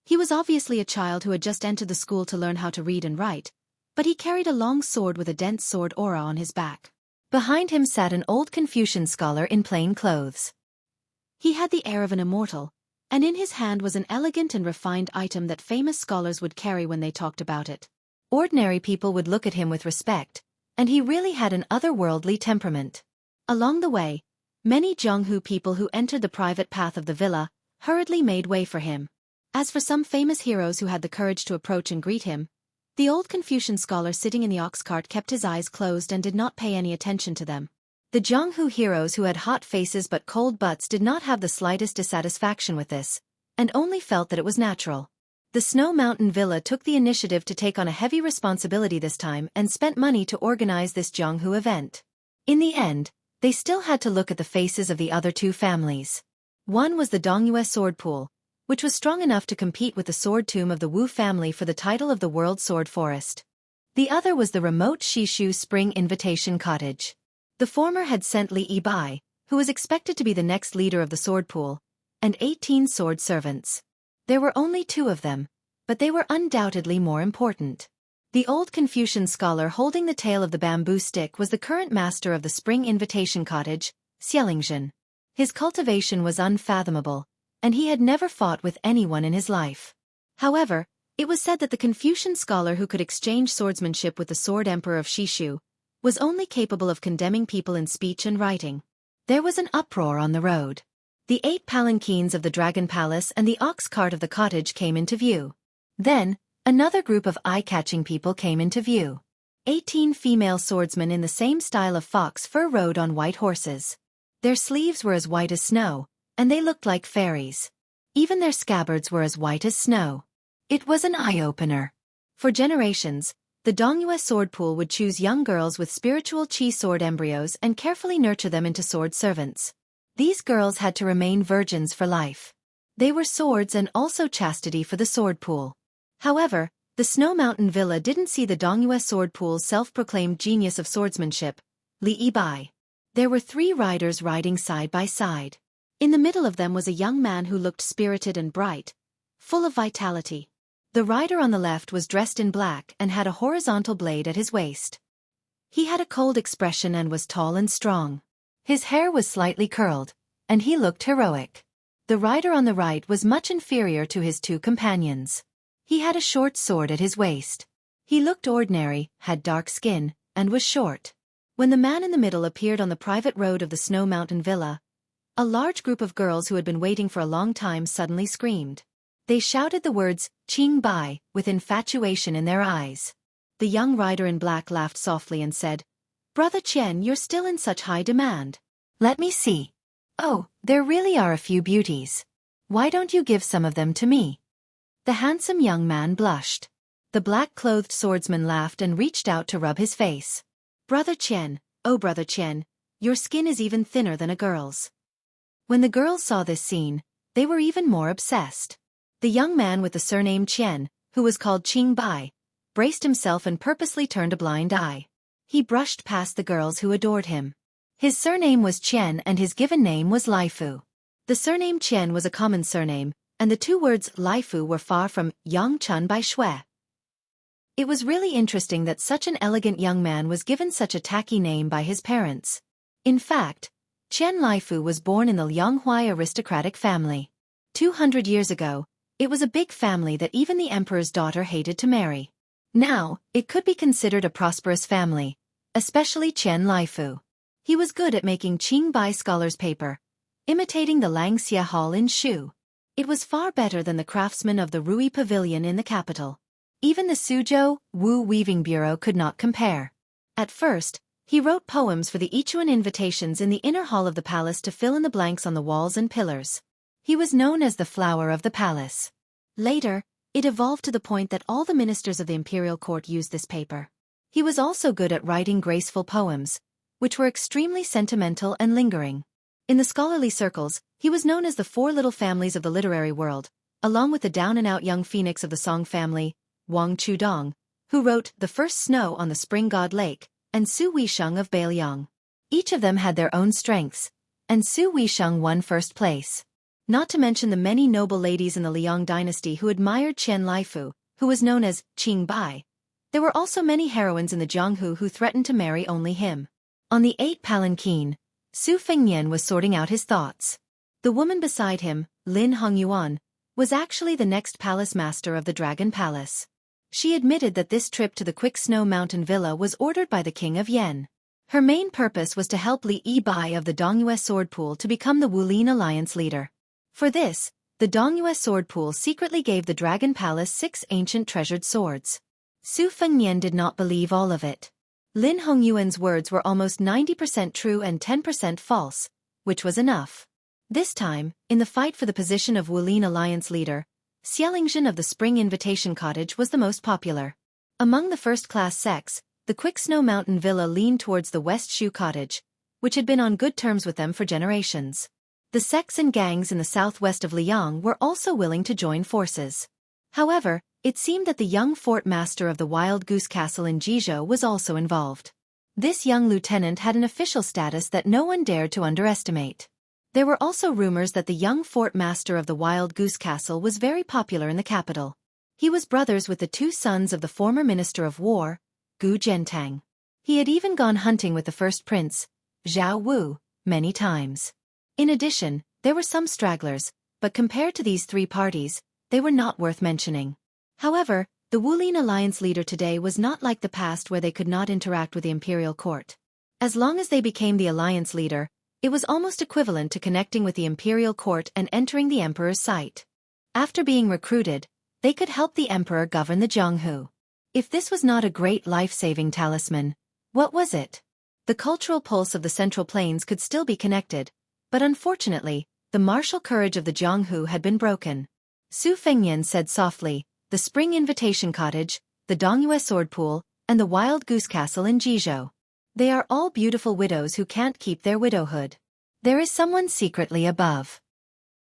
He was obviously a child who had just entered the school to learn how to read and write, but he carried a long sword with a dense sword aura on his back. Behind him sat an old Confucian scholar in plain clothes. He had the air of an immortal, and in his hand was an elegant and refined item that famous scholars would carry when they talked about it. Ordinary people would look at him with respect, and he really had an otherworldly temperament. Along the way, many Jianghu people who entered the private path of the villa hurriedly made way for him. As for some famous heroes who had the courage to approach and greet him, the old Confucian scholar sitting in the ox cart kept his eyes closed and did not pay any attention to them. The Jianghu heroes who had hot faces but cold butts did not have the slightest dissatisfaction with this, and only felt that it was natural. The Snow Mountain Villa took the initiative to take on a heavy responsibility this time and spent money to organize this Jianghu event. In the end, they still had to look at the faces of the other 2 families. One was the Dongyue sword pool, which was strong enough to compete with the sword tomb of the Wu family for the title of the World Sword Forest. The other was the remote Shishu Spring Invitation Cottage. The former had sent Li Yibai, who was expected to be the next leader of the sword pool, and 18 sword servants. There were only 2 of them, but they were undoubtedly more important. The old Confucian scholar holding the tail of the bamboo stick was the current master of the spring invitation cottage, Xiaolingzhen. His cultivation was unfathomable, and he had never fought with anyone in his life. However, it was said that the Confucian scholar who could exchange swordsmanship with the sword emperor of Shishu was only capable of condemning people in speech and writing. There was an uproar on the road. The 8 palanquins of the Dragon Palace and the ox cart of the cottage came into view. Then, another group of eye-catching people came into view. 18 female swordsmen in the same style of fox fur rode on white horses. Their sleeves were as white as snow, and they looked like fairies. Even their scabbards were as white as snow. It was an eye-opener. For generations, the Dongyue sword pool would choose young girls with spiritual chi sword embryos and carefully nurture them into sword servants. These girls had to remain virgins for life. They were swords and also chastity for the sword pool. However, the Snow Mountain Villa didn't see the Dongyue sword pool's self-proclaimed genius of swordsmanship, Li Bai. There were 3 riders riding side by side. In the middle of them was a young man who looked spirited and bright, full of vitality. The rider on the left was dressed in black and had a horizontal blade at his waist. He had a cold expression and was tall and strong. His hair was slightly curled, and he looked heroic. The rider on the right was much inferior to his 2 companions. He had a short sword at his waist. He looked ordinary, had dark skin, and was short. When the man in the middle appeared on the private road of the Snow Mountain Villa, a large group of girls who had been waiting for a long time suddenly screamed. They shouted the words, "Qing Bai," with infatuation in their eyes. The young rider in black laughed softly and said, "Brother Qian, you're still in such high demand. Let me see. Oh, there really are a few beauties. Why don't you give some of them to me?" The handsome young man blushed. The black-clothed swordsman laughed and reached out to rub his face. "Brother Qian, oh Brother Qian, your skin is even thinner than a girl's." When the girls saw this scene, they were even more obsessed. The young man with the surname Qian, who was called Qing Bai, braced himself and purposely turned a blind eye. He brushed past the girls who adored him. His surname was Qian and his given name was Laifu. The surname Qian was a common surname, and the 2 words Laifu were far from Yang Chun by Shui. It was really interesting that such an elegant young man was given such a tacky name by his parents. In fact, Qian Laifu was born in the Lianghuai aristocratic family. 200 years ago, it was a big family that even the emperor's daughter hated to marry. Now, it could be considered a prosperous family, especially Qian Laifu. He was good at making Qing Bai scholars' paper, imitating the Langxia Hall in Shu. It was far better than the craftsmen of the Rui Pavilion in the capital. Even the Suzhou Wu Weaving Bureau could not compare. At first, he wrote poems for the Ichuan invitations in the inner hall of the palace to fill in the blanks on the walls and pillars. He was known as the flower of the palace. Later, it evolved to the point that all the ministers of the imperial court used this paper. He was also good at writing graceful poems, which were extremely sentimental and lingering. In the scholarly circles, he was known as the 4 little families of the literary world, along with the down-and-out young phoenix of the song family, Wang Chudong, who wrote The First Snow on the Spring God Lake, and Su Weisheng of Beiliang. Each of them had their own strengths, and Su Weisheng won first place. Not to mention the many noble ladies in the Liang dynasty who admired Qian Laifu, who was known as Qing Bai. There were also many heroines in the Jianghu who threatened to marry only him. On the 8 palanquin, Su Fengnian was sorting out his thoughts. The woman beside him, Lin Hongyuan, was actually the next palace master of the Dragon Palace. She admitted that this trip to the Quick Snow Mountain Villa was ordered by the King of Yen. Her main purpose was to help Li Bai of the Dongyue Sword Pool to become the Wulin Alliance leader. For this, the Dongyue Sword Pool secretly gave the Dragon Palace 6 ancient treasured swords. Su Fengnian did not believe all of it. Lin Hongyuan's words were almost 90% true and 10% false, which was enough. This time, in the fight for the position of Wulin Alliance leader, Xiaolingzhen of the Spring Invitation Cottage was the most popular. Among the first-class sects, the Quick Snow Mountain Villa leaned towards the West Shu Cottage, which had been on good terms with them for generations. The sects and gangs in the southwest of Liang were also willing to join forces. However, it seemed that the young fort master of the Wild Goose Castle in Jizhou was also involved. This young lieutenant had an official status that no one dared to underestimate. There were also rumors that the young fort master of the Wild Goose Castle was very popular in the capital. He was brothers with the two sons of the former Minister of War, Gu Zhentang. He had even gone hunting with the first prince, Zhao Wu, many times. In addition, there were some stragglers, but compared to these three parties, they were not worth mentioning. However, the Wulin alliance leader today was not like the past where they could not interact with the imperial court. As long as they became the alliance leader, it was almost equivalent to connecting with the imperial court and entering the emperor's sight. After being recruited, they could help the emperor govern the Jianghu. If this was not a great life-saving talisman, what was it? The cultural pulse of the Central Plains could still be connected, but unfortunately, the martial courage of the Jianghu had been broken. Su Fengnian said softly, the Spring Invitation Cottage, the Dongyue Sword Pool, and the Wild Goose Castle in Jizhou. They are all beautiful widows who can't keep their widowhood. There is someone secretly above.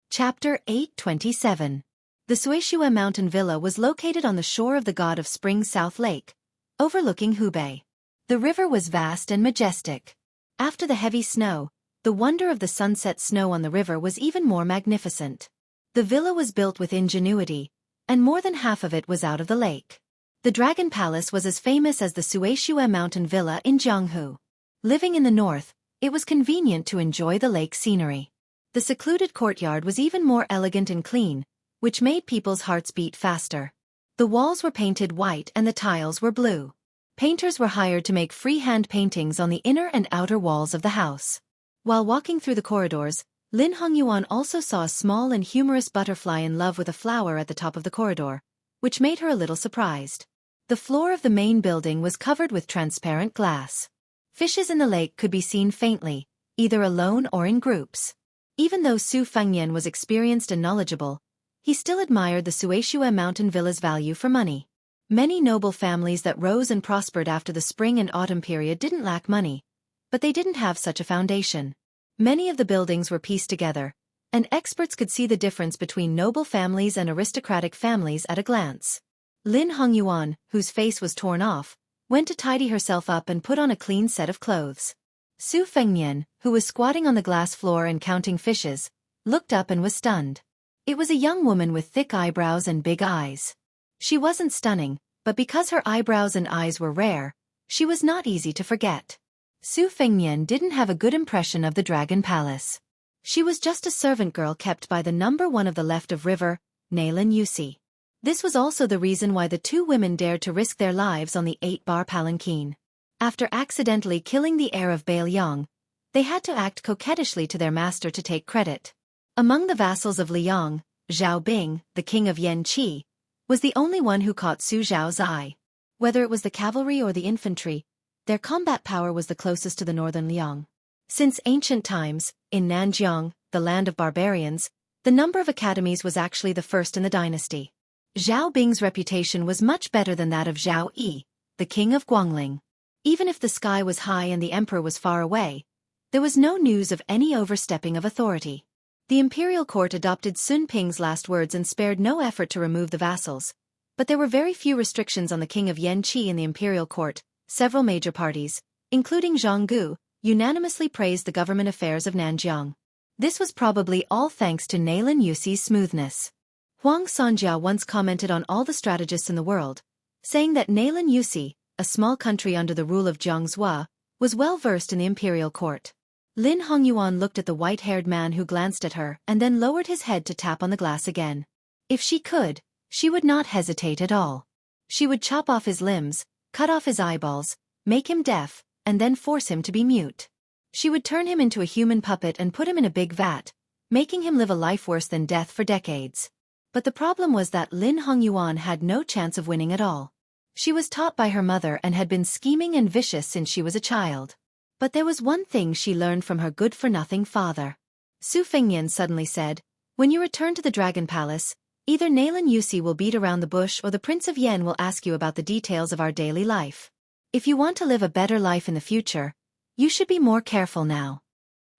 Chapter 827. The Suishue Mountain Villa was located on the shore of the God of Spring South Lake, overlooking Hubei. The river was vast and majestic. After the heavy snow, the wonder of the sunset snow on the river was even more magnificent. The villa was built with ingenuity, and more than half of it was out of the lake. The Dragon Palace was as famous as the Suishue Mountain Villa in Jianghu. Living in the north, it was convenient to enjoy the lake scenery. The secluded courtyard was even more elegant and clean, which made people's hearts beat faster. The walls were painted white and the tiles were blue. Painters were hired to make freehand paintings on the inner and outer walls of the house. While walking through the corridors, Lin Hongyuan also saw a small and humorous butterfly in love with a flower at the top of the corridor, which made her a little surprised. The floor of the main building was covered with transparent glass. Fishes in the lake could be seen faintly, either alone or in groups. Even though Su Fengnian was experienced and knowledgeable, he still admired the Suishue Mountain Villa's value for money. Many noble families that rose and prospered after the spring and autumn period didn't lack money, but they didn't have such a foundation. Many of the buildings were pieced together, and experts could see the difference between noble families and aristocratic families at a glance. Lin Hongyuan, whose face was torn off, went to tidy herself up and put on a clean set of clothes. Su Fengnian, who was squatting on the glass floor and counting fishes, looked up and was stunned. It was a young woman with thick eyebrows and big eyes. She wasn't stunning, but because her eyebrows and eyes were rare, she was not easy to forget. Su Fengnian didn't have a good impression of the Dragon Palace. She was just a servant girl kept by the number one of the left of river, Nalin Yusi. This was also the reason why the two women dared to risk their lives on the 8-bar palanquin. After accidentally killing the heir of Bailiang, they had to act coquettishly to their master to take credit. Among the vassals of Liang, Zhao Bing, the king of Yanqi, was the only one who caught Su Zhao's eye. Whether it was the cavalry or the infantry, their combat power was the closest to the northern Liang. Since ancient times, in Nanjiang, the land of barbarians, the number of academies was actually the first in the dynasty. Zhao Bing's reputation was much better than that of Zhao Yi, the king of Guangling. Even if the sky was high and the emperor was far away, there was no news of any overstepping of authority. The imperial court adopted Sun Ping's last words and spared no effort to remove the vassals, but there were very few restrictions on the king of Yanqi in the imperial court. Several major parties, including Zhonggu, unanimously praised the government affairs of Nanjiang. This was probably all thanks to Nalin Yusi's smoothness. Huang Sanjiao once commented on all the strategists in the world, saying that Nalin Yusi, a small country under the rule of Jiangzhou, was well versed in the imperial court. Lin Hongyuan looked at the white-haired man who glanced at her and then lowered his head to tap on the glass again. If she could, she would not hesitate at all. She would chop off his limbs, cut off his eyeballs, make him deaf, and then force him to be mute. She would turn him into a human puppet and put him in a big vat, making him live a life worse than death for decades. But the problem was that Lin Hongyuan had no chance of winning at all. She was taught by her mother and had been scheming and vicious since she was a child. But there was one thing she learned from her good-for-nothing father. Su Fengnian suddenly said, "When you return to the Dragon Palace, either Nalin Yusi will beat around the bush or the Prince of Yen will ask you about the details of our daily life. If you want to live a better life in the future, you should be more careful now."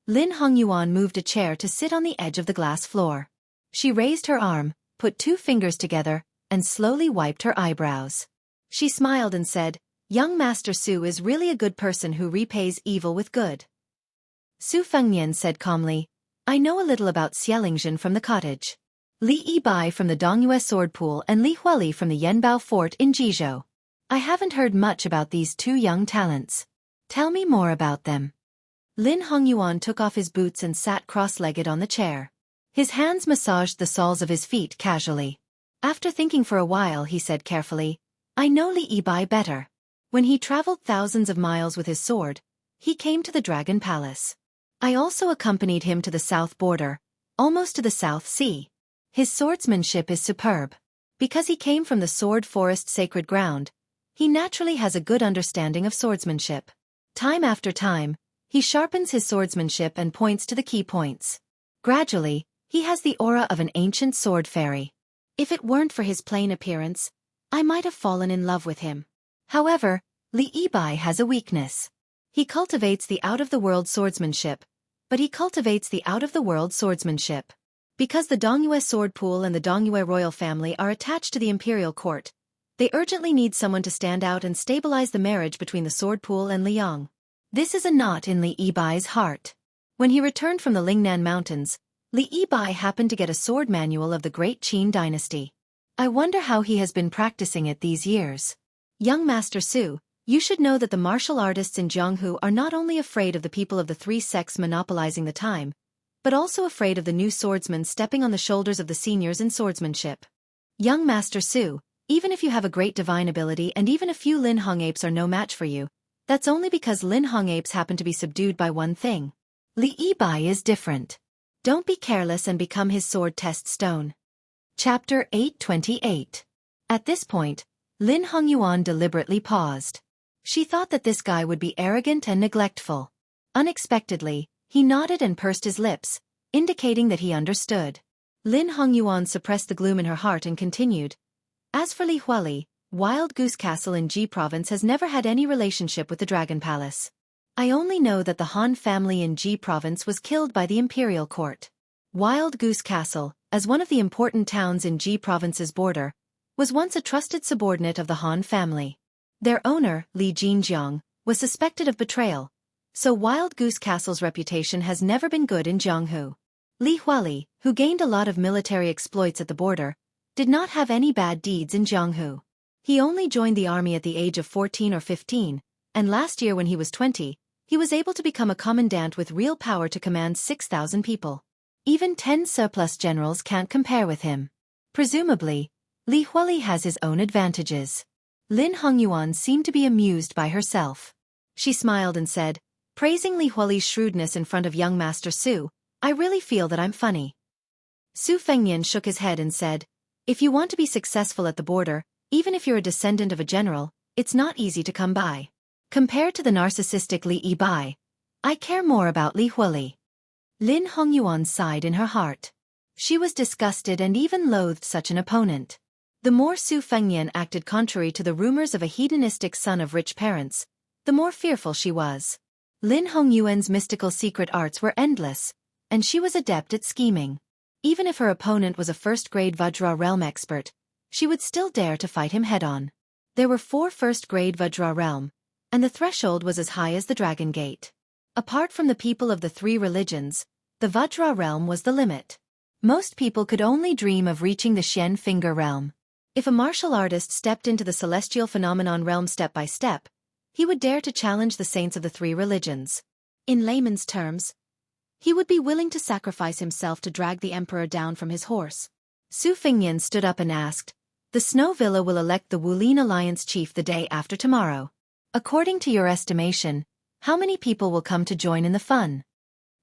Lin Hongyuan moved a chair to sit on the edge of the glass floor. She raised her arm, put 2 fingers together, and slowly wiped her eyebrows. She smiled and said, "Young Master Su is really a good person who repays evil with good." Su Fengnian said calmly, "I know a little about Xialingjin from the cottage." Li Yibai from the Dongyue Sword Pool and Li Huali from the Yanbao Fort in Jizhou. I haven't heard much about these two young talents. Tell me more about them. Lin Hongyuan took off his boots and sat cross-legged on the chair. His hands massaged the soles of his feet casually. After thinking for a while, he said carefully, I know Li Yibai better. When he traveled thousands of miles with his sword, he came to the Dragon Palace. I also accompanied him to the south border, almost to the South Sea. His swordsmanship is superb. Because he came from the Sword Forest sacred ground, he naturally has a good understanding of swordsmanship. Time after time, he sharpens his swordsmanship and points to the key points. Gradually, he has the aura of an ancient sword fairy. If it weren't for his plain appearance, I might have fallen in love with him. However, Li Yibai has a weakness. He cultivates the out-of-the-world swordsmanship, but he cultivates the out-of-the-world swordsmanship. Because the Dongyue Sword Pool and the Dongyue royal family are attached to the imperial court, they urgently need someone to stand out and stabilize the marriage between the Sword Pool and Liang. This is a knot in Li Yibai's heart. When he returned from the Lingnan Mountains, Li Yibai happened to get a sword manual of the Great Qin dynasty. I wonder how he has been practicing it these years. Young Master Su, you should know that the martial artists in Jianghu are not only afraid of the people of the three sects monopolizing the time, but also afraid of the new swordsmen stepping on the shoulders of the seniors in swordsmanship. Young Master Su, even if you have a great divine ability and even a few Lin Hong apes are no match for you, that's only because Lin Hong apes happen to be subdued by one thing. Li Yibai is different. Don't be careless and become his sword test stone. Chapter 828. At this point, Lin Hongyuan deliberately paused. She thought that this guy would be arrogant and neglectful. Unexpectedly, he nodded and pursed his lips, indicating that he understood. Lin Hongyuan suppressed the gloom in her heart and continued. As for Li Huali, Wild Goose Castle in Ji Province has never had any relationship with the Dragon Palace. I only know that the Han family in Ji Province was killed by the imperial court. Wild Goose Castle, as one of the important towns in Ji Province's border, was once a trusted subordinate of the Han family. Their owner, Li Jinjiang, was suspected of betrayal, so Wild Goose Castle's reputation has never been good in Jianghu. Li Huali, who gained a lot of military exploits at the border, did not have any bad deeds in Jianghu. He only joined the army at the age of 14 or 15, and last year when he was 20, he was able to become a commandant with real power to command 6,000 people. Even 10 surplus generals can't compare with him. Presumably, Li Huali has his own advantages. Lin Hongyuan seemed to be amused by herself. She smiled and said, praising Li Huali's shrewdness in front of young Master Su, I really feel that I'm funny. Su Fengnian shook his head and said, if you want to be successful at the border, even if you're a descendant of a general, it's not easy to come by. Compared to the narcissistic Li Yibai, I care more about Li Huali. Lin Hongyuan sighed in her heart. She was disgusted and even loathed such an opponent. The more Su Fengnian acted contrary to the rumors of a hedonistic son of rich parents, the more fearful she was. Lin Hongyuan's mystical secret arts were endless, and she was adept at scheming. Even if her opponent was a first-grade Vajra realm expert, she would still dare to fight him head-on. There were 4 first-grade Vajra realm, and the threshold was as high as the Dragon Gate. Apart from the people of the 3 religions, the Vajra realm was the limit. Most people could only dream of reaching the Shen Finger realm. If a martial artist stepped into the celestial phenomenon realm step by step, he would dare to challenge the saints of the 3 religions. In layman's terms, he would be willing to sacrifice himself to drag the emperor down from his horse. Su Fengnian stood up and asked, the Snow Villa will elect the Wulin Alliance chief the day after tomorrow. According to your estimation, how many people will come to join in the fun?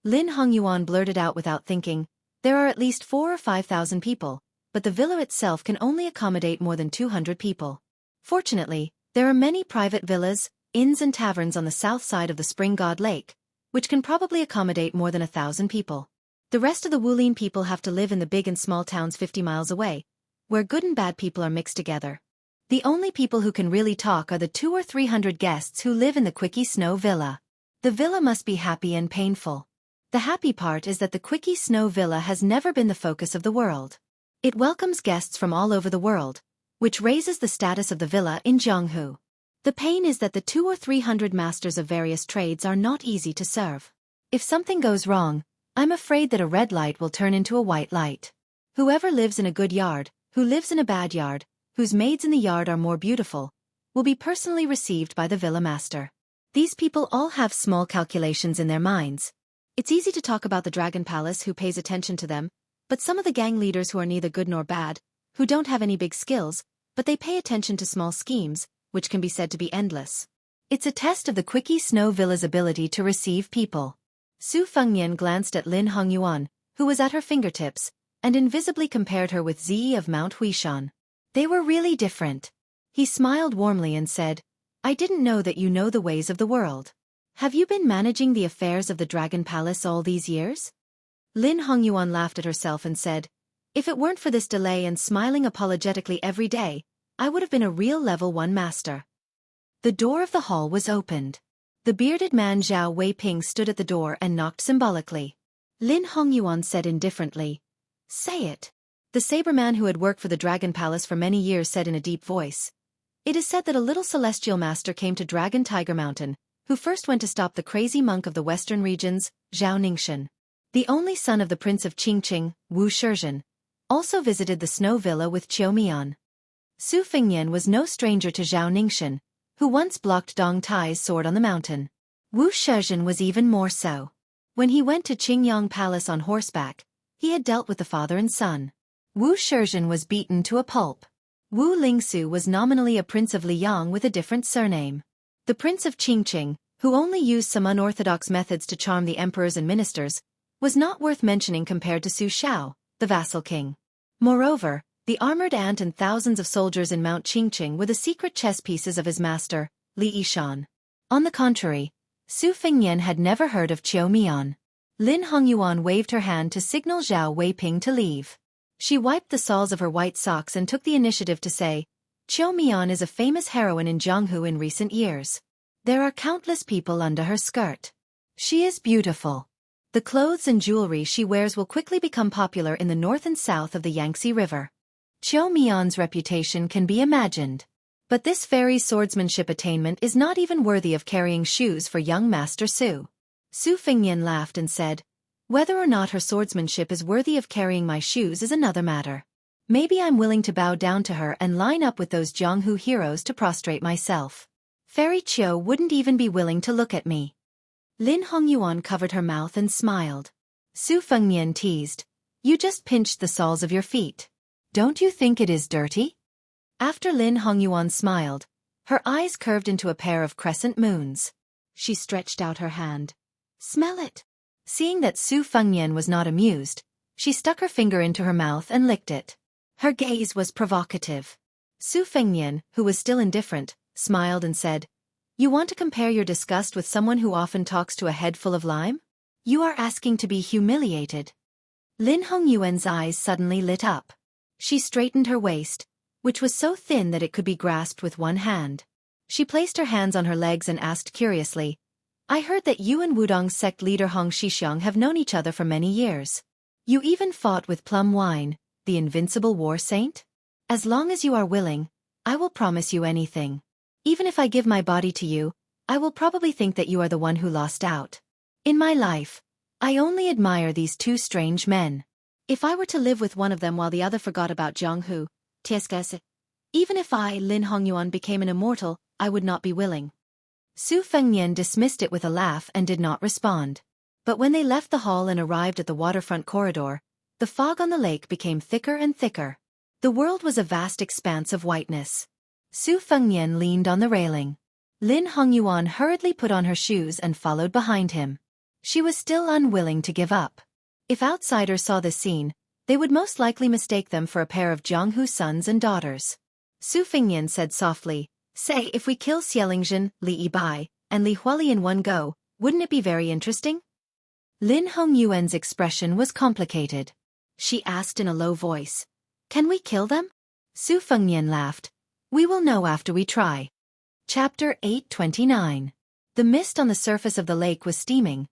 Lin Hongyuan blurted out without thinking, there are at least 4,000 or 5,000 people, but the villa itself can only accommodate more than 200 people. Fortunately, there are many private villas, inns and taverns on the south side of the Spring God Lake, which can probably accommodate more than 1,000 people. The rest of the Wulin people have to live in the big and small towns 50 miles away, where good and bad people are mixed together. The only people who can really talk are the 200 or 300 guests who live in the Quickie Snow Villa. The villa must be happy and painful. The happy part is that the Quickie Snow Villa has never been the focus of the world. It welcomes guests from all over the world, which raises the status of the villa in Jianghu. The pain is that the 200 or 300 masters of various trades are not easy to serve. If something goes wrong, I'm afraid that a red light will turn into a white light. Whoever lives in a good yard, who lives in a bad yard, whose maids in the yard are more beautiful, will be personally received by the villa master. These people all have small calculations in their minds. It's easy to talk about the Dragon Palace who pays attention to them, but some of the gang leaders who are neither good nor bad, who don't have any big skills, but they pay attention to small schemes, which can be said to be endless. It's a test of the Quickie Snow Villa's ability to receive people. Su Fengnian glanced at Lin Hongyuan, who was at her fingertips, and invisibly compared her with Zi of Mount Huishan. They were really different. He smiled warmly and said, I didn't know that you know the ways of the world. Have you been managing the affairs of the Dragon Palace all these years? Lin Hongyuan laughed at herself and said, if it weren't for this delay and smiling apologetically every day, I would have been a real level 1 master. The door of the hall was opened. The bearded man Zhao Weiping stood at the door and knocked symbolically. Lin Hongyuan said indifferently, say it. The saber man who had worked for the Dragon Palace for many years said in a deep voice, it is said that a little celestial master came to Dragon Tiger Mountain, who first went to stop the crazy monk of the western regions, Zhao Ningxin. The only son of the Prince of Qingqing, Wu Shizhen, also visited the Snow Villa with Qiu Mian. Su Fengnian was no stranger to Zhao Ningxin, who once blocked Dong Tai's sword on the mountain. Wu Shizhen was even more so. When he went to Qingyang Palace on horseback, he had dealt with the father and son. Wu Shizhen was beaten to a pulp. Wu Lingsu was nominally a prince of Liang with a different surname. The Prince of Qingqing, who only used some unorthodox methods to charm the emperors and ministers, was not worth mentioning compared to Su Shao, the vassal king. Moreover, the armored ant and thousands of soldiers in Mount Qingqing were the secret chess pieces of his master, Li Yishan. On the contrary, Su Fengnian had never heard of Qiu Mian. Lin Hongyuan waved her hand to signal Zhao Weiping to leave. She wiped the soles of her white socks and took the initiative to say, Qiu Mian is a famous heroine in Jianghu in recent years. There are countless people under her skirt. She is beautiful. The clothes and jewelry she wears will quickly become popular in the north and south of the Yangtze River. Qiu Mian's reputation can be imagined. But this fairy's swordsmanship attainment is not even worthy of carrying shoes for young Master Su. Su Fengnian laughed and said, whether or not her swordsmanship is worthy of carrying my shoes is another matter. Maybe I'm willing to bow down to her and line up with those Jianghu heroes to prostrate myself. Fairy Qiu wouldn't even be willing to look at me. Lin Hongyuan covered her mouth and smiled. Su Fengnian teased, you just pinched the soles of your feet. Don't you think it is dirty? After Lin Hongyuan smiled, her eyes curved into a pair of crescent moons. She stretched out her hand. Smell it. Seeing that Su Fengnian was not amused, she stuck her finger into her mouth and licked it. Her gaze was provocative. Su Fengnian, who was still indifferent, smiled and said, you want to compare your disgust with someone who often talks to a head full of lime? You are asking to be humiliated. Lin Hongyuan's eyes suddenly lit up. She straightened her waist, which was so thin that it could be grasped with one hand. She placed her hands on her legs and asked curiously, I heard that you and Wudong's sect leader Hong Shixiang have known each other for many years. You even fought with Plum Wine, the invincible war saint? As long as you are willing, I will promise you anything. Even if I give my body to you, I will probably think that you are the one who lost out. In my life, I only admire these two strange men. If I were to live with one of them while the other forgot about Jianghu, even if I, Lin Hongyuan, became an immortal, I would not be willing. Su Fengnian dismissed it with a laugh and did not respond. But when they left the hall and arrived at the waterfront corridor, the fog on the lake became thicker and thicker. The world was a vast expanse of whiteness. Su Fengnian leaned on the railing. Lin Hongyuan hurriedly put on her shoes and followed behind him. She was still unwilling to give up. If outsiders saw this scene, they would most likely mistake them for a pair of Jianghu sons and daughters. Su Fengnian said softly, say if we kill Xielingzhen, Li Yibai, and Li Huali in one go, wouldn't it be very interesting? Lin Hongyuan's expression was complicated. She asked in a low voice, can we kill them? Su Fengnian laughed. We will know after we try. Chapter 829. The mist on the surface of the lake was steaming,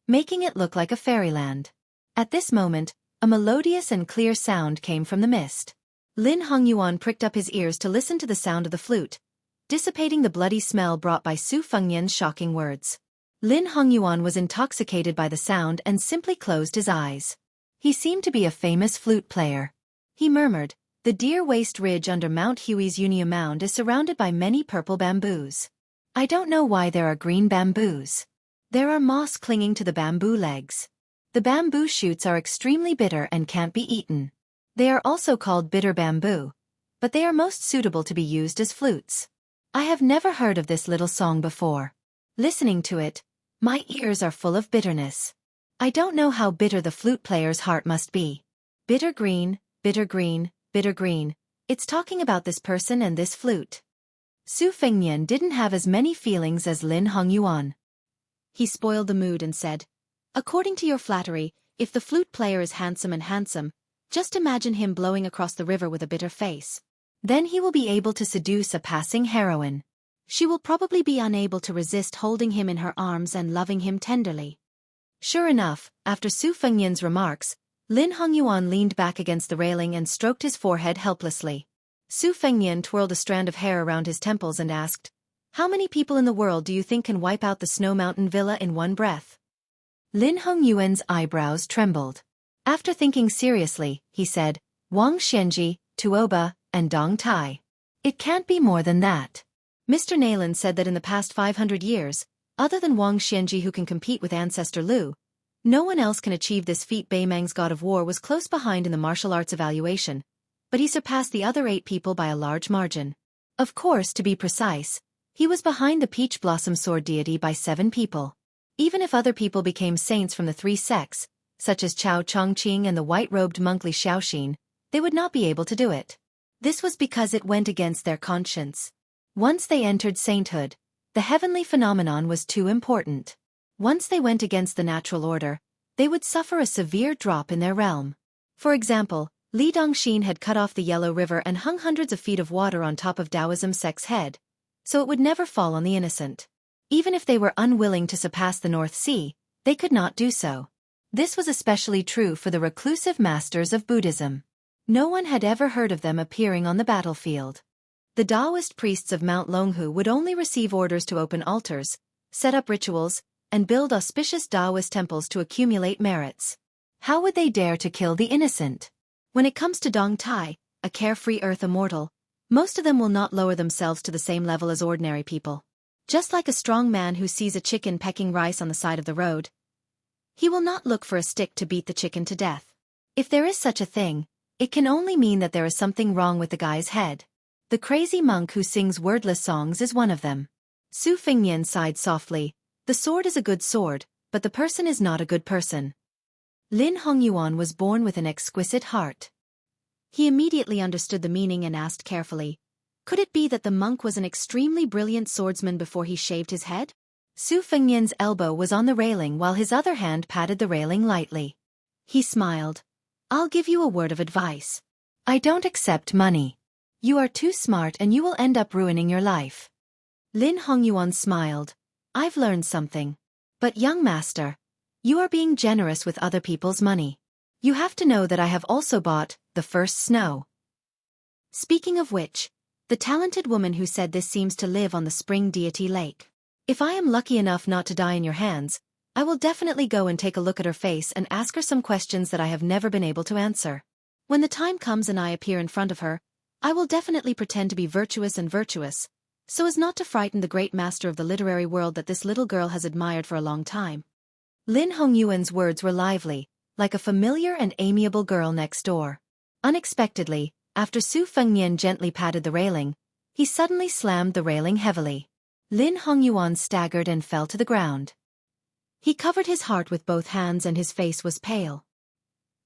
making it look like a fairyland. At this moment, a melodious and clear sound came from the mist. Lin Hongyuan pricked up his ears to listen to the sound of the flute, dissipating the bloody smell brought by Su Fengnian's shocking words. Lin Hongyuan was intoxicated by the sound and simply closed his eyes. He seemed to be a famous flute player. He murmured, "The Deer Waste Ridge under Mount Huey's Unia Mound is surrounded by many purple bamboos. I don't know why there are green bamboos. There are moss clinging to the bamboo legs. The bamboo shoots are extremely bitter and can't be eaten. They are also called bitter bamboo, but they are most suitable to be used as flutes. I have never heard of this little song before. Listening to it, my ears are full of bitterness. I don't know how bitter the flute player's heart must be. Bitter green, bitter green, bitter green. It's talking about this person and this flute." Su Fengnian didn't have as many feelings as Lin Hongyuan. He spoiled the mood and said, "According to your flattery, if the flute player is handsome, just imagine him blowing across the river with a bitter face. Then he will be able to seduce a passing heroine. She will probably be unable to resist holding him in her arms and loving him tenderly." Sure enough, after Su Fengnian's remarks, Lin Hongyuan leaned back against the railing and stroked his forehead helplessly. Su Fengnian twirled a strand of hair around his temples and asked, "How many people in the world do you think can wipe out the Snow Mountain Villa in one breath?" Lin Hongyuan's eyebrows trembled. After thinking seriously, he said, "Wang Xianji, Tuoba, and Dong Tai. It can't be more than that." Mr. Nayland said that in the past 500 years, other than Wang Xianji who can compete with Ancestor Lu, no one else can achieve this feat. Beimang's God of War was close behind in the martial arts evaluation, but he surpassed the other 8 people by a large margin. Of course, to be precise, he was behind the Peach Blossom Sword deity by 7 people. Even if other people became saints from the 3 sects, such as Chao Chongqing and the white-robed monk Li Xiaoxin, they would not be able to do it. This was because it went against their conscience. Once they entered sainthood, the heavenly phenomenon was too important. Once they went against the natural order, they would suffer a severe drop in their realm. For example, Li Dongxin had cut off the Yellow River and hung hundreds of feet of water on top of Taoism sect's head, so it would never fall on the innocent. Even if they were unwilling to surpass the North Sea, they could not do so. This was especially true for the reclusive masters of Buddhism. No one had ever heard of them appearing on the battlefield. The Taoist priests of Mount Longhu would only receive orders to open altars, set up rituals, and build auspicious Taoist temples to accumulate merits. How would they dare to kill the innocent? When it comes to Dong Tai, a carefree earth immortal, most of them will not lower themselves to the same level as ordinary people. Just like a strong man who sees a chicken pecking rice on the side of the road, he will not look for a stick to beat the chicken to death. If there is such a thing, it can only mean that there is something wrong with the guy's head. The crazy monk who sings wordless songs is one of them. Su Fengnian sighed softly. The sword is a good sword, but the person is not a good person. Lin Hongyuan was born with an exquisite heart. He immediately understood the meaning and asked carefully, could it be that the monk was an extremely brilliant swordsman before he shaved his head? Su Fengnian's elbow was on the railing while his other hand patted the railing lightly. He smiled. I'll give you a word of advice. I don't accept money. You are too smart and you will end up ruining your life. Lin Hongyuan smiled. I've learned something. But young master, you are being generous with other people's money. You have to know that I have also bought the first snow. Speaking of which, the talented woman who said this seems to live on the spring deity lake. If I am lucky enough not to die in your hands, I will definitely go and take a look at her face and ask her some questions that I have never been able to answer. When the time comes and I appear in front of her, I will definitely pretend to be virtuous, so as not to frighten the great master of the literary world that this little girl has admired for a long time. Lin Hongyuan's words were lively, like a familiar and amiable girl next door. Unexpectedly, after Su Fengnian gently patted the railing, he suddenly slammed the railing heavily. Lin Hongyuan staggered and fell to the ground. He covered his heart with both hands and his face was pale.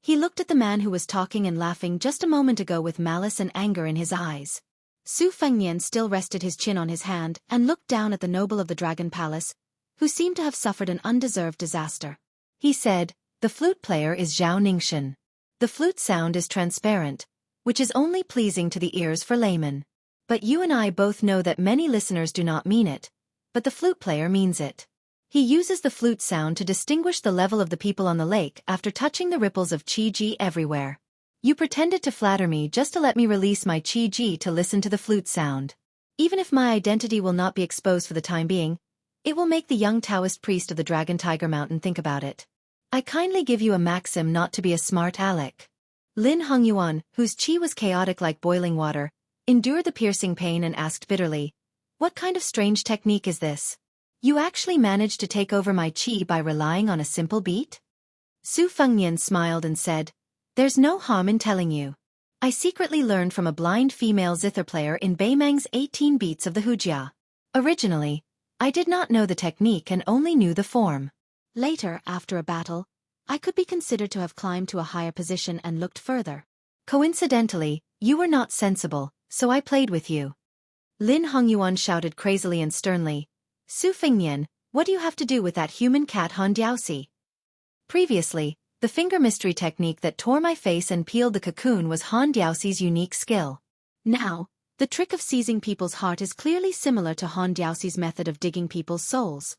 He looked at the man who was talking and laughing just a moment ago with malice and anger in his eyes. Su Fengnian still rested his chin on his hand and looked down at the noble of the Dragon Palace, who seemed to have suffered an undeserved disaster. He said, the flute player is Zhao Ningxian. The flute sound is transparent, which is only pleasing to the ears for laymen. But you and I both know that many listeners do not mean it, but the flute player means it. He uses the flute sound to distinguish the level of the people on the lake after touching the ripples of Qi-ji everywhere. You pretended to flatter me just to let me release my Qi-ji to listen to the flute sound. Even if my identity will not be exposed for the time being, it will make the young Taoist priest of the Dragon Tiger Mountain think about it. I kindly give you a maxim not to be a smart aleck. Lin Hongyuan, whose chi was chaotic like boiling water, endured the piercing pain and asked bitterly, "What kind of strange technique is this? You actually managed to take over my chi by relying on a simple beat?" Su Fengnian smiled and said, "There's no harm in telling you. I secretly learned from a blind female zither player in Beimang's 18 beats of the hujia. Originally, I did not know the technique and only knew the form. Later, after a battle, I could be considered to have climbed to a higher position and looked further. Coincidentally, you were not sensible, so I played with you." Lin Hongyuan shouted crazily and sternly, "Su Fengnian, what do you have to do with that human cat Han Diaoxi?" Previously, the finger mystery technique that tore my face and peeled the cocoon was Han Diaoxi's unique skill. Now, the trick of seizing people's heart is clearly similar to Han Diaoxi's method of digging people's souls.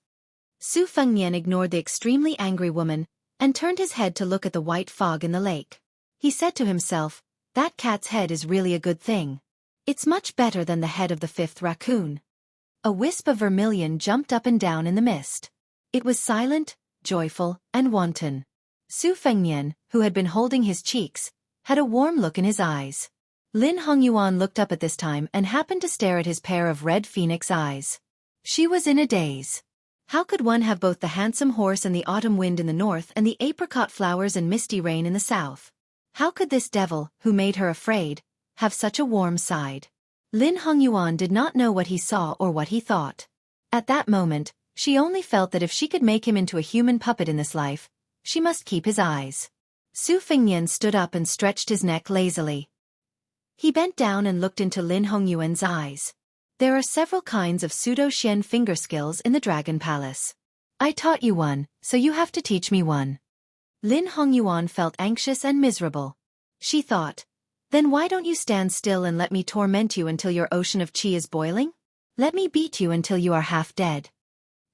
Su Fengnian ignored the extremely angry woman and turned his head to look at the white fog in the lake. He said to himself, "That cat's head is really a good thing. It's much better than the head of the fifth raccoon." A wisp of vermilion jumped up and down in the mist. It was silent, joyful, and wanton. Su Fengnian, who had been holding his cheeks, had a warm look in his eyes. Lin Hongyuan looked up at this time and happened to stare at his pair of red phoenix eyes. She was in a daze. How could one have both the handsome horse and the autumn wind in the north and the apricot flowers and misty rain in the south? How could this devil, who made her afraid, have such a warm side? Lin Hongyuan did not know what he saw or what he thought. At that moment, she only felt that if she could make him into a human puppet in this life, she must keep his eyes. Su Fengnian stood up and stretched his neck lazily. He bent down and looked into Lin Hongyuan's eyes. "There are several kinds of pseudo-Xian finger skills in the Dragon Palace. I taught you one, so you have to teach me one." Lin Hongyuan felt anxious and miserable. She thought, "Then why don't you stand still and let me torment you until your ocean of chi is boiling? Let me beat you until you are half dead."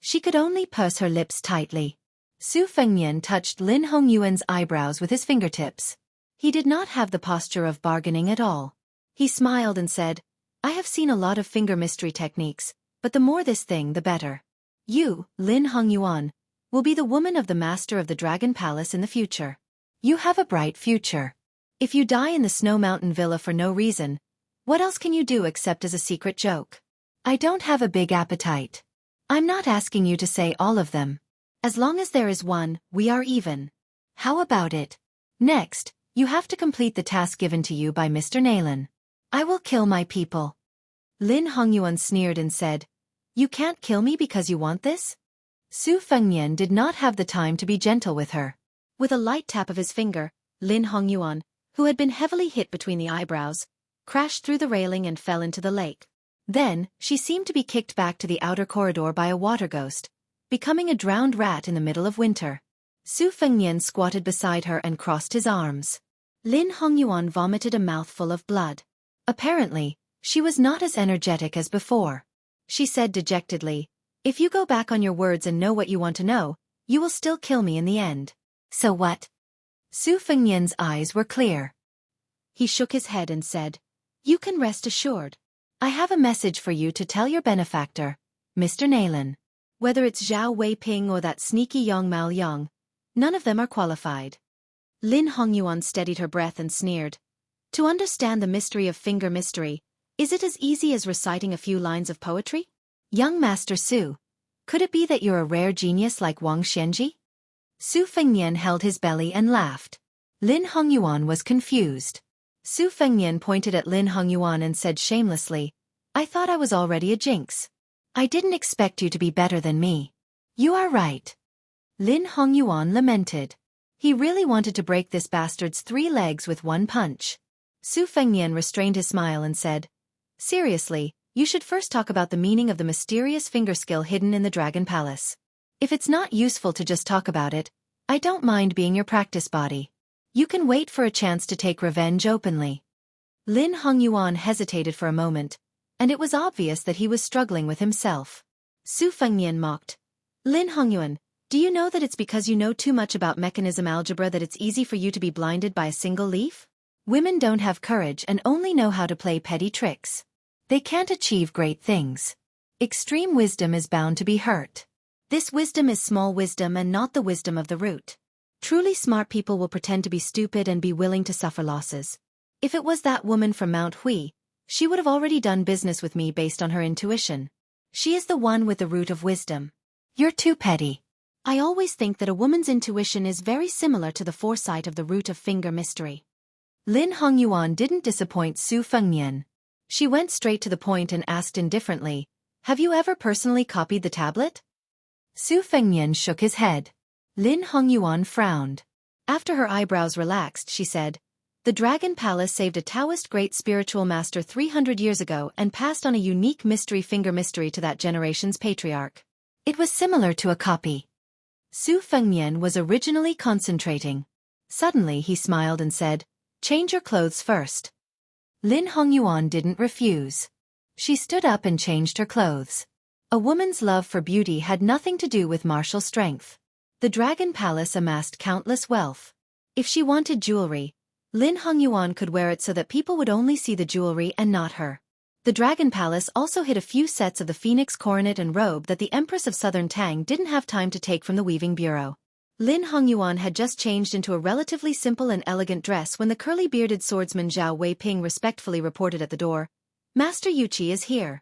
She could only purse her lips tightly. Su Fengnian touched Lin Hongyuan's eyebrows with his fingertips. He did not have the posture of bargaining at all. He smiled and said, "I have seen a lot of finger mystery techniques, but the more this thing the better. You, Lin Hongyuan, will be the woman of the master of the Dragon Palace in the future. You have a bright future. If you die in the Snow Mountain Villa for no reason, what else can you do except as a secret joke? I don't have a big appetite. I'm not asking you to say all of them. As long as there is one, we are even. How about it? Next, you have to complete the task given to you by Mr. Naylan. I will kill my people." Lin Hongyuan sneered and said, "You can't kill me because you want this?" Su Fengnian did not have the time to be gentle with her. With a light tap of his finger, Lin Hongyuan, who had been heavily hit between the eyebrows, crashed through the railing and fell into the lake. Then, she seemed to be kicked back to the outer corridor by a water ghost, becoming a drowned rat in the middle of winter. Su Fengnian squatted beside her and crossed his arms. Lin Hongyuan vomited a mouthful of blood. Apparently, she was not as energetic as before. She said dejectedly, "If you go back on your words and know what you want to know, you will still kill me in the end." "So what?" Su Fengnian's eyes were clear. He shook his head and said, "You can rest assured. I have a message for you to tell your benefactor, Mr. Naylan. Whether it's Zhao Weiping or that sneaky Yang Mao Yang, none of them are qualified." Lin Hongyuan steadied her breath and sneered. "To understand the mystery of finger mystery, is it as easy as reciting a few lines of poetry? Young Master Su, could it be that you're a rare genius like Wang Xianji?" Su Fengnian held his belly and laughed. Lin Hongyuan was confused. Su Fengnian pointed at Lin Hongyuan and said shamelessly, "I thought I was already a jinx. I didn't expect you to be better than me." "You are right." Lin Hongyuan lamented. He really wanted to break this bastard's 3 legs with one punch. Su Fengnian restrained his smile and said, "Seriously, you should first talk about the meaning of the mysterious finger skill hidden in the Dragon Palace. If it's not useful to just talk about it, I don't mind being your practice body. You can wait for a chance to take revenge openly." Lin Hongyuan hesitated for a moment, and it was obvious that he was struggling with himself. Su Fengnian mocked, "Lin Hongyuan, do you know that it's because you know too much about mechanism algebra that it's easy for you to be blinded by a single leaf? Women don't have courage and only know how to play petty tricks. They can't achieve great things. Extreme wisdom is bound to be hurt. This wisdom is small wisdom and not the wisdom of the root. Truly smart people will pretend to be stupid and be willing to suffer losses. If it was that woman from Mount Hui, she would have already done business with me based on her intuition. She is the one with the root of wisdom. You're too petty. I always think that a woman's intuition is very similar to the foresight of the root of finger mystery. Lin Hongyuan didn't disappoint Su Fengnian. She went straight to the point and asked indifferently, "Have you ever personally copied the tablet?" Su Fengnian shook his head. Lin Hongyuan frowned. After her eyebrows relaxed, she said, "The Dragon Palace saved a Taoist great spiritual master 300 years ago and passed on a unique mystery finger mystery to that generation's patriarch. It was similar to a copy." Su Fengnian was originally concentrating. Suddenly he smiled and said, "Change your clothes first." Lin Hongyuan didn't refuse. She stood up and changed her clothes. A woman's love for beauty had nothing to do with martial strength. The Dragon Palace amassed countless wealth. If she wanted jewelry, Lin Hongyuan could wear it so that people would only see the jewelry and not her. The Dragon Palace also hid a few sets of the phoenix coronet and robe that the Empress of Southern Tang didn't have time to take from the weaving bureau. Lin Hongyuan had just changed into a relatively simple and elegant dress when the curly-bearded swordsman Zhao Weiping respectfully reported at the door, "Master Yuqi is here."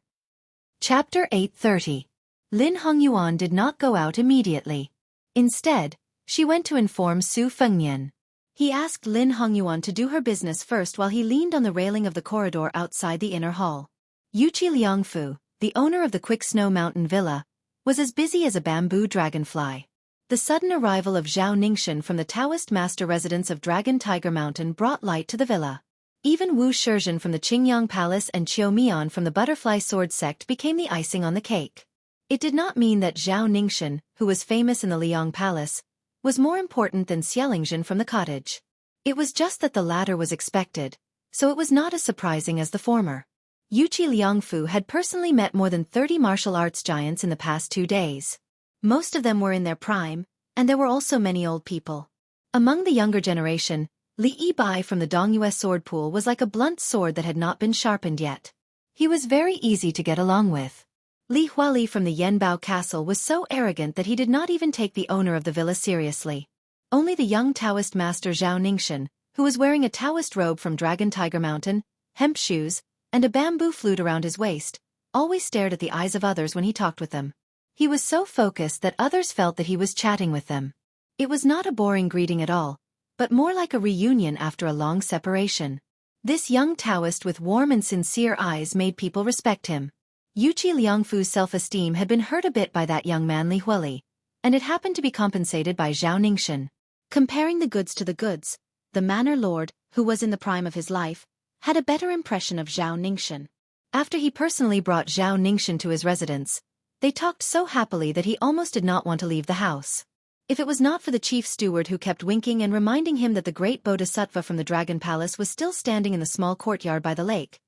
Chapter 830. Lin Hongyuan did not go out immediately. Instead, she went to inform Su Fengnian. He asked Lin Hongyuan to do her business first while he leaned on the railing of the corridor outside the inner hall. Yuqi Liangfu, the owner of the Quick Snow Mountain Villa, was as busy as a bamboo dragonfly. The sudden arrival of Zhao Ningxin from the Taoist master residence of Dragon Tiger Mountain brought light to the villa. Even Wu Shizhen from the Qingyang Palace and Qiu Mian from the Butterfly Sword Sect became the icing on the cake. It did not mean that Zhao Ningxin, who was famous in the Liang Palace, was more important than Xiaolingzhen from the cottage. It was just that the latter was expected, so it was not as surprising as the former. Yuqi Liangfu had personally met more than 30 martial arts giants in the past 2 days. Most of them were in their prime, and there were also many old people. Among the younger generation, Li Yibai from the Dongyue sword pool was like a blunt sword that had not been sharpened yet. He was very easy to get along with. Li Huali from the Yanbao castle was so arrogant that he did not even take the owner of the villa seriously. Only the young Taoist master Zhao Ningxin, who was wearing a Taoist robe from Dragon Tiger Mountain, hemp shoes, and a bamboo flute around his waist, always stared at the eyes of others when he talked with them. He was so focused that others felt that he was chatting with them. It was not a boring greeting at all, but more like a reunion after a long separation. This young Taoist with warm and sincere eyes made people respect him. Yuqi Liangfu's self-esteem had been hurt a bit by that young man Li Huali, and it happened to be compensated by Zhao Ningxin. Comparing the goods to the goods, the manor lord, who was in the prime of his life, had a better impression of Zhao Ningxin. After he personally brought Zhao Ningxin to his residence, they talked so happily that he almost did not want to leave the house. If it was not for the chief steward who kept winking and reminding him that the great Bodhisattva from the Dragon Palace was still standing in the small courtyard by the lake,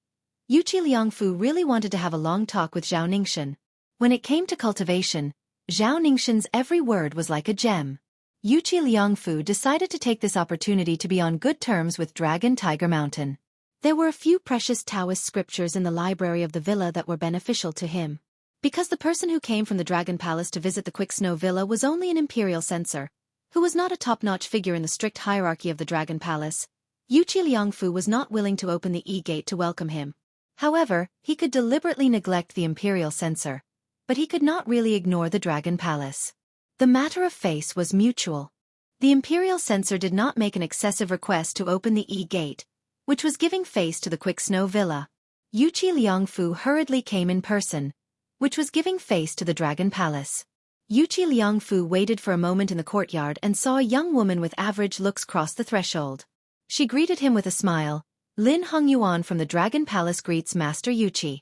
Yuqi Liangfu really wanted to have a long talk with Zhao Ningxin. When it came to cultivation, Zhao Ningxin's every word was like a gem. Yuqi Liangfu decided to take this opportunity to be on good terms with Dragon Tiger Mountain. There were a few precious Taoist scriptures in the library of the villa that were beneficial to him. Because the person who came from the Dragon Palace to visit the Quick Snow Villa was only an imperial censor, who was not a top-notch figure in the strict hierarchy of the Dragon Palace, Yuqi Liangfu was not willing to open the E-gate to welcome him. However, he could deliberately neglect the imperial censor, but he could not really ignore the Dragon Palace. The matter of face was mutual. The imperial censor did not make an excessive request to open the E-gate, which was giving face to the Quick Snow Villa. Yuqi Liangfu hurriedly came in person, which was giving face to the Dragon Palace. Yuqi Liangfu waited for a moment in the courtyard and saw a young woman with average looks cross the threshold. She greeted him with a smile. Lin Hongyuan from the Dragon Palace greets Master Yuqi.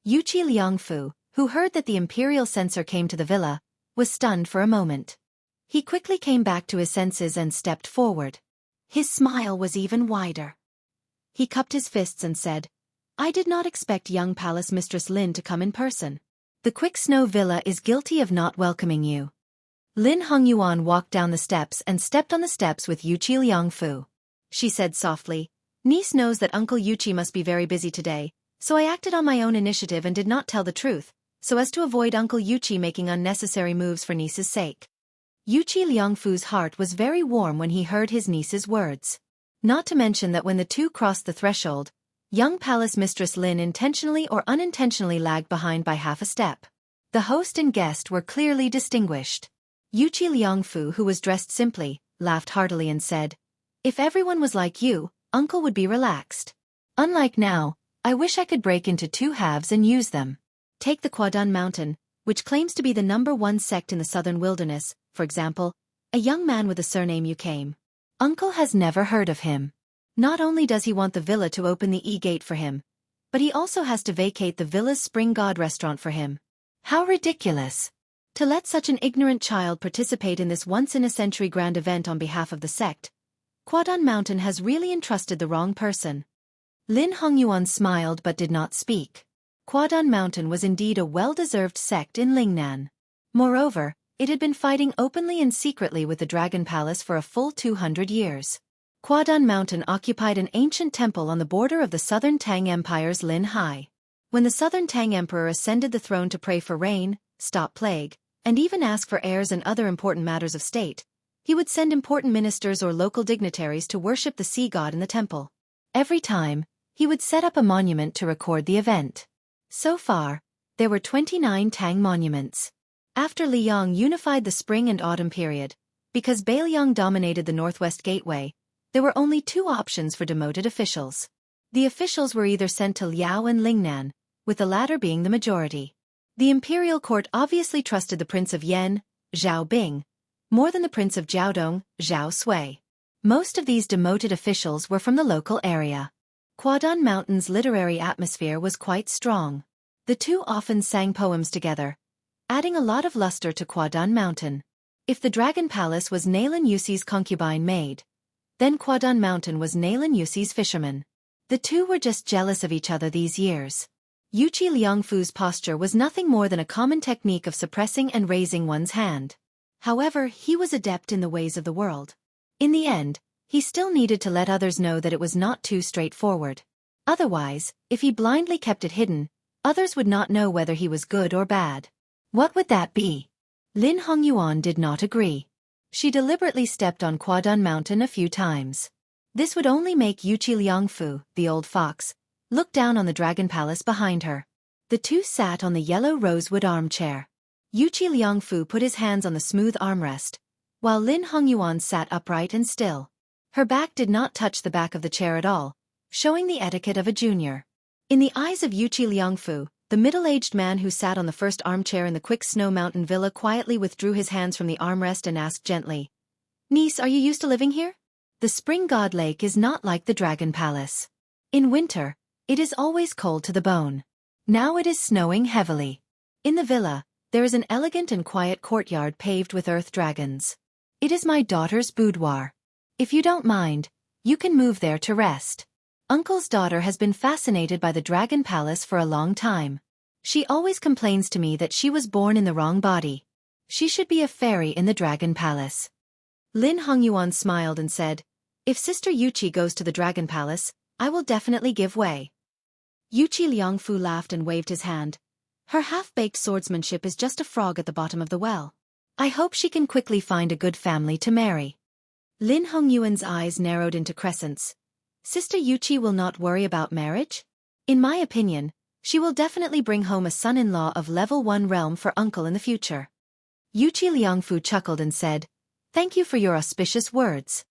Yuqi Liangfu, who heard that the imperial censor came to the villa, was stunned for a moment. He quickly came back to his senses and stepped forward. His smile was even wider. He cupped his fists and said, "I did not expect young Palace Mistress Lin to come in person. The Quick Snow Villa is guilty of not welcoming you." Lin Hongyuan walked down the steps and stepped on the steps with Yuqi Liangfu. She said softly, "Niece knows that Uncle Yuqi must be very busy today, so I acted on my own initiative and did not tell the truth, so as to avoid Uncle Yuqi making unnecessary moves for niece's sake." Yuchi Liangfu's heart was very warm when he heard his niece's words. Not to mention that when the two crossed the threshold, young palace mistress Lin intentionally or unintentionally lagged behind by half a step. The host and guest were clearly distinguished. Yuchi Liangfu, who was dressed simply, laughed heartily and said, "If everyone was like you, uncle would be relaxed. Unlike now, I wish I could break into two halves and use them. Take the Quadan Mountain, which claims to be the #1 sect in the southern wilderness, for example, a young man with the surname Yukame. Uncle has never heard of him. Not only does he want the villa to open the E-gate for him, but he also has to vacate the villa's Spring God restaurant for him. How ridiculous! To let such an ignorant child participate in this once-in-a-century grand event on behalf of the sect, Quadan Mountain has really entrusted the wrong person." Lin Hongyuan smiled but did not speak. Quadan Mountain was indeed a well-deserved sect in Lingnan. Moreover, it had been fighting openly and secretly with the Dragon Palace for a full 200 years. Quadan Mountain occupied an ancient temple on the border of the southern Tang Empire's Lin Hai. When the southern Tang Emperor ascended the throne to pray for rain, stop plague, and even ask for heirs and other important matters of state, he would send important ministers or local dignitaries to worship the sea god in the temple. Every time, he would set up a monument to record the event. So far, there were 29 Tang monuments. After Liang unified the spring and autumn period, because Bailiang dominated the northwest gateway, there were only two options for demoted officials. The officials were either sent to Liao and Lingnan, with the latter being the majority. The imperial court obviously trusted the Prince of Yan, Zhao Bing, more than the Prince of Jiaodong, Zhao Sui. Most of these demoted officials were from the local area. Quadan Mountain's literary atmosphere was quite strong. The two often sang poems together, adding a lot of luster to Quadan Mountain. If the Dragon Palace was Nalan Yusi's concubine maid, then Quadan Mountain was Nalan Yusi's fisherman. The two were just jealous of each other these years. Yuchi Liangfu's posture was nothing more than a common technique of suppressing and raising one's hand. However, he was adept in the ways of the world. In the end, he still needed to let others know that it was not too straightforward. Otherwise, if he blindly kept it hidden, others would not know whether he was good or bad. What would that be? Lin Hongyuan did not agree. She deliberately stepped on Quadan Mountain a few times. This would only make Yuchi Liangfu, the old fox, look down on the Dragon Palace behind her. The two sat on the yellow rosewood armchair. Yuchi Liangfu put his hands on the smooth armrest, while Lin Hongyuan sat upright and still. Her back did not touch the back of the chair at all, showing the etiquette of a junior. In the eyes of Yuchi Liangfu, the middle-aged man who sat on the first armchair in the Quick Snow Mountain Villa quietly withdrew his hands from the armrest and asked gently, "Niece, are you used to living here? The Spring God Lake is not like the Dragon Palace. In winter, it is always cold to the bone. Now it is snowing heavily. In the villa, there is an elegant and quiet courtyard paved with earth dragons. It is my daughter's boudoir. If you don't mind, you can move there to rest. Uncle's daughter has been fascinated by the Dragon Palace for a long time. She always complains to me that she was born in the wrong body. She should be a fairy in the Dragon Palace." Lin Hongyuan smiled and said, "If Sister Yuchi goes to the Dragon Palace, I will definitely give way." Yuchi Liangfu laughed and waved his hand. "Her half-baked swordsmanship is just a frog at the bottom of the well. I hope she can quickly find a good family to marry." Lin Hongyuan's eyes narrowed into crescents. "Sister Yuchi will not worry about marriage? In my opinion, she will definitely bring home a son-in-law of level 1 realm for uncle in the future." Yuchi Liangfu chuckled and said, "Thank you for your auspicious words."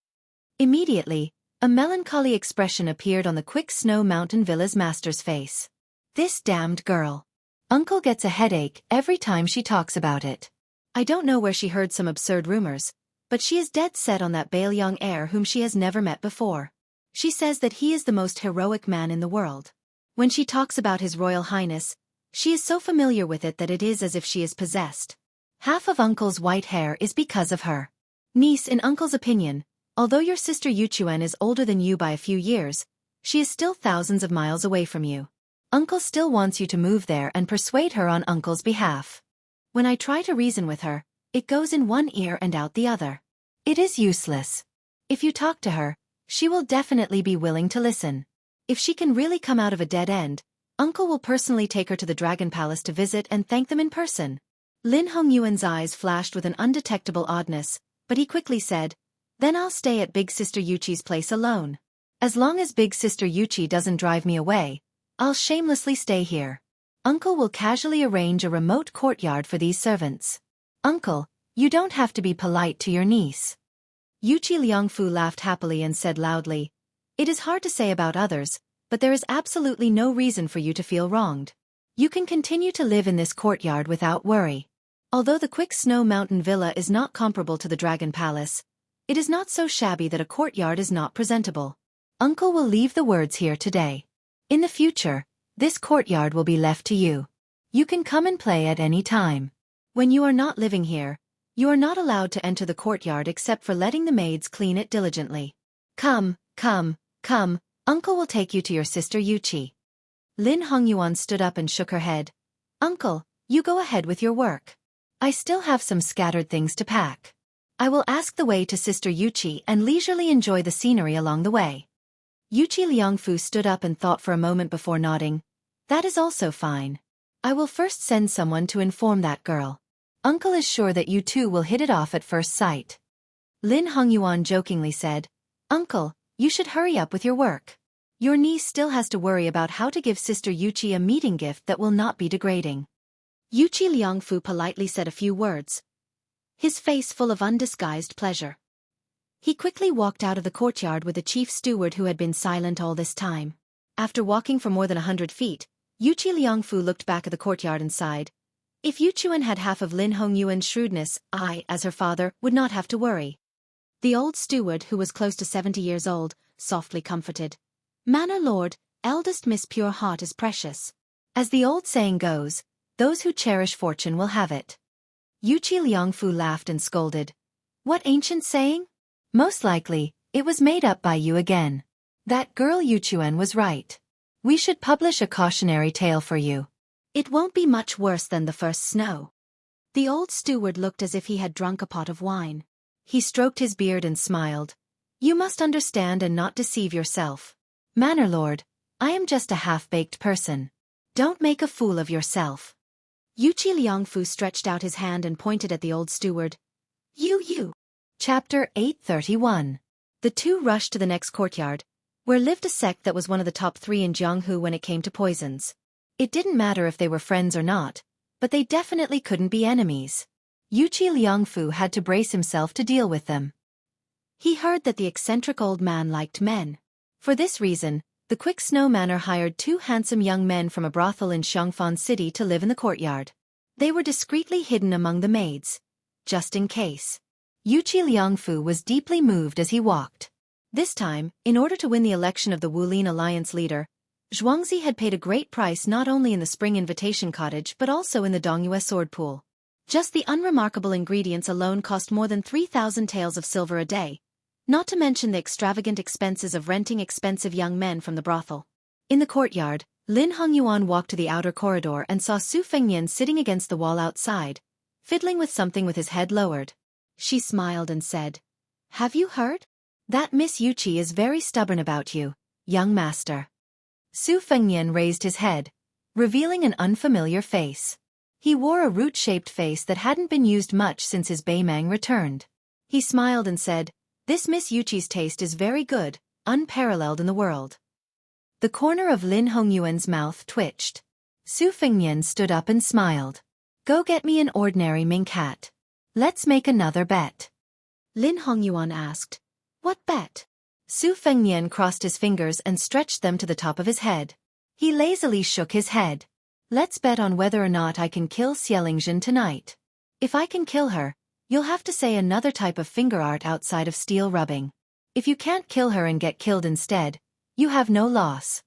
Immediately, a melancholy expression appeared on the Quick Snow Mountain Villa's master's face. "This damned girl. Uncle gets a headache every time she talks about it. I don't know where she heard some absurd rumors, but she is dead set on that Bailiang heir whom she has never met before. She says that he is the most heroic man in the world. When she talks about His Royal Highness, she is so familiar with it that it is as if she is possessed. Half of Uncle's white hair is because of her. Niece, in Uncle's opinion, although your sister Yuchuan is older than you by a few years, she is still thousands of miles away from you. Uncle still wants you to move there and persuade her on Uncle's behalf. When I try to reason with her, it goes in one ear and out the other. It is useless. If you talk to her, she will definitely be willing to listen. If she can really come out of a dead end, Uncle will personally take her to the Dragon Palace to visit and thank them in person." Lin Hongyuan's eyes flashed with an undetectable oddness, but he quickly said, "Then I'll stay at Big Sister Yuchi's place alone. As long as Big Sister Yuchi doesn't drive me away, I'll shamelessly stay here. Uncle will casually arrange a remote courtyard for these servants. Uncle, you don't have to be polite to your niece." Yuchi Liangfu laughed happily and said loudly, "It is hard to say about others, but there is absolutely no reason for you to feel wronged. You can continue to live in this courtyard without worry. Although the Quick Snow Mountain Villa is not comparable to the Dragon Palace, it is not so shabby that a courtyard is not presentable. Uncle will leave the words here today. In the future, this courtyard will be left to you. You can come and play at any time. When you are not living here, you are not allowed to enter the courtyard except for letting the maids clean it diligently. Come, come, come, Uncle will take you to your sister Yuchi." Lin Hongyuan stood up and shook her head. "Uncle, you go ahead with your work. I still have some scattered things to pack. I will ask the way to Sister Yuchi and leisurely enjoy the scenery along the way." Yuchi Liangfu stood up and thought for a moment before nodding. "That is also fine. I will first send someone to inform that girl. Uncle is sure that you two will hit it off at first sight." Lin Hongyuan jokingly said, "Uncle, you should hurry up with your work. Your niece still has to worry about how to give Sister Yuchi a meeting gift that will not be degrading." Yuchi Liangfu politely said a few words, his face full of undisguised pleasure. He quickly walked out of the courtyard with the chief steward who had been silent all this time. After walking for more than 100 feet, Yuchi Liangfu looked back at the courtyard and sighed. If Yuchuan had half of Lin Hongyuan's shrewdness, I, as her father, would not have to worry. The old steward, who was close to 70 years old, softly comforted. "Manor Lord, eldest Miss Pure Heart is precious. As the old saying goes, those who cherish fortune will have it." Yuchi Liangfu laughed and scolded. "What ancient saying? Most likely, it was made up by you again. That girl Yuchuan was right. We should publish a cautionary tale for you. It won't be much worse than the first snow." The old steward looked as if he had drunk a pot of wine. He stroked his beard and smiled. "You must understand and not deceive yourself. Manor Lord, I am just a half-baked person. Don't make a fool of yourself." Yuchi Liangfu stretched out his hand and pointed at the old steward. You. Chapter 831. The two rushed to the next courtyard, where lived a sect that was one of the top 3 in Jianghu when it came to poisons. It didn't matter if they were friends or not, but they definitely couldn't be enemies. Yuchi Liangfu had to brace himself to deal with them. He heard that the eccentric old man liked men. For this reason, the Quick Snow Manor hired 2 handsome young men from a brothel in Xiangfan City to live in the courtyard. They were discreetly hidden among the maids, just in case. Yuchi Liangfu was deeply moved as he walked. This time, in order to win the election of the Wulin Alliance leader, Zhuangzi had paid a great price not only in the Spring Invitation Cottage but also in the Dongyue Sword Pool. Just the unremarkable ingredients alone cost more than 3,000 taels of silver a day, not to mention the extravagant expenses of renting expensive young men from the brothel. In the courtyard, Lin Hongyuan walked to the outer corridor and saw Su Fengnian sitting against the wall outside, fiddling with something with his head lowered. She smiled and said, "Have you heard? That Miss Yuchi is very stubborn about you, young master." Su Fengnian raised his head, revealing an unfamiliar face. He wore a root-shaped face that hadn't been used much since his Beimang returned. He smiled and said, "This Miss Yuchi's taste is very good, unparalleled in the world." The corner of Lin Hongyuan's mouth twitched. Su Fengnian stood up and smiled. "Go get me an ordinary mink hat. Let's make another bet." Lin Hongyuan asked, "What bet?" Su Fengnian crossed his fingers and stretched them to the top of his head. He lazily shook his head. "Let's bet on whether or not I can kill Xielingzhen tonight. If I can kill her, you'll have to say another type of finger art outside of steel rubbing. If you can't kill her and get killed instead, you have no loss."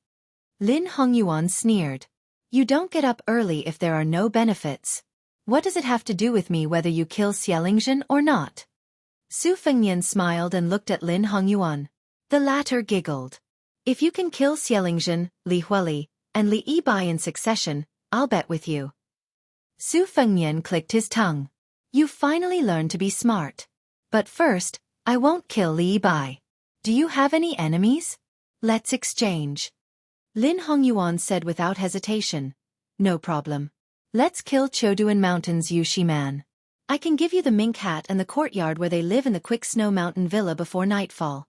Lin Hongyuan sneered. "You don't get up early if there are no benefits. What does it have to do with me whether you kill Xielingzhen or not?" Su Fengnian smiled and looked at Lin Hongyuan. The latter giggled. "If you can kill Xielingzhen, Li Huili, and Li Yibai in succession, I'll bet with you." Su Fengnian clicked his tongue. "You finally learned to be smart. But first, I won't kill Li Yibai. Do you have any enemies? Let's exchange." Lin Hongyuan said without hesitation. "No problem. Let's kill Choduan Mountain's Yushi man. I can give you the mink hat and the courtyard where they live in the Quick Snow Mountain Villa before nightfall.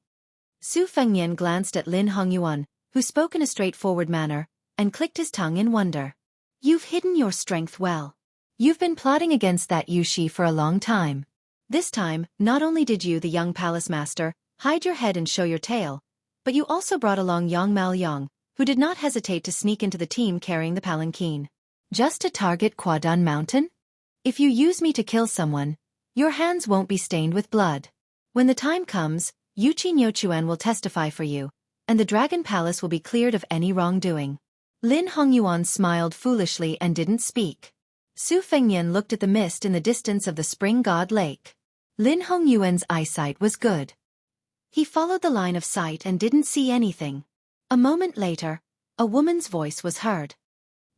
Su Fengnian glanced at Lin Hongyuan, who spoke in a straightforward manner, and clicked his tongue in wonder. You've hidden your strength well. You've been plotting against that Yushi for a long time. This time, not only did you, the young palace master, hide your head and show your tail, but you also brought along Yang Maoyong, who did not hesitate to sneak into the team carrying the palanquin. Just to target Quadan Mountain? If you use me to kill someone, your hands won't be stained with blood. When the time comes, Yuchi Nyochuan will testify for you, and the Dragon Palace will be cleared of any wrongdoing. Lin Hongyuan smiled foolishly and didn't speak. Su Fengnian looked at the mist in the distance of the Spring God Lake. Lin Hongyuan's eyesight was good. He followed the line of sight and didn't see anything. A moment later, a woman's voice was heard.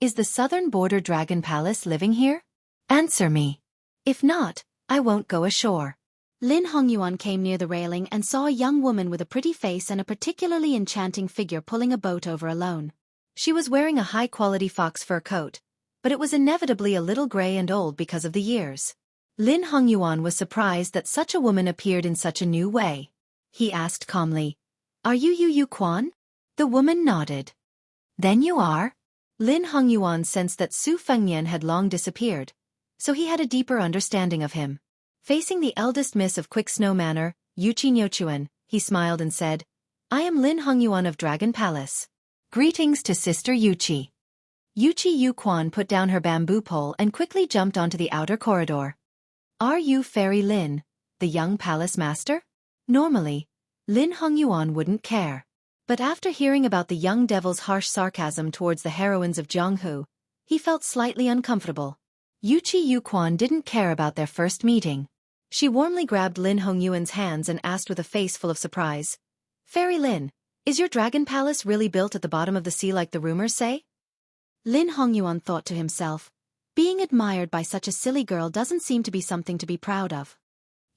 Is the Southern Border Dragon Palace living here? Answer me. If not, I won't go ashore. Lin Hongyuan came near the railing and saw a young woman with a pretty face and a particularly enchanting figure pulling a boat over alone. She was wearing a high-quality fox fur coat, but it was inevitably a little gray and old because of the years. Lin Hongyuan was surprised that such a woman appeared in such a new way. He asked calmly, Are you Yu Quan? The woman nodded. Then you are? Lin Hongyuan sensed that Su Fengnian had long disappeared, so he had a deeper understanding of him. Facing the eldest miss of Quick Snow Manor, Yuchi Nyochuan, he smiled and said, I am Lin Hongyuan of Dragon Palace. Greetings to Sister Yuchi. Yuchi Yu Quan put down her bamboo pole and quickly jumped onto the outer corridor. Are you Fairy Lin, the young palace master? Normally, Lin Hongyuan wouldn't care. But after hearing about the young devil's harsh sarcasm towards the heroines of Jianghu, he felt slightly uncomfortable. Yuchi Yu Quan didn't care about their first meeting. She warmly grabbed Lin Hongyuan's hands and asked with a face full of surprise, Fairy Lin, is your dragon palace really built at the bottom of the sea like the rumors say? Lin Hongyuan thought to himself, being admired by such a silly girl doesn't seem to be something to be proud of.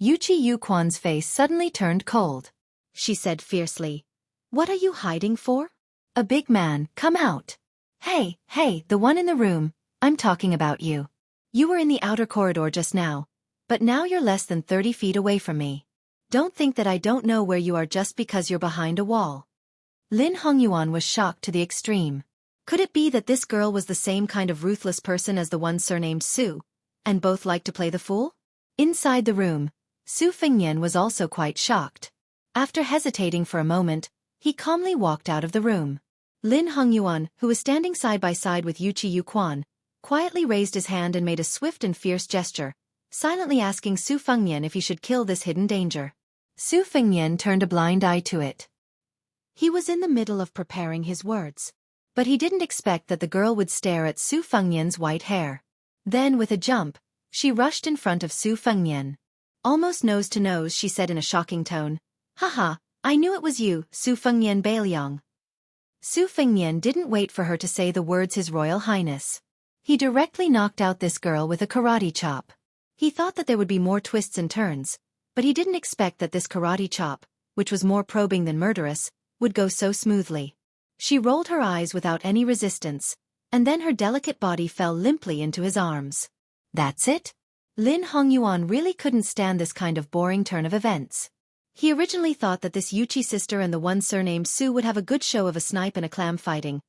Yuchi Yu Quan's face suddenly turned cold. She said fiercely, What are you hiding for? A big man, come out. Hey, the one in the room, I'm talking about you. You were in the outer corridor just now, but now you're less than 30 feet away from me. Don't think that I don't know where you are just because you're behind a wall. Lin Hongyuan was shocked to the extreme. Could it be that this girl was the same kind of ruthless person as the one surnamed Su, and both liked to play the fool? Inside the room, Su Fengnian was also quite shocked. After hesitating for a moment, he calmly walked out of the room. Lin Hongyuan, who was standing side by side with Yuchi Yu Quan, quietly raised his hand and made a swift and fierce gesture, silently asking Su Fengnian if he should kill this hidden danger. Su Fengnian turned a blind eye to it. He was in the middle of preparing his words, but he didn't expect that the girl would stare at Su Fengnian's white hair. Then, with a jump, she rushed in front of Su Fengnian. Almost nose to nose, she said in a shocking tone, Haha, I knew it was you, Su Fengnian Bailiang. Su Fengnian didn't wait for her to say the words His Royal Highness. He directly knocked out this girl with a karate chop. He thought that there would be more twists and turns, but he didn't expect that this karate chop, which was more probing than murderous, would go so smoothly. She rolled her eyes without any resistance, and then her delicate body fell limply into his arms. That's it? Lin Hongyuan really couldn't stand this kind of boring turn of events. He originally thought that this Yuchi sister and the one surnamed Su would have a good show of a snipe and a clam fighting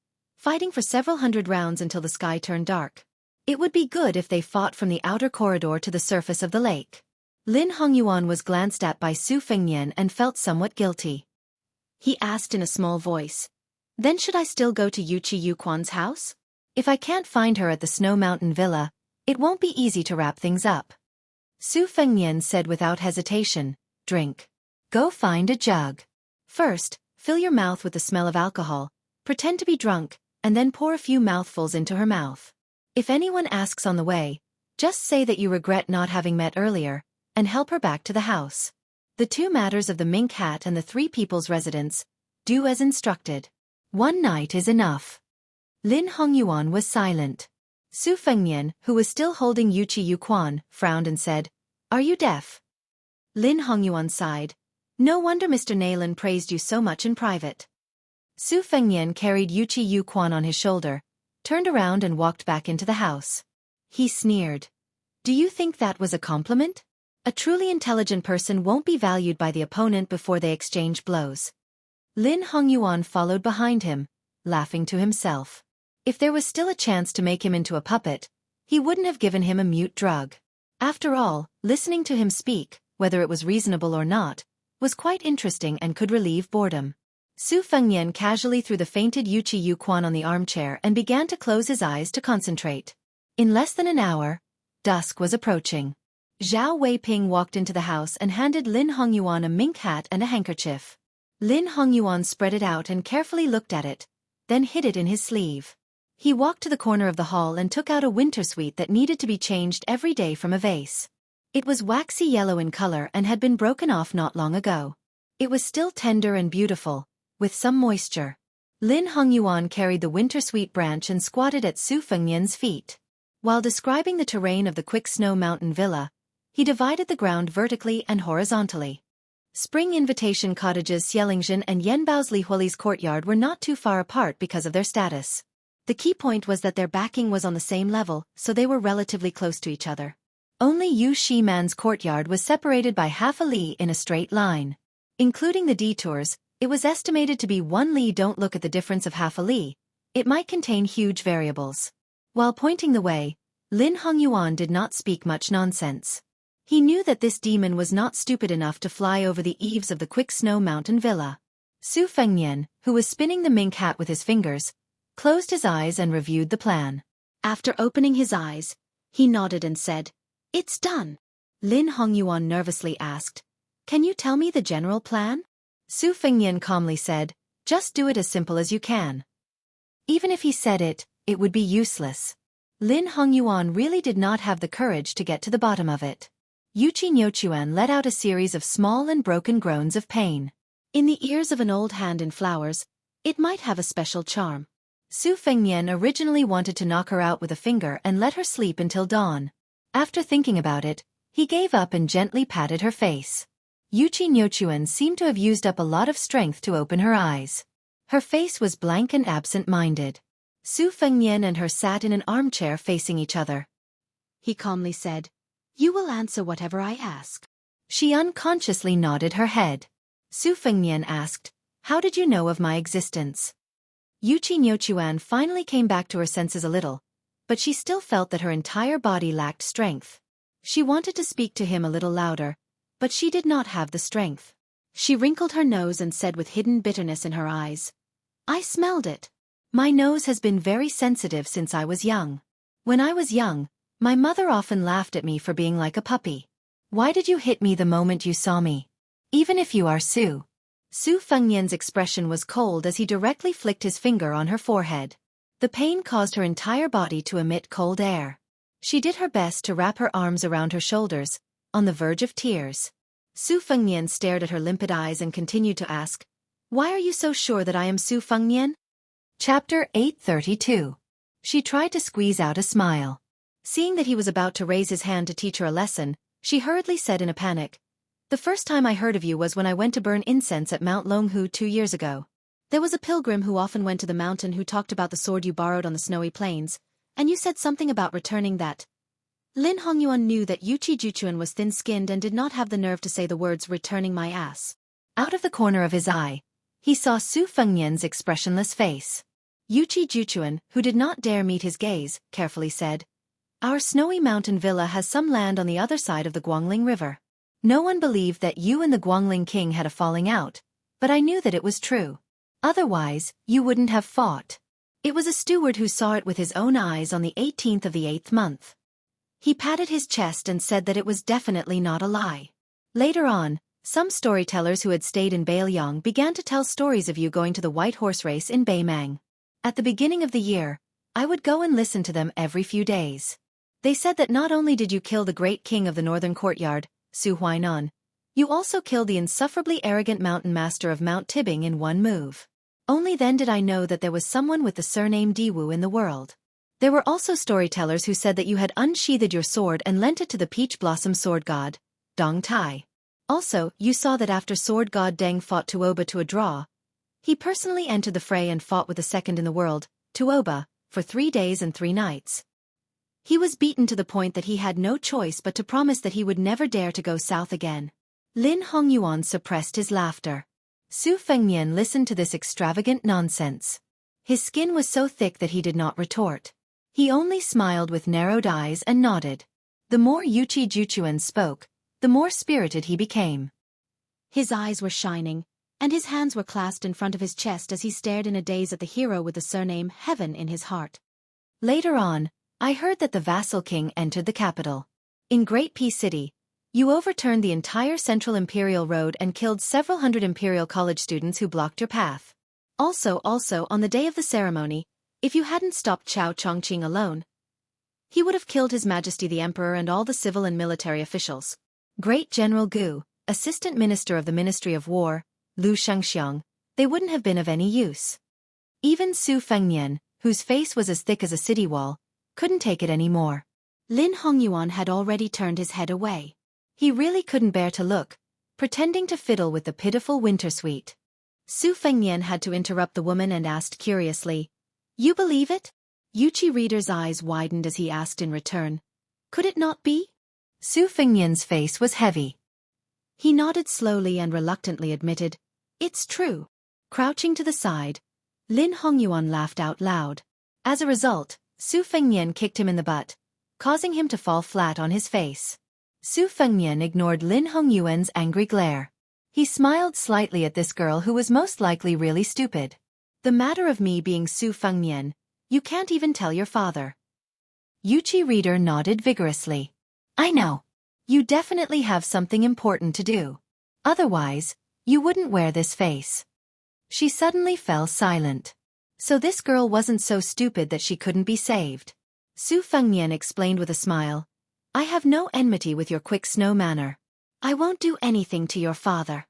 for several hundred rounds until the sky turned dark. It would be good if they fought from the outer corridor to the surface of the lake. Lin Hongyuan was glanced at by Su Fengnian and felt somewhat guilty. He asked in a small voice, Then should I still go to Yuchi Yu Quan's house? If I can't find her at the Snow Mountain Villa, it won't be easy to wrap things up. Su Fengnian said without hesitation, Drink. Go find a jug. First, fill your mouth with the smell of alcohol, pretend to be drunk, and then pour a few mouthfuls into her mouth. If anyone asks on the way, just say that you regret not having met earlier, and help her back to the house. The 2 matters of the mink hat and the 3 people's residence, do as instructed. 1 night is enough. Lin Hongyuan was silent. Su Fengnian, who was still holding Yuchi Yu Quan, frowned and said, Are you deaf? Lin Hongyuan sighed. No wonder Mr. Naylan praised you so much in private. Su Fengnian carried Yuchi Yu Quan on his shoulder, turned around and walked back into the house. He sneered. Do you think that was a compliment? A truly intelligent person won't be valued by the opponent before they exchange blows. Lin Hongyuan followed behind him, laughing to himself. If there was still a chance to make him into a puppet, he wouldn't have given him a mute drug. After all, listening to him speak, whether it was reasonable or not, was quite interesting and could relieve boredom. Su Fengnian casually threw the fainted Yuchi Yuquan on the armchair and began to close his eyes to concentrate. In less than an hour, dusk was approaching. Zhao Weiping walked into the house and handed Lin Hongyuan a mink hat and a handkerchief. Lin Hongyuan spread it out and carefully looked at it, then hid it in his sleeve. He walked to the corner of the hall and took out a wintersuite that needed to be changed every day from a vase. It was waxy yellow in color and had been broken off not long ago. It was still tender and beautiful, with some moisture. Lin Hongyuan carried the wintersuite branch and squatted at Su Fengnian's feet. While describing the terrain of the Quick Snow Mountain Villa, he divided the ground vertically and horizontally. Spring Invitation Cottages Xielingzhen and Yanbao's Lihuoli's courtyard were not too far apart because of their status. The key point was that their backing was on the same level, so they were relatively close to each other. Only Yu Shiman's courtyard was separated by half a li in a straight line. Including the detours, it was estimated to be 1 li. Don't look at the difference of half a li. It might contain huge variables. While pointing the way, Lin Hongyuan did not speak much nonsense. He knew that this demon was not stupid enough to fly over the eaves of the Quick Snow Mountain Villa. Su Fengnian, who was spinning the mink hat with his fingers, closed his eyes and reviewed the plan. After opening his eyes, he nodded and said, "It's done." Lin Hongyuan nervously asked, "Can you tell me the general plan?" Su Fengnian calmly said, "Just do it as simple as you can." Even if he said it, it would be useless. Lin Hongyuan really did not have the courage to get to the bottom of it. Yuchi Nyochuan let out a series of small and broken groans of pain. In the ears of an old hand in flowers, it might have a special charm. Su Fengnian originally wanted to knock her out with a finger and let her sleep until dawn. After thinking about it, he gave up and gently patted her face. Yuchi Nyochuan seemed to have used up a lot of strength to open her eyes. Her face was blank and absent-minded. Su Fengnian and her sat in an armchair facing each other. He calmly said, "You will answer whatever I ask." She unconsciously nodded her head. Su Fengnian asked, "How did you know of my existence?" Yuchi Nyochuan finally came back to her senses a little, but she still felt that her entire body lacked strength. She wanted to speak to him a little louder, but she did not have the strength. She wrinkled her nose and said with hidden bitterness in her eyes, "I smelled it. My nose has been very sensitive since I was young. When I was young, my mother often laughed at me for being like a puppy. Why did you hit me the moment you saw me? Even if you are Su." Su Fengnian's expression was cold as he directly flicked his finger on her forehead. The pain caused her entire body to emit cold air. She did her best to wrap her arms around her shoulders, on the verge of tears. Su Fengnian stared at her limpid eyes and continued to ask, "Why are you so sure that I am Su Fengnian?" Chapter 832. She tried to squeeze out a smile. Seeing that he was about to raise his hand to teach her a lesson, she hurriedly said in a panic, "The first time I heard of you was when I went to burn incense at Mount Longhu 2 years ago. There was a pilgrim who often went to the mountain who talked about the sword you borrowed on the snowy plains, and you said something about returning that." Lin Hongyuan knew that Yuchi Juchuan was thin-skinned and did not have the nerve to say the words "returning my ass." Out of the corner of his eye, he saw Su Fengnian's expressionless face. Yuchi Juchuan, who did not dare meet his gaze, carefully said, "Our snowy mountain villa has some land on the other side of the Guangling River. No one believed that you and the Guangling king had a falling out, but I knew that it was true. Otherwise, you wouldn't have fought. It was a steward who saw it with his own eyes on the 18th of the 8th month. He patted his chest and said that it was definitely not a lie. Later on, some storytellers who had stayed in Bailiang began to tell stories of you going to the white horse race in Beimang. At the beginning of the year, I would go and listen to them every few days. They said that not only did you kill the great king of the northern courtyard, Su Huainan, you also killed the insufferably arrogant mountain master of Mount Tibbing in one move. Only then did I know that there was someone with the surname Diwu in the world. There were also storytellers who said that you had unsheathed your sword and lent it to the peach blossom sword god, Dong Tai. Also, you saw that after sword god Deng fought Tuoba to a draw, he personally entered the fray and fought with the second in the world, Tuoba, for 3 days and 3 nights. He was beaten to the point that he had no choice but to promise that he would never dare to go south again. Lin Hongyuan suppressed his laughter. Su Fengnian listened to this extravagant nonsense. His skin was so thick that he did not retort. He only smiled with narrowed eyes and nodded. The more Yuchi Juchuan spoke, the more spirited he became. His eyes were shining, and his hands were clasped in front of his chest as he stared in a daze at the hero with the surname Heaven in his heart. Later on, I heard that the vassal king entered the capital. In Great Peace City, you overturned the entire Central Imperial Road and killed several hundred Imperial College students who blocked your path. Also on the day of the ceremony, if you hadn't stopped Chao Chongqing alone, he would have killed His Majesty the Emperor and all the civil and military officials. Great General Gu, Assistant Minister of the Ministry of War, Lu Shengxiang, they wouldn't have been of any use. Even Su Fengnian, whose face was as thick as a city wall, couldn't take it any more. Lin Hongyuan had already turned his head away. He really couldn't bear to look, pretending to fiddle with the pitiful Wintersuite. Su Fengnian had to interrupt the woman and asked curiously, "You believe it?" Yuchi Reader's eyes widened as he asked in return, "Could it not be?" Su Fengnian's face was heavy. He nodded slowly and reluctantly admitted, "It's true." Crouching to the side, Lin Hongyuan laughed out loud. As a result, Su Fengnian kicked him in the butt, causing him to fall flat on his face. Su Fengnian ignored Lin Hongyuan's angry glare. He smiled slightly at this girl who was most likely really stupid. "The matter of me being Su Fengnian, you can't even tell your father." Yuchi Reader nodded vigorously. "I know. You definitely have something important to do. Otherwise, you wouldn't wear this face." She suddenly fell silent. So this girl wasn't so stupid that she couldn't be saved. Su Fengnian explained with a smile, "I have no enmity with your quick snow manner. I won't do anything to your father."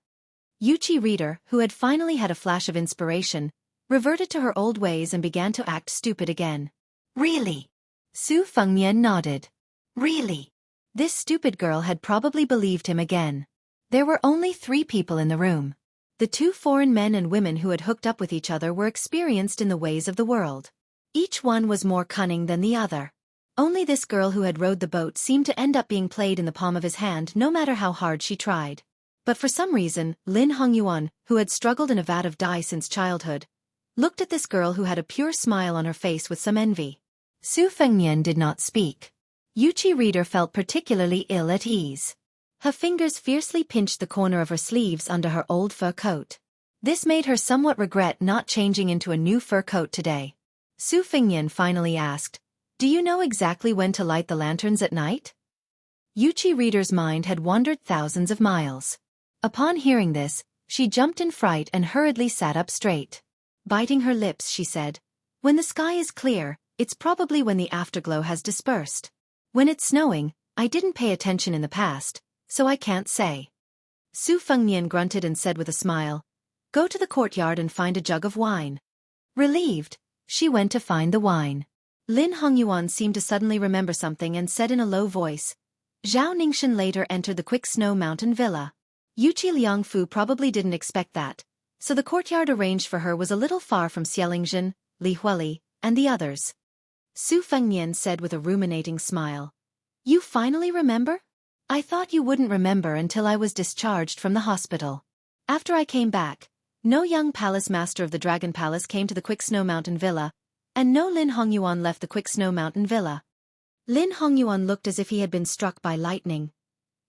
Yuchi Reader, who had finally had a flash of inspiration, reverted to her old ways and began to act stupid again. "Really?" Su Fengnian nodded. "Really?" This stupid girl had probably believed him again. There were only 3 people in the room. The 2 foreign men and women who had hooked up with each other were experienced in the ways of the world. Each one was more cunning than the other. Only this girl who had rowed the boat seemed to end up being played in the palm of his hand no matter how hard she tried. But for some reason, Lin Hongyuan, who had struggled in a vat of dye since childhood, looked at this girl who had a pure smile on her face with some envy. Su Fengnian did not speak. Yuchi Reader felt particularly ill at ease. Her fingers fiercely pinched the corner of her sleeves under her old fur coat. This made her somewhat regret not changing into a new fur coat today. Su Fengnian finally asked, "Do you know exactly when to light the lanterns at night?" Yuchi Reader's mind had wandered thousands of miles. Upon hearing this, she jumped in fright and hurriedly sat up straight. Biting her lips, she said, "When the sky is clear, it's probably when the afterglow has dispersed. When it's snowing, I didn't pay attention in the past, so I can't say." Su Fengnian grunted and said with a smile, "Go to the courtyard and find a jug of wine." Relieved, she went to find the wine. Lin Hongyuan seemed to suddenly remember something and said in a low voice, "Zhao Ningxin later entered the Quick Snow Mountain Villa." Yuchi Liangfu probably didn't expect that, so the courtyard arranged for her was a little far from Xielingzhen, Li Huili, and the others. Su Fengnian said with a ruminating smile, "You finally remember? I thought you wouldn't remember until I was discharged from the hospital. After I came back, no young palace master of the Dragon Palace came to the Quick Snow Mountain Villa, and no Lin Hongyuan left the Quick Snow Mountain Villa." Lin Hongyuan looked as if he had been struck by lightning.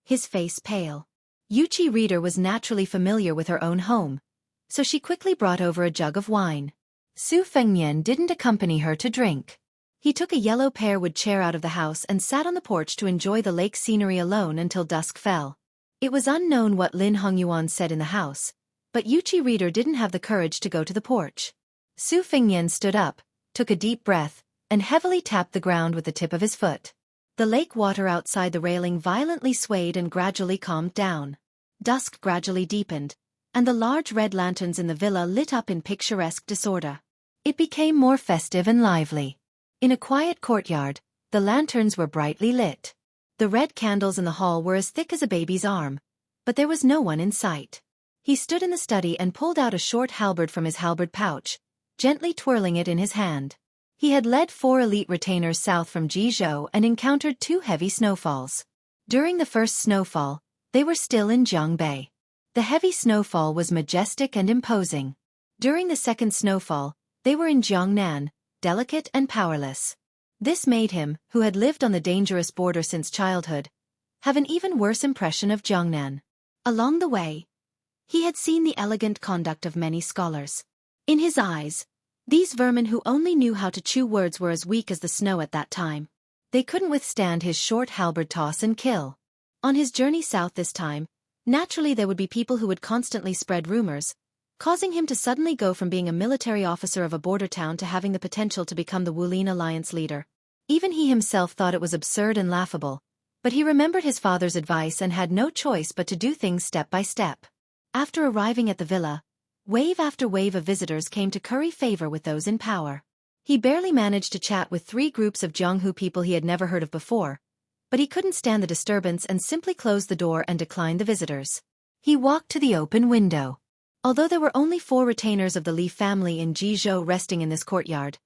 His face pale. Yuchi Reader was naturally familiar with her own home, so she quickly brought over a jug of wine. Su Fengnian didn't accompany her to drink. He took a yellow pearwood chair out of the house and sat on the porch to enjoy the lake scenery alone until dusk fell. It was unknown what Lin Hongyuan said in the house, but Yuchi Reader didn't have the courage to go to the porch. Su Fengnian stood up, took a deep breath, and heavily tapped the ground with the tip of his foot. The lake water outside the railing violently swayed and gradually calmed down. Dusk gradually deepened, and the large red lanterns in the villa lit up in picturesque disorder. It became more festive and lively. In a quiet courtyard, the lanterns were brightly lit. The red candles in the hall were as thick as a baby's arm, but there was no one in sight. He stood in the study and pulled out a short halberd from his halberd pouch, gently twirling it in his hand. He had led 4 elite retainers south from Jizhou and encountered 2 heavy snowfalls. During the first snowfall, they were still in Jiangbei. The heavy snowfall was majestic and imposing. During the second snowfall, they were in Jiangnan, delicate and powerless. This made him, who had lived on the dangerous border since childhood, have an even worse impression of Jiangnan. Along the way, he had seen the elegant conduct of many scholars. In his eyes, these vermin who only knew how to chew words were as weak as the snow at that time. They couldn't withstand his short halberd toss and kill. On his journey south this time, naturally there would be people who would constantly spread rumors, causing him to suddenly go from being a military officer of a border town to having the potential to become the Wulin Alliance leader. Even he himself thought it was absurd and laughable, but he remembered his father's advice and had no choice but to do things step by step. After arriving at the villa, wave after wave of visitors came to curry favor with those in power. He barely managed to chat with 3 groups of Jianghu people he had never heard of before, but he couldn't stand the disturbance and simply closed the door and declined the visitors. He walked to the open window. Although there were only 4 retainers of the Li family in Jizhou resting in this courtyard,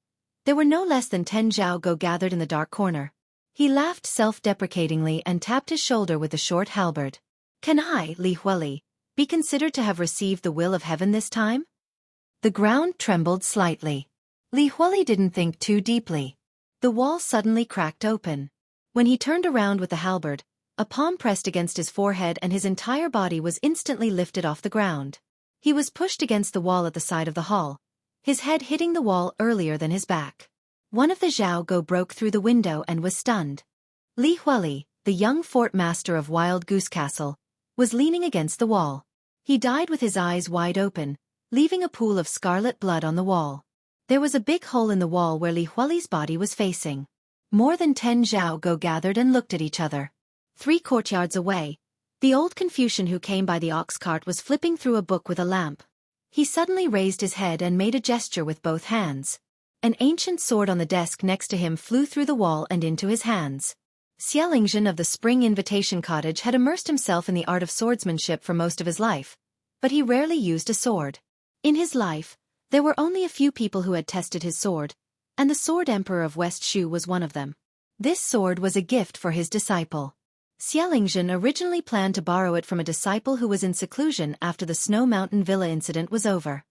there were no less than 10 Zhao gathered in the dark corner. He laughed self-deprecatingly and tapped his shoulder with the short halberd. "Can I, Li Huili, be considered to have received the will of heaven this time?" The ground trembled slightly. Li Huili didn't think too deeply. The wall suddenly cracked open. When he turned around with the halberd, a palm pressed against his forehead and his entire body was instantly lifted off the ground. He was pushed against the wall at the side of the hall, his head hitting the wall earlier than his back. One of the Zhao broke through the window and was stunned. Li Huili, the young fort master of Wild Goose Castle, was leaning against the wall. He died with his eyes wide open, leaving a pool of scarlet blood on the wall. There was a big hole in the wall where Li Huili's body was facing. More than 10 Zhao gathered and looked at each other. 3 courtyards away, the old Confucian who came by the ox cart was flipping through a book with a lamp. He suddenly raised his head and made a gesture with both hands. An ancient sword on the desk next to him flew through the wall and into his hands. Xiaolingzhen of the Spring Invitation Cottage had immersed himself in the art of swordsmanship for most of his life, but he rarely used a sword. In his life, there were only a few people who had tested his sword, and the Sword Emperor of West Shu was one of them. This sword was a gift for his disciple. Xiaolingzhen originally planned to borrow it from a disciple who was in seclusion after the Snow Mountain Villa incident was over.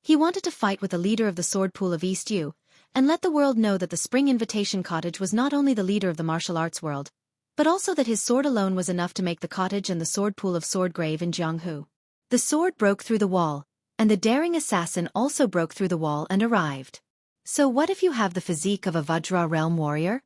He wanted to fight with the leader of the Sword Pool of East Yu, and let the world know that the Spring Invitation Cottage was not only the leader of the martial arts world, but also that his sword alone was enough to make the cottage and the Sword Pool of Swordgrave in Jianghu. The sword broke through the wall, and the daring assassin also broke through the wall and arrived. So what if you have the physique of a Vajra realm warrior?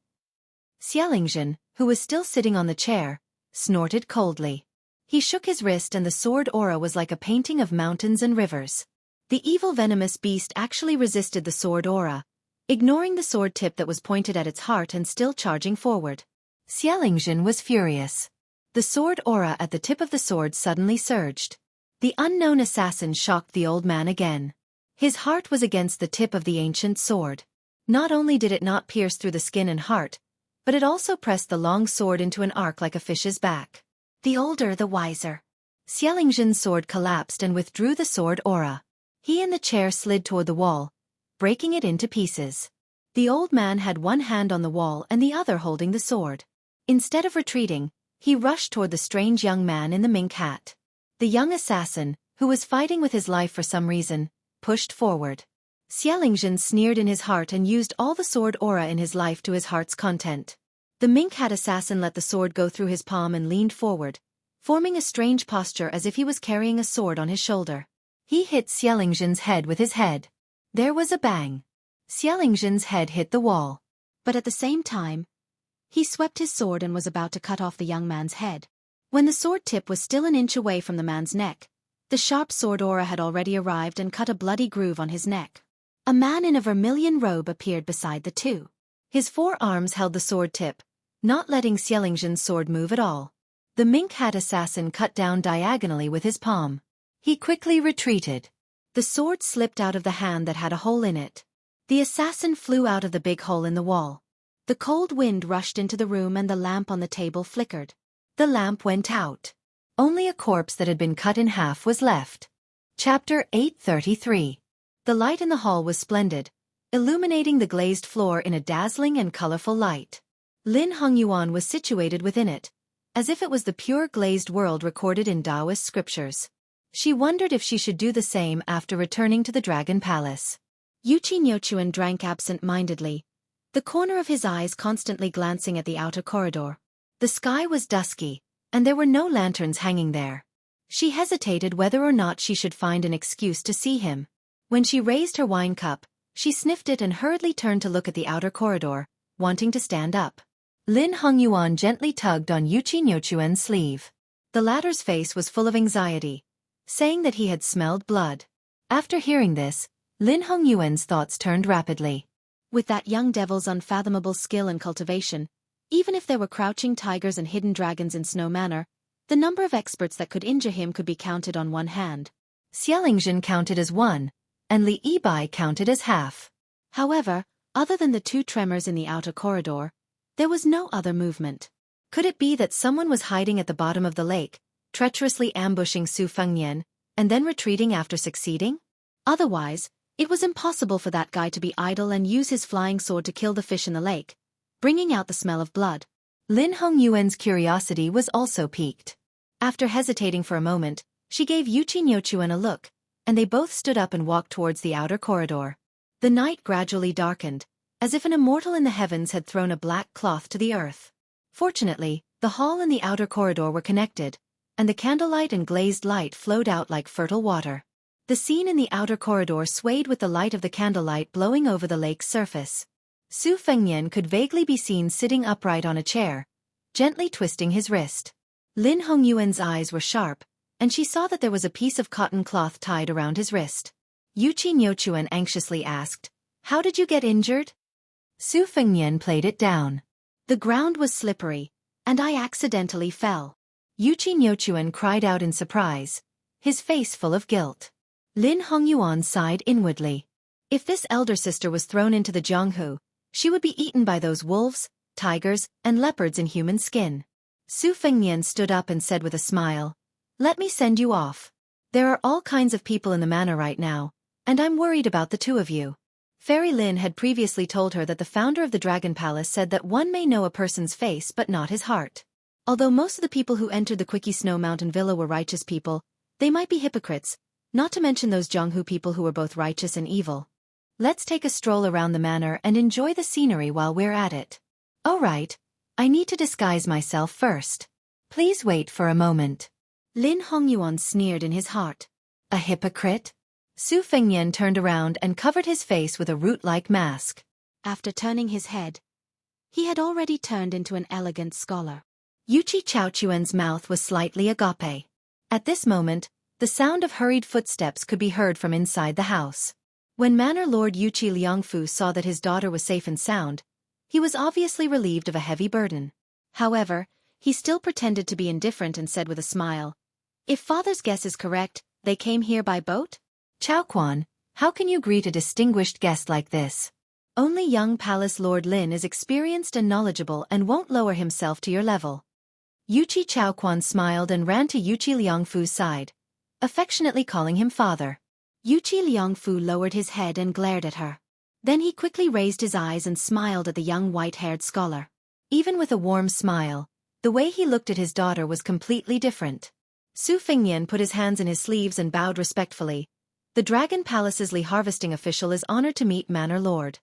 Xiaolingzhen, who was still sitting on the chair, snorted coldly. He shook his wrist and the sword aura was like a painting of mountains and rivers. The evil venomous beast actually resisted the sword aura, ignoring the sword tip that was pointed at its heart and still charging forward. Xiaolingzhen was furious. The sword aura at the tip of the sword suddenly surged. The unknown assassin shocked the old man again. His heart was against the tip of the ancient sword. Not only did it not pierce through the skin and heart, but it also pressed the long sword into an arc like a fish's back. The older the wiser. Xiaolingzhen's sword collapsed and withdrew the sword aura. He and the chair slid toward the wall, breaking it into pieces. The old man had one hand on the wall and the other holding the sword. Instead of retreating, he rushed toward the strange young man in the mink hat. The young assassin, who was fighting with his life for some reason, pushed forward. Xiaolingzhen sneered in his heart and used all the sword aura in his life to his heart's content. The mink hat assassin let the sword go through his palm and leaned forward, forming a strange posture as if he was carrying a sword on his shoulder. He hit Xiaolingzhen's head with his head. There was a bang. Xiaolingzhen's head hit the wall. But at the same time, he swept his sword and was about to cut off the young man's head. When the sword tip was still an inch away from the man's neck, the sharp sword aura had already arrived and cut a bloody groove on his neck. A man in a vermilion robe appeared beside the two. His 4 arms held the sword tip, not letting Xiaolingzhen's sword move at all. The mink hat assassin cut down diagonally with his palm. He quickly retreated. The sword slipped out of the hand that had a hole in it. The assassin flew out of the big hole in the wall. The cold wind rushed into the room and the lamp on the table flickered. The lamp went out. Only a corpse that had been cut in half was left. Chapter 833. The light in the hall was splendid, illuminating the glazed floor in a dazzling and colorful light. Lin Hongyuan was situated within it, as if it was the pure glazed world recorded in Taoist scriptures. She wondered if she should do the same after returning to the Dragon Palace. Yuchi Nyochuan drank absent-mindedly, the corner of his eyes constantly glancing at the outer corridor. The sky was dusky, and there were no lanterns hanging there. She hesitated whether or not she should find an excuse to see him. When she raised her wine cup, she sniffed it and hurriedly turned to look at the outer corridor, wanting to stand up. Lin Hongyuan gently tugged on Yuchi Nyochuan's sleeve. The latter's face was full of anxiety, saying that he had smelled blood. After hearing this, Lin Hongyuan's thoughts turned rapidly. With that young devil's unfathomable skill and cultivation, even if there were crouching tigers and hidden dragons in Snow Manor, the number of experts that could injure him could be counted on one hand. Xia Lingjun counted as one, and Li Yibai counted as half. However, other than the two tremors in the outer corridor, there was no other movement. Could it be that someone was hiding at the bottom of the lake, treacherously ambushing Su Fengnian, and then retreating after succeeding? Otherwise, it was impossible for that guy to be idle and use his flying sword to kill the fish in the lake, bringing out the smell of blood. Lin Hongyuan's curiosity was also piqued. After hesitating for a moment, she gave Yuchi Nyochuan a look, and they both stood up and walked towards the outer corridor. The night gradually darkened, as if an immortal in the heavens had thrown a black cloth to the earth. Fortunately, the hall and the outer corridor were connected, and the candlelight and glazed light flowed out like fertile water. The scene in the outer corridor swayed with the light of the candlelight blowing over the lake's surface. Su Fengnian could vaguely be seen sitting upright on a chair, gently twisting his wrist. Lin Hongyuan's eyes were sharp, and she saw that there was a piece of cotton cloth tied around his wrist. Yuchi Nyochuan anxiously asked, "How did you get injured?" Su Fengnian played it down. "The ground was slippery, and I accidentally fell." Yuchi Nyochuan cried out in surprise, his face full of guilt. Lin Hongyuan sighed inwardly. If this elder sister was thrown into the Jianghu, she would be eaten by those wolves, tigers, and leopards in human skin. Su Fengnian stood up and said with a smile, "Let me send you off. There are all kinds of people in the manor right now, and I'm worried about the two of you." Fairy Lin had previously told her that the founder of the Dragon Palace said that one may know a person's face but not his heart. Although most of the people who entered the Quickie Snow Mountain Villa were righteous people, they might be hypocrites, not to mention those Jianghu people who were both righteous and evil. "Let's take a stroll around the manor and enjoy the scenery while we're at it." "All right, I need to disguise myself first. Please wait for a moment." Lin Hongyuan sneered in his heart. A hypocrite? Su Fengnian turned around and covered his face with a root-like mask. After turning his head, he had already turned into an elegant scholar. Yuchi Chaochuan's mouth was slightly agape. At this moment, the sound of hurried footsteps could be heard from inside the house. When Manor Lord Yuchi Liangfu saw that his daughter was safe and sound, he was obviously relieved of a heavy burden. However, he still pretended to be indifferent and said with a smile, "If father's guess is correct, they came here by boat?" "Chaoquan, how can you greet a distinguished guest like this? Only young Palace Lord Lin is experienced and knowledgeable and won't lower himself to your level." Yuchi Chaoquan smiled and ran to Yuchi Liangfu's side, affectionately calling him father. Yuchi Liangfu lowered his head and glared at her. Then he quickly raised his eyes and smiled at the young white-haired scholar. Even with a warm smile, the way he looked at his daughter was completely different. Su Fengnian put his hands in his sleeves and bowed respectfully. "The Dragon Palace's Li harvesting official is honored to meet Manor Lord."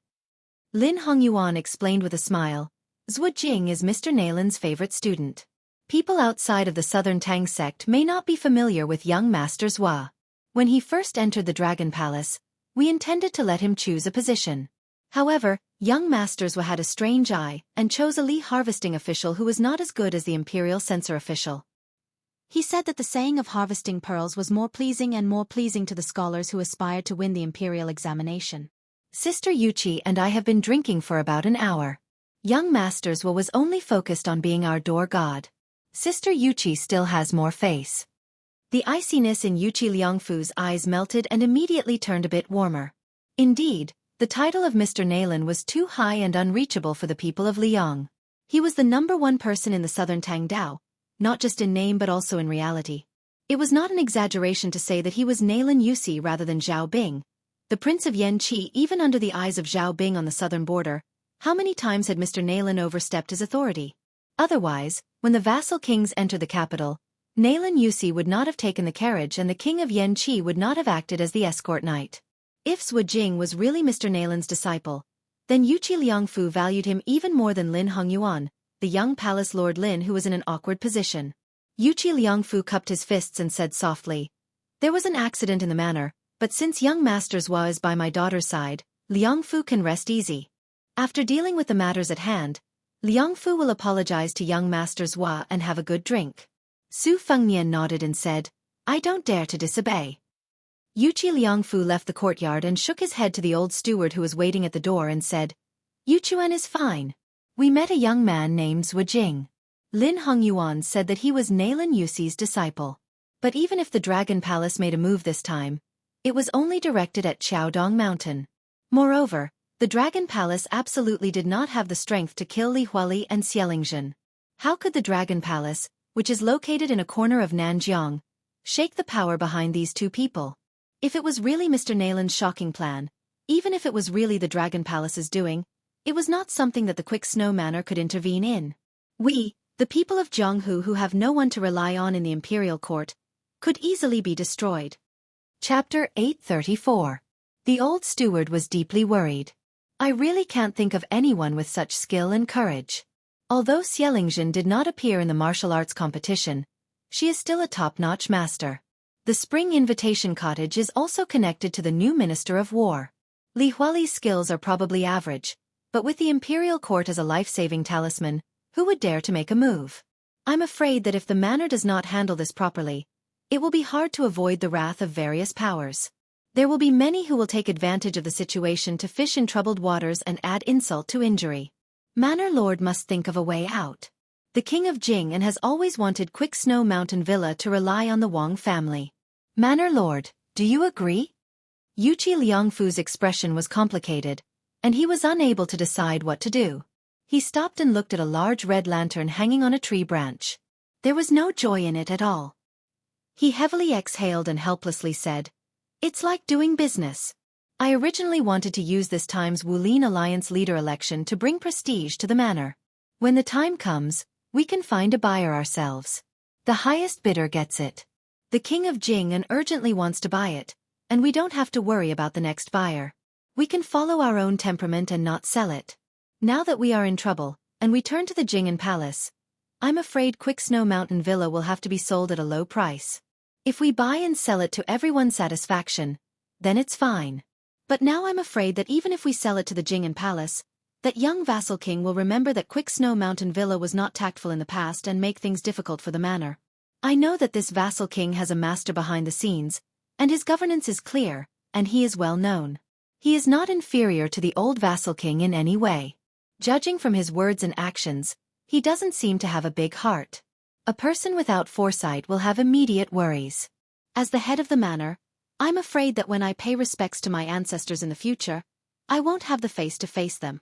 Lin Hongyuan explained with a smile, "Zhu Jing is Mr. Nalin's favorite student. People outside of the Southern Tang sect may not be familiar with young Master Zhua. When he first entered the Dragon Palace, we intended to let him choose a position. However, young Master Zhua had a strange eye and chose a Li harvesting official who was not as good as the Imperial Censor official. He said that the saying of harvesting pearls was more pleasing to the scholars who aspired to win the Imperial examination. Sister Yuchi and I have been drinking for about an hour. Young Master Zhua was only focused on being our door god. Sister Yuchi still has more face." The iciness in Yuchi Liangfu's eyes melted and immediately turned a bit warmer. Indeed, the title of Mr. Nalin was too high and unreachable for the people of Liang. He was the #1 person in the Southern Tang Dao, not just in name but also in reality. It was not an exaggeration to say that he was Nalin Yusi rather than Zhao Bing, the Prince of Yanqi, even under the eyes of Zhao Bing on the southern border. How many times had Mr. Nalan overstepped his authority? Otherwise, when the vassal kings entered the capital, Nalan Yusi would not have taken the carriage and the king of Yanqi would not have acted as the escort knight. If Zhu Jing was really Mr. Nalan's disciple, then Yuqi Liangfu valued him even more than Lin Hongyuan, the young palace lord Lin who was in an awkward position. Yuqi Liangfu cupped his fists and said softly, "There was an accident in the manor, but since young Master Zhua is by my daughter's side, Liangfu can rest easy. After dealing with the matters at hand, Liangfu will apologize to young Master Zhua and have a good drink." Su Fengnian nodded and said, "I don't dare to disobey." Yuqi Liangfu left the courtyard and shook his head to the old steward who was waiting at the door and said, "Yuchuan is fine. We met a young man named Zhu Jing." Lin Hongyuan said that he was Nalan Yusi's disciple. But even if the Dragon Palace made a move this time, it was only directed at Qiaodong Mountain. Moreover, the Dragon Palace absolutely did not have the strength to kill Li Huali and Xielingzhen. How could the Dragon Palace, which is located in a corner of Nanjiang, shake the power behind these two people? If it was really Mr. Nalan's shocking plan, even if it was really the Dragon Palace's doing, it was not something that the Quick Snow Manor could intervene in. We, the people of Jianghu who have no one to rely on in the imperial court, could easily be destroyed. Chapter 834. The old steward was deeply worried. I really can't think of anyone with such skill and courage. Although Xielingzhen did not appear in the martial arts competition, she is still a top-notch master. The Spring Invitation Cottage is also connected to the new Minister of War. Li Huali's skills are probably average, but with the imperial court as a life-saving talisman, who would dare to make a move? I'm afraid that if the manor does not handle this properly, it will be hard to avoid the wrath of various powers. There will be many who will take advantage of the situation to fish in troubled waters and add insult to injury. Manor Lord must think of a way out. The King of Jing and has always wanted Quick Snow Mountain Villa to rely on the Wang family. Manor Lord, do you agree? Yuqi Liangfu's expression was complicated, and he was unable to decide what to do. He stopped and looked at a large red lantern hanging on a tree branch. There was no joy in it at all. He heavily exhaled and helplessly said, "It's like doing business. I originally wanted to use this time's Wulin Alliance leader election to bring prestige to the manor. When the time comes, we can find a buyer ourselves. The highest bidder gets it. The King of Jing urgently wants to buy it, and we don't have to worry about the next buyer. We can follow our own temperament and not sell it. Now that we are in trouble, and we turn to the Jing'an Palace, I'm afraid Quick Snow Mountain Villa will have to be sold at a low price. If we buy and sell it to everyone's satisfaction, then it's fine. But now I'm afraid that even if we sell it to the Jing'an Palace, that young vassal king will remember that Quick Snow Mountain Villa was not tactful in the past and make things difficult for the manor. I know that this vassal king has a master behind the scenes, and his governance is clear, and he is well known. He is not inferior to the old vassal king in any way. Judging from his words and actions, he doesn't seem to have a big heart. A person without foresight will have immediate worries. As the head of the manor, I'm afraid that when I pay respects to my ancestors in the future, I won't have the face to face them."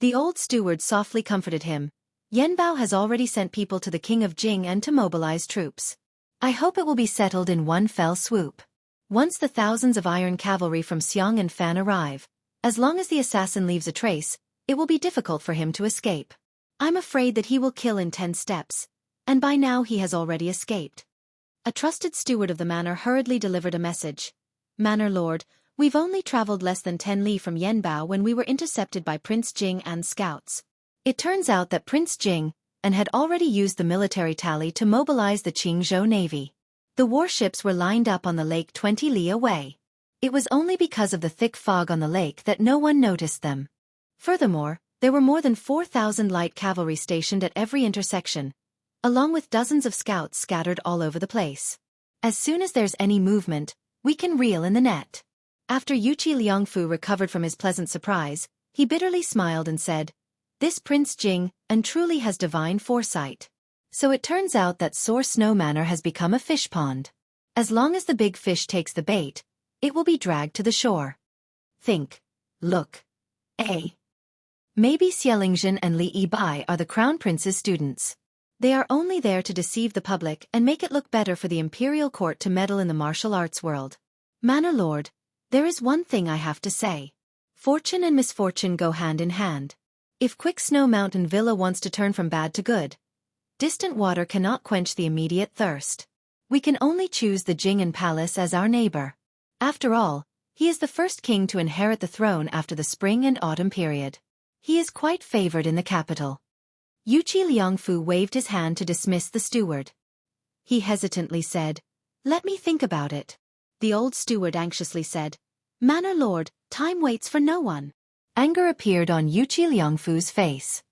The old steward softly comforted him. "Yenbao has already sent people to the King of Jing and to mobilize troops. I hope it will be settled in one fell swoop. Once the thousands of iron cavalry from Xiang and Fan arrive, as long as the assassin leaves a trace, it will be difficult for him to escape. I'm afraid that he will kill in 10 steps, and by now he has already escaped." A trusted steward of the manor hurriedly delivered a message. "Manor Lord, we've only traveled less than 10 li from Yenbao when we were intercepted by Prince Jing and scouts. It turns out that Prince Jing had already used the military tally to mobilize the Qingzhou Navy. The warships were lined up on the lake 20 li away. It was only because of the thick fog on the lake that no one noticed them. Furthermore, there were more than 4,000 light cavalry stationed at every intersection, along with dozens of scouts scattered all over the place. As soon as there's any movement, we can reel in the net." After Yuqi Liangfu recovered from his pleasant surprise, he bitterly smiled and said, "This Prince Jing truly has divine foresight. So it turns out that Soar Snow Manor has become a fish pond. As long as the big fish takes the bait, it will be dragged to the shore. Think. Look. Maybe Xielingzhen and Li Yibai are the Crown Prince's students. They are only there to deceive the public and make it look better for the imperial court to meddle in the martial arts world. Manor Lord, There is one thing I have to say. Fortune and misfortune go hand in hand. If Quick Snow Mountain Villa wants to turn from bad to good, distant water cannot quench the immediate thirst. We can only choose the Jing'an Palace as our neighbor. After all, he is the first king to inherit the throne after the spring and autumn period. He is quite favored in the capital. Yuchi Liangfu waved his hand to dismiss the steward. He hesitantly said, "Let me think about it." The old steward anxiously said, "Manor Lord, time waits for no one." Anger appeared on Yuchi Liangfu's face.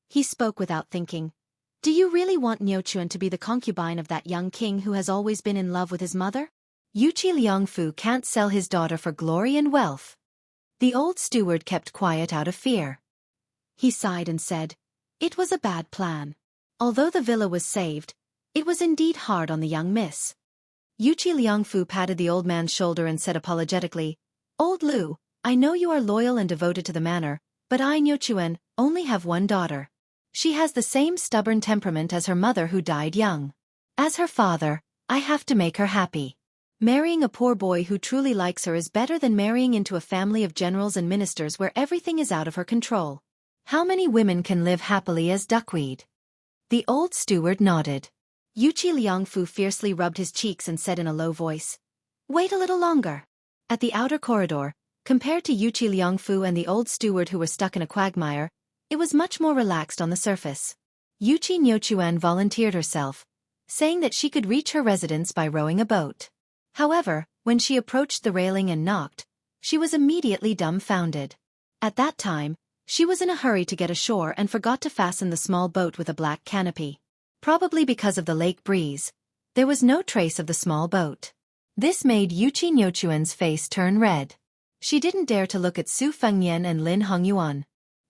He spoke without thinking. "Do you really want Nyochuan to be the concubine of that young king who has always been in love with his mother? Yuchi Liangfu can't sell his daughter for glory and wealth." The old steward kept quiet out of fear. He sighed and said, "It was a bad plan. Although the villa was saved, it was indeed hard on the young miss." Yuchi Liangfu patted the old man's shoulder and said apologetically, "Old Lu, I know you are loyal and devoted to the manor, but I, Nyochuan, only have one daughter. She has the same stubborn temperament as her mother who died young. As her father, I have to make her happy. Marrying a poor boy who truly likes her is better than marrying into a family of generals and ministers where everything is out of her control. How many women can live happily as duckweed?" The old steward nodded. Yuchi Liangfu fiercely rubbed his cheeks and said in a low voice, "Wait a little longer." At the outer corridor, compared to Yuchi Liangfu and the old steward who were stuck in a quagmire, it was much more relaxed on the surface. Yuchi Nyochuan volunteered herself, saying that she could reach her residence by rowing a boat. However, when she approached the railing and knocked, she was immediately dumbfounded. At that time, she was in a hurry to get ashore and forgot to fasten the small boat with a black canopy. Probably because of the lake breeze, there was no trace of the small boat. This made Yuchi Nyochuan's face turn red. She didn't dare to look at Su Fengnian and Lin Hongyuan.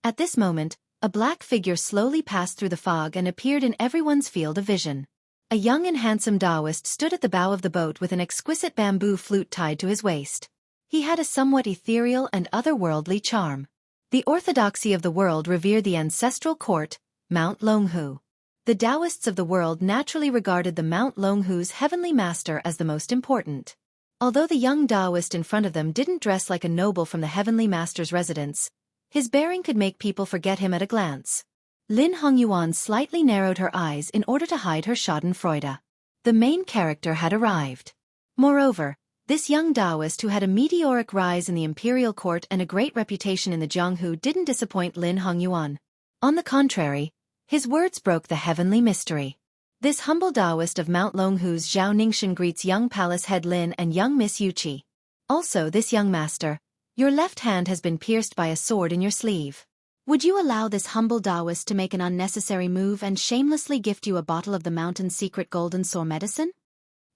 At this moment, a black figure slowly passed through the fog and appeared in everyone's field of vision. A young and handsome Taoist stood at the bow of the boat with an exquisite bamboo flute tied to his waist. He had a somewhat ethereal and otherworldly charm. The orthodoxy of the world revered the ancestral court, Mount Longhu. The Taoists of the world naturally regarded the Mount Longhu's heavenly master as the most important. Although the young Taoist in front of them didn't dress like a noble from the heavenly master's residence, his bearing could make people forget him at a glance. Lin Hongyuan slightly narrowed her eyes in order to hide her schadenfreude. The main character had arrived. Moreover, this young Taoist who had a meteoric rise in the imperial court and a great reputation in the Jianghu didn't disappoint Lin Hongyuan. On the contrary, his words broke the heavenly mystery. This humble Taoist of Mount Longhu's Zhao Ningxian greets young palace head Lin and young Miss Yuchi. Also, this young master, your left hand has been pierced by a sword in your sleeve. Would you allow this humble Taoist to make an unnecessary move and shamelessly gift you a bottle of the mountain's secret golden sore medicine?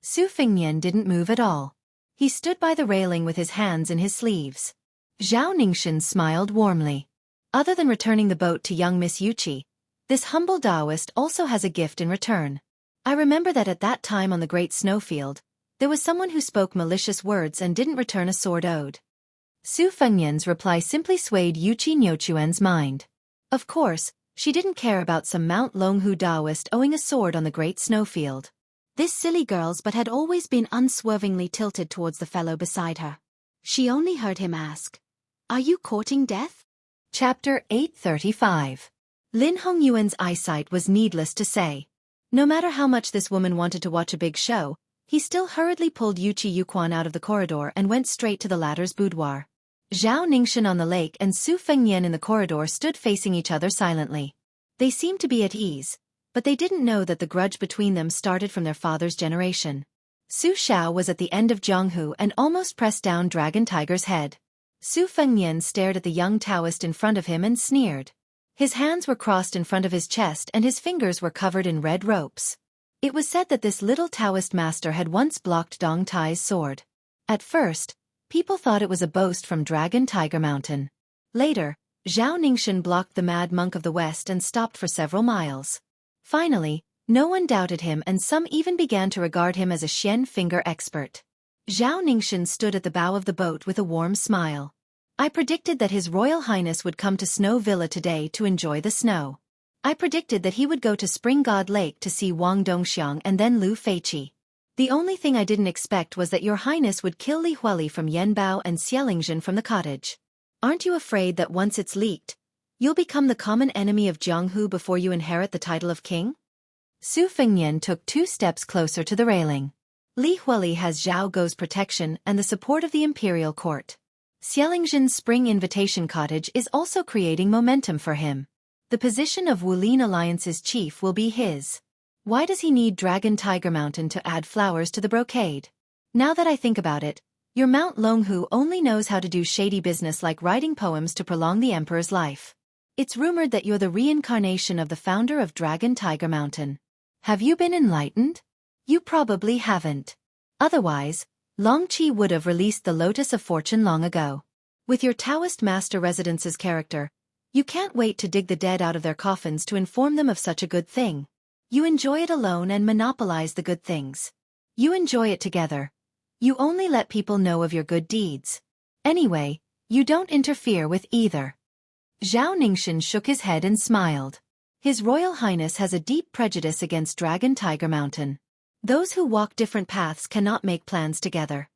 Su Fengnian didn't move at all. He stood by the railing with his hands in his sleeves. Zhao Ningxian smiled warmly. Other than returning the boat to young Miss Yuchi, this humble Taoist also has a gift in return. I remember that at that time on the great snowfield, there was someone who spoke malicious words and didn't return a sword owed. Su Fengnian's reply simply swayed Yuchi Nyochuan's mind. Of course, she didn't care about some Mount Longhu Taoist owing a sword on the great snowfield. This silly girl's but had always been unswervingly tilted towards the fellow beside her. She only heard him ask, "Are you courting death?" Chapter 835. Lin Hongyuan's eyesight was needless to say. No matter how much this woman wanted to watch a big show, he still hurriedly pulled Yuchi Yuquan out of the corridor and went straight to the latter's boudoir. Zhao Ningxian on the lake and Su Fengnian in the corridor stood facing each other silently. They seemed to be at ease, but they didn't know that the grudge between them started from their father's generation. Su Shao was at the end of Jianghu and almost pressed down Dragon Tiger's head. Su Fengnian stared at the young Taoist in front of him and sneered. His hands were crossed in front of his chest and his fingers were covered in red ropes. It was said that this little Taoist master had once blocked Dong Tai's sword. At first, people thought it was a boast from Dragon Tiger Mountain. Later, Zhao Ningxian blocked the mad monk of the west and stopped for several miles. Finally, no one doubted him and some even began to regard him as a Xian finger expert. Zhao Ningxian stood at the bow of the boat with a warm smile. I predicted that His Royal Highness would come to Snow Villa today to enjoy the snow. I predicted that he would go to Spring God Lake to see Wang Dongxiang and then Lu Feiqi. The only thing I didn't expect was that your highness would kill Li Huili from Yanbao and Xiaolingzhen from the cottage. Aren't you afraid that once it's leaked, you'll become the common enemy of Jianghu before you inherit the title of king? Su Fengnian took 2 steps closer to the railing. Li Huili has Zhao Guo's protection and the support of the imperial court. Xiaolingzhen's spring invitation cottage is also creating momentum for him. The position of Wulin Alliance's chief will be his. Why does he need Dragon Tiger Mountain to add flowers to the brocade? Now that I think about it, your Mount Longhu only knows how to do shady business like writing poems to prolong the emperor's life. It's rumored that you're the reincarnation of the founder of Dragon Tiger Mountain. Have you been enlightened? You probably haven't. Otherwise, Long Qi would have released the Lotus of Fortune long ago. With your Taoist master residence's character, you can't wait to dig the dead out of their coffins to inform them of such a good thing. You enjoy it alone and monopolize the good things. You enjoy it together. You only let people know of your good deeds. Anyway, you don't interfere with either. Zhao Ningxin shook his head and smiled. His Royal Highness has a deep prejudice against Dragon Tiger Mountain. Those who walk different paths cannot make plans together.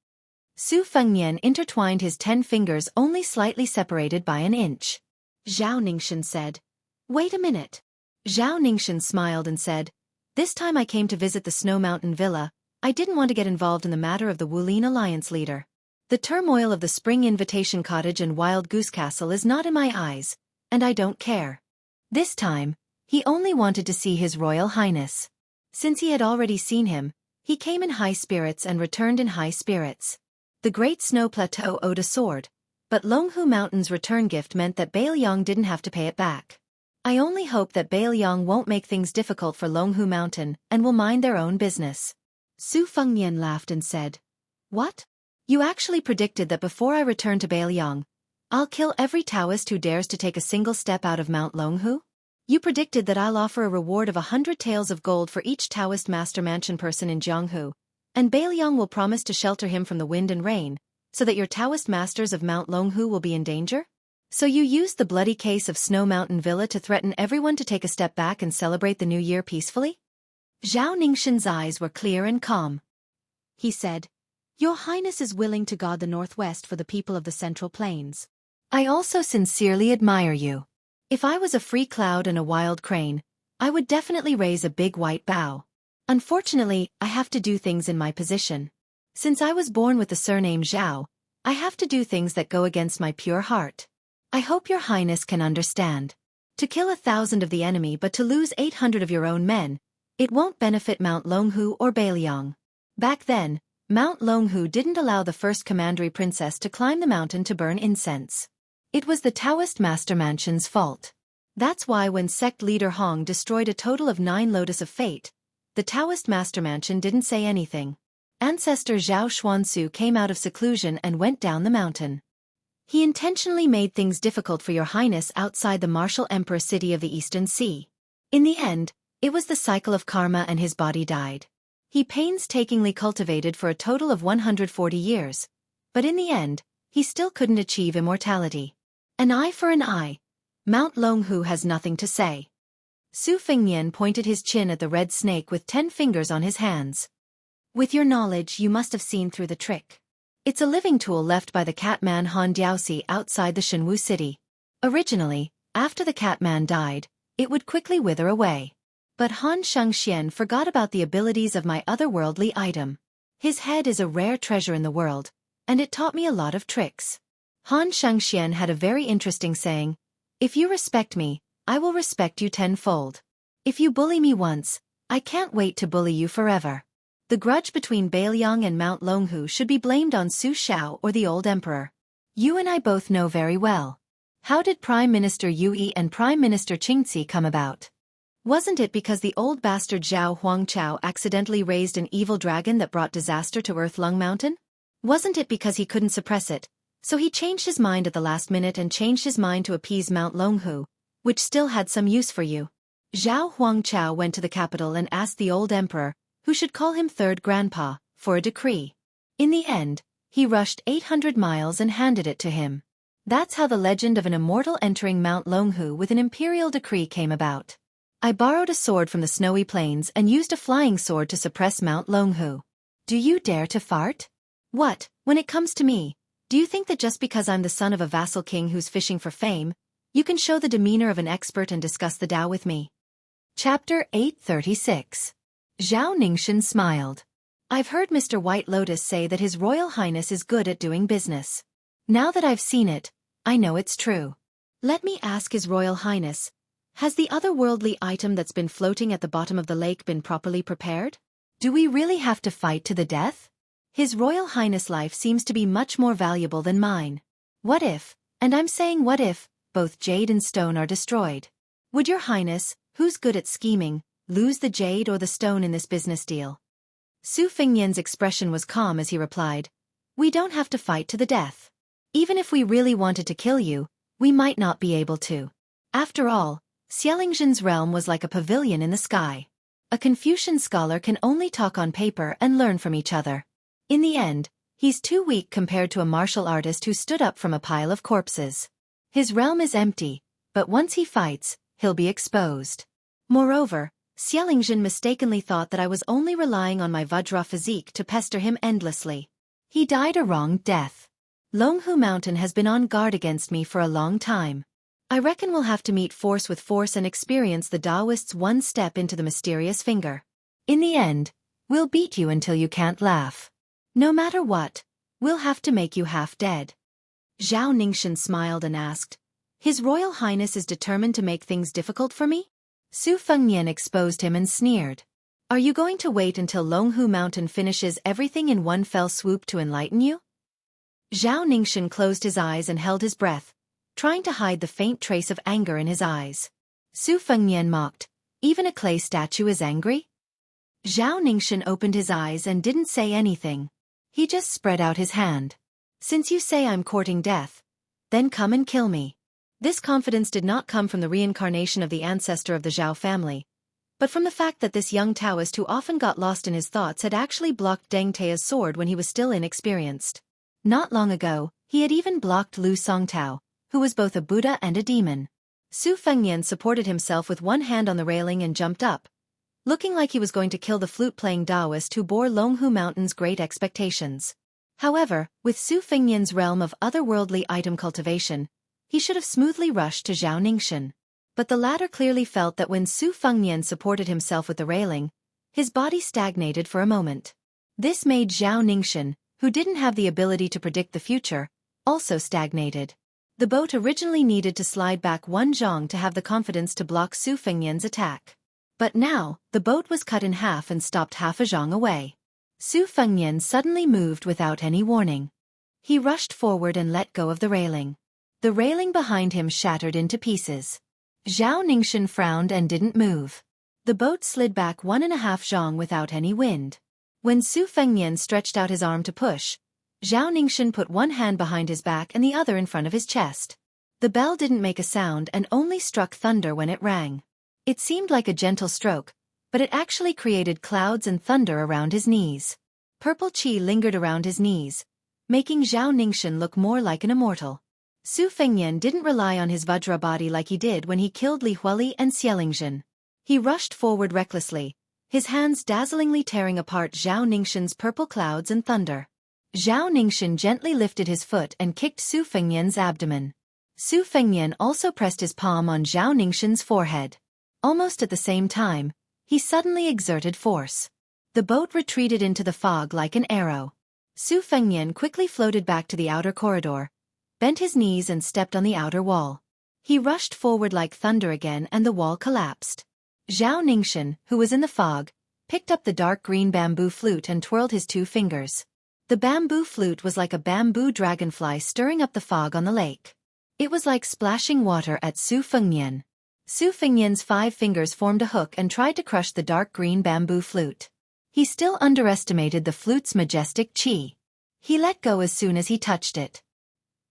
Su Fengnian intertwined his 10 fingers only slightly separated by an inch. Zhao Ningxin said, "Wait a minute." Zhao Ningxin smiled and said, "This time I came to visit the Snow Mountain Villa, I didn't want to get involved in the matter of the Wulin Alliance leader. The turmoil of the Spring Invitation Cottage and Wild Goose Castle is not in my eyes, and I don't care." This time, he only wanted to see his Royal Highness. Since he had already seen him, he came in high spirits and returned in high spirits. The Great Snow Plateau owed a sword, but Longhu Mountain's return gift meant that Bailiang didn't have to pay it back. I only hope that Bailiang won't make things difficult for Longhu Mountain and will mind their own business. Su Fengnian laughed and said, "What? You actually predicted that before I return to Bailiang, I'll kill every Taoist who dares to take a single step out of Mount Longhu? You predicted that I'll offer a reward of 100 taels of gold for each Taoist master mansion person in Jianghu, and Bailiang will promise to shelter him from the wind and rain, so that your Taoist masters of Mount Longhu will be in danger? So you used the bloody case of Snow Mountain Villa to threaten everyone to take a step back and celebrate the new year peacefully?" Zhao Ningxin's eyes were clear and calm. He said, "Your Highness is willing to guard the Northwest for the people of the Central Plains. I also sincerely admire you. If I was a free cloud and a wild crane, I would definitely raise a big white bow. Unfortunately, I have to do things in my position. Since I was born with the surname Zhao, I have to do things that go against my pure heart. I hope your Highness can understand. To kill 1,000 of the enemy but to lose 800 of your own men, it won't benefit Mount Longhu or Bailiang. Back then, Mount Longhu didn't allow the first commandery princess to climb the mountain to burn incense. It was the Taoist Master Mansion's fault. That's why when sect leader Hong destroyed a total of 9 Lotus of Fate, the Taoist Master Mansion didn't say anything. Ancestor Zhao Xuansu came out of seclusion and went down the mountain. He intentionally made things difficult for your Highness outside the martial emperor city of the Eastern Sea. In the end, it was the cycle of karma and his body died. He painstakingly cultivated for a total of 140 years, but in the end, he still couldn't achieve immortality. An eye for an eye. Mount Longhu has nothing to say. Su Fengnian pointed his chin at the red snake with 10 fingers on his hands. With your knowledge, you must have seen through the trick. It's a living tool left by the Catman Han Diaosi outside the Shenwu city. Originally, after the Catman died, it would quickly wither away. But Han Shengxian forgot about the abilities of my otherworldly item. His head is a rare treasure in the world, and it taught me a lot of tricks. Han Shengxian had a very interesting saying, "If you respect me, I will respect you tenfold. If you bully me once, I can't wait to bully you forever." The grudge between Bailiang and Mount Longhu should be blamed on Su Shao or the old emperor. You and I both know very well. How did Prime Minister Yui and Prime Minister Qingzi come about? Wasn't it because the old bastard Zhao Huangchao accidentally raised an evil dragon that brought disaster to Earthlung Mountain? Wasn't it because he couldn't suppress it, so he changed his mind at the last minute and changed his mind to appease Mount Longhu, which still had some use for you? Zhao Huangchao went to the capital and asked the old emperor, who should call him third grandpa, for a decree. In the end, he rushed 800 miles and handed it to him. That's how the legend of an immortal entering Mount Longhu with an imperial decree came about. I borrowed a sword from the snowy plains and used a flying sword to suppress Mount Longhu. Do you dare to fart? What, when it comes to me, do you think that just because I'm the son of a vassal king who's fishing for fame, you can show the demeanor of an expert and discuss the Tao with me? Chapter 836. Zhao Ningxin smiled. I've heard Mr. White Lotus say that His Royal Highness is good at doing business. Now that I've seen it, I know it's true. Let me ask His Royal Highness, has the otherworldly item that's been floating at the bottom of the lake been properly prepared? Do we really have to fight to the death? His Royal Highness' life seems to be much more valuable than mine. What if, and I'm saying what if, both jade and stone are destroyed? Would Your Highness, who's good at scheming, lose the jade or the stone in this business deal? Su Fengnian's expression was calm as he replied, we don't have to fight to the death. Even if we really wanted to kill you, we might not be able to. After all, Xiaolingzhen's realm was like a pavilion in the sky. A Confucian scholar can only talk on paper and learn from each other. In the end, he's too weak compared to a martial artist who stood up from a pile of corpses. His realm is empty, but once he fights, he'll be exposed. Moreover, Xiaolingzhen mistakenly thought that I was only relying on my Vajra physique to pester him endlessly. He died a wrong death. Longhu Mountain has been on guard against me for a long time. I reckon we'll have to meet force with force and experience the Taoist's one step into the mysterious finger. In the end, we'll beat you until you can't laugh. No matter what, we'll have to make you half dead. Zhao Ningxin smiled and asked, His Royal Highness is determined to make things difficult for me? Su Fengnian exposed him and sneered. Are you going to wait until Longhu Mountain finishes everything in one fell swoop to enlighten you? Zhao Ningxin closed his eyes and held his breath, trying to hide the faint trace of anger in his eyes. Su Fengnian mocked, even a clay statue is angry? Zhao Ningxin opened his eyes and didn't say anything. He just spread out his hand. Since you say I'm courting death, then come and kill me. This confidence did not come from the reincarnation of the ancestor of the Zhao family, but from the fact that this young Taoist who often got lost in his thoughts had actually blocked Deng Tea's sword when he was still inexperienced. Not long ago, he had even blocked Lu Songtao, who was both a Buddha and a demon. Su Fengnian supported himself with one hand on the railing and jumped up, looking like he was going to kill the flute-playing Taoist who bore Longhu Mountain's great expectations. However, with Su Fengnian's realm of otherworldly item cultivation, he should have smoothly rushed to Zhao Ningxin. But the latter clearly felt that when Su Fengnian supported himself with the railing, his body stagnated for a moment. This made Zhao Ningxin, who didn't have the ability to predict the future, also stagnated. The boat originally needed to slide back one zhang to have the confidence to block Su Fengnian's attack. But now, the boat was cut in half and stopped half a zhang away. Su Fengnian suddenly moved without any warning. He rushed forward and let go of the railing. The railing behind him shattered into pieces. Zhao Ningxin frowned and didn't move. The boat slid back 1.5 zhang without any wind. When Su Fengnian stretched out his arm to push, Zhao Ningxin put one hand behind his back and the other in front of his chest. The bell didn't make a sound and only struck thunder when it rang. It seemed like a gentle stroke, but it actually created clouds and thunder around his knees. Purple qi lingered around his knees, making Zhao Ningxin look more like an immortal. Su Fengnian didn't rely on his Vajra body like he did when he killed Li Huili and Xiaolingzhen. He rushed forward recklessly, his hands dazzlingly tearing apart Zhao Ningxin's purple clouds and thunder. Zhao Ningxin gently lifted his foot and kicked Su Fengnian's abdomen. Su Fengnian also pressed his palm on Zhao Ningxin's forehead. Almost at the same time, he suddenly exerted force. The boat retreated into the fog like an arrow. Su Fengnian quickly floated back to the outer corridor, bent his knees and stepped on the outer wall. He rushed forward like thunder again and the wall collapsed. Zhao Ningxin, who was in the fog, picked up the dark green bamboo flute and twirled his 2 fingers. The bamboo flute was like a bamboo dragonfly stirring up the fog on the lake. It was like splashing water at Su Fengnian. Su Fengnian's 5 fingers formed a hook and tried to crush the dark green bamboo flute. He still underestimated the flute's majestic qi. He let go as soon as he touched it.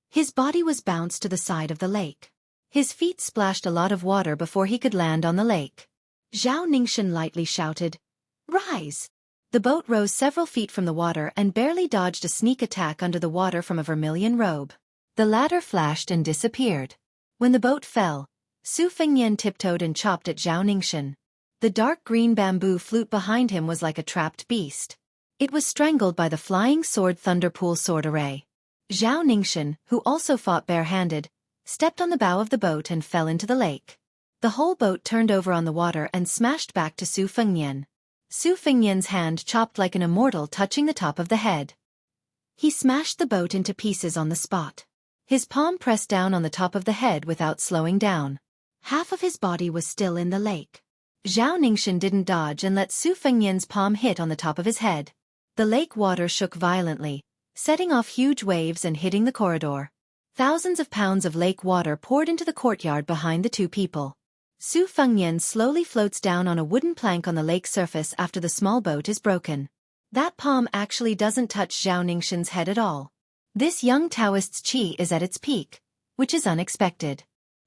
His body was bounced to the side of the lake. His feet splashed a lot of water before he could land on the lake. Zhao Ningxin lightly shouted, "Rise!" The boat rose several feet from the water and barely dodged a sneak attack under the water from a vermilion robe. The latter flashed and disappeared. When the boat fell, Su Fengnian tiptoed and chopped at Zhao Ningxin. The dark green bamboo flute behind him was like a trapped beast. It was strangled by the flying sword Thunderpool sword array. Zhao Ningxin, who also fought barehanded, stepped on the bow of the boat and fell into the lake. The whole boat turned over on the water and smashed back to Su Fengnian. Su Fengnian's hand chopped like an immortal, touching the top of the head. He smashed the boat into pieces on the spot. His palm pressed down on the top of the head without slowing down. Half of his body was still in the lake. Zhao Ningxin didn't dodge and let Su Fengnian's palm hit on the top of his head. The lake water shook violently, setting off huge waves and hitting the corridor. Thousands of pounds of lake water poured into the courtyard behind the two people. Su Fengnian slowly floats down on a wooden plank on the lake surface after the small boat is broken. That palm actually doesn't touch Zhao Ningxin's head at all. This young Taoist's qi is at its peak, which is unexpected.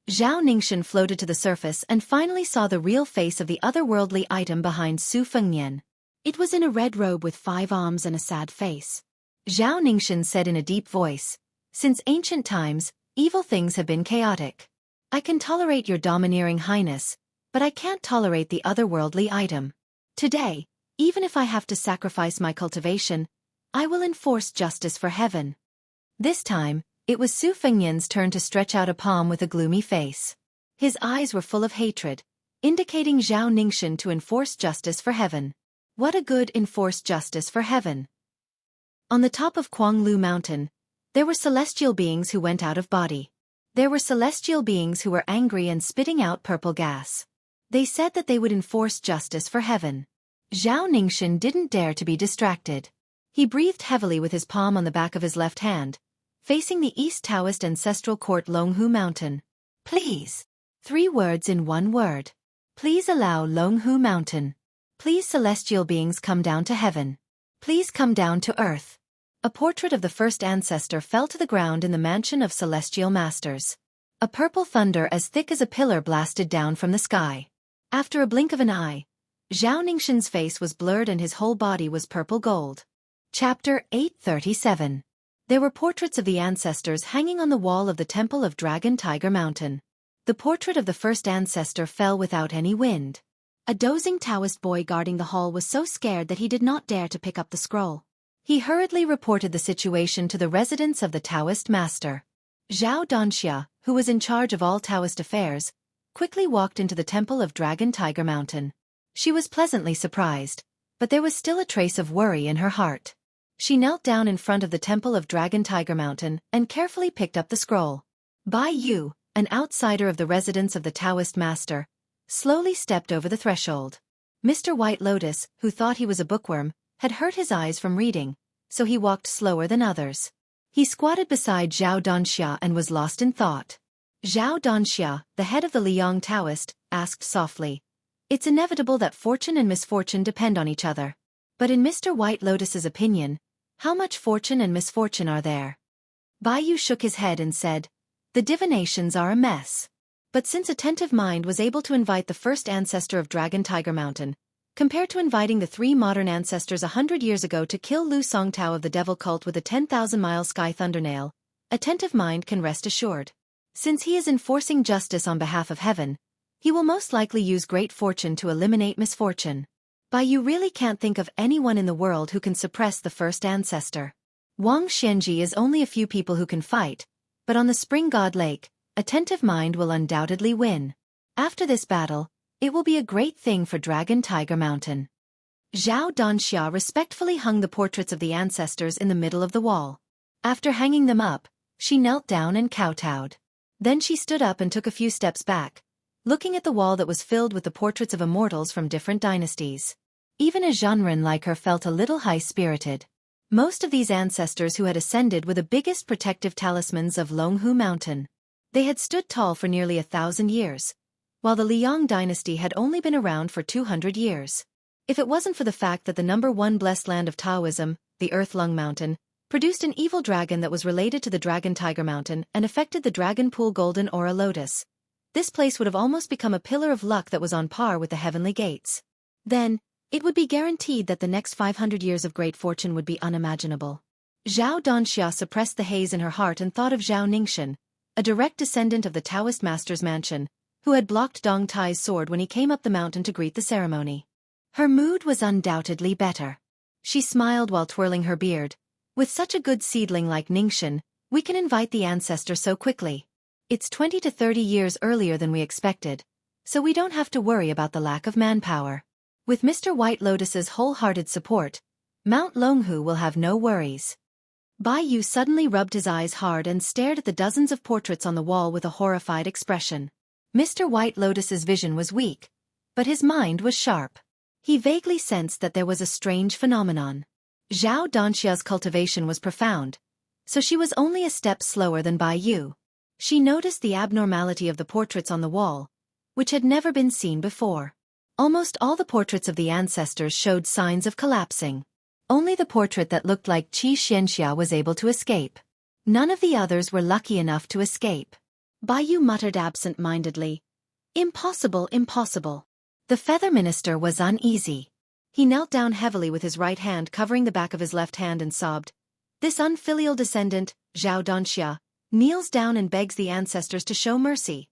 Zhao Ningxin floated to the surface and finally saw the real face of the otherworldly item behind Su Fengnian. It was in a red robe with 5 arms and a sad face. Zhao Ningxin said in a deep voice, "Since ancient times, evil things have been chaotic. I can tolerate your domineering highness, but I can't tolerate the otherworldly item. Today, even if I have to sacrifice my cultivation, I will enforce justice for heaven." This time, it was Su Fengnian's turn to stretch out a palm with a gloomy face. His eyes were full of hatred, indicating Zhao Ningxin to enforce justice for heaven. What a good enforce justice for heaven. On the top of Kuanglu Mountain, there were celestial beings who went out of body. There were celestial beings who were angry and spitting out purple gas. They said that they would enforce justice for heaven. Zhao Ningxin didn't dare to be distracted. He breathed heavily with his palm on the back of his left hand, facing the East Taoist Ancestral Court Longhu Mountain. "Please." 3 words in 1 word. "Please allow Longhu Mountain. Please celestial beings come down to heaven. Please come down to earth." A portrait of the first ancestor fell to the ground in the mansion of celestial masters. A purple thunder as thick as a pillar blasted down from the sky. After a blink of an eye, Zhao Ningxin's face was blurred and his whole body was purple gold. Chapter 837. There were portraits of the ancestors hanging on the wall of the Temple of Dragon Tiger Mountain. The portrait of the first ancestor fell without any wind. A dozing Taoist boy guarding the hall was so scared that he did not dare to pick up the scroll. He hurriedly reported the situation to the residence of the Taoist master. Zhao Donxia, who was in charge of all Taoist affairs, quickly walked into the Temple of Dragon Tiger Mountain. She was pleasantly surprised, but there was still a trace of worry in her heart. She knelt down in front of the Temple of Dragon Tiger Mountain and carefully picked up the scroll. Bai Yu, an outsider of the residence of the Taoist master, slowly stepped over the threshold. Mr. White Lotus, who thought he was a bookworm, had hurt his eyes from reading, so he walked slower than others. He squatted beside Zhao Donxia and was lost in thought. Zhao Donxia, the head of the Liang Taoist, asked softly, "It's inevitable that fortune and misfortune depend on each other. But in Mr. White Lotus's opinion, how much fortune and misfortune are there?" Bai Yu shook his head and said, "The divinations are a mess." But since Attentive Mind was able to invite the first ancestor of Dragon Tiger Mountain, compared to inviting the 3 modern ancestors 100 years ago to kill Lu Songtao of the devil cult with a 10,000-mile sky thundernail, Attentive Mind can rest assured. Since he is enforcing justice on behalf of heaven, he will most likely use great fortune to eliminate misfortune. Bai Yu really can't think of anyone in the world who can suppress the first ancestor. Wang Xianji is only a few people who can fight, but on the Spring God Lake, Attentive Mind will undoubtedly win. After this battle, it will be a great thing for Dragon Tiger Mountain. Zhao Donxia respectfully hung the portraits of the ancestors in the middle of the wall. After hanging them up, she knelt down and kowtowed. Then she stood up and took a few steps back, looking at the wall that was filled with the portraits of immortals from different dynasties. Even a Zhenren like her felt a little high-spirited. Most of these ancestors who had ascended were the biggest protective talismans of Longhu Mountain. They had stood tall for nearly 1,000 years, while the Liang dynasty had only been around for 200 years. If it wasn't for the fact that the #1 blessed land of Taoism, the Earth Lung Mountain, produced an evil dragon that was related to the Dragon Tiger Mountain and affected the Dragon Pool Golden Aura Lotus, this place would have almost become a pillar of luck that was on par with the heavenly gates. Then, it would be guaranteed that the next 500 years of great fortune would be unimaginable. Zhao Donxia suppressed the haze in her heart and thought of Zhao Ningxin, a direct descendant of the Taoist master's mansion, who had blocked Dong Tai's sword when he came up the mountain to greet the ceremony. Her mood was undoubtedly better. She smiled while twirling her beard. With such a good seedling like Ningxian, we can invite the ancestor so quickly. It's 20 to 30 years earlier than we expected, so we don't have to worry about the lack of manpower. With Mr. White Lotus's wholehearted support, Mount Longhu will have no worries. Bai Yu suddenly rubbed his eyes hard and stared at the dozens of portraits on the wall with a horrified expression. Mr. White Lotus's vision was weak, but his mind was sharp. He vaguely sensed that there was a strange phenomenon. Zhao Danxia's cultivation was profound, so she was only a step slower than Bai Yu. She noticed the abnormality of the portraits on the wall, which had never been seen before. Almost all the portraits of the ancestors showed signs of collapsing. Only the portrait that looked like Qi Xianxia was able to escape. None of the others were lucky enough to escape. Bai Yu muttered absent-mindedly, "Impossible, impossible." The feather minister was uneasy. He knelt down heavily with his right hand covering the back of his left hand and sobbed. This unfilial descendant, Zhao Danxia, kneels down and begs the ancestors to show mercy.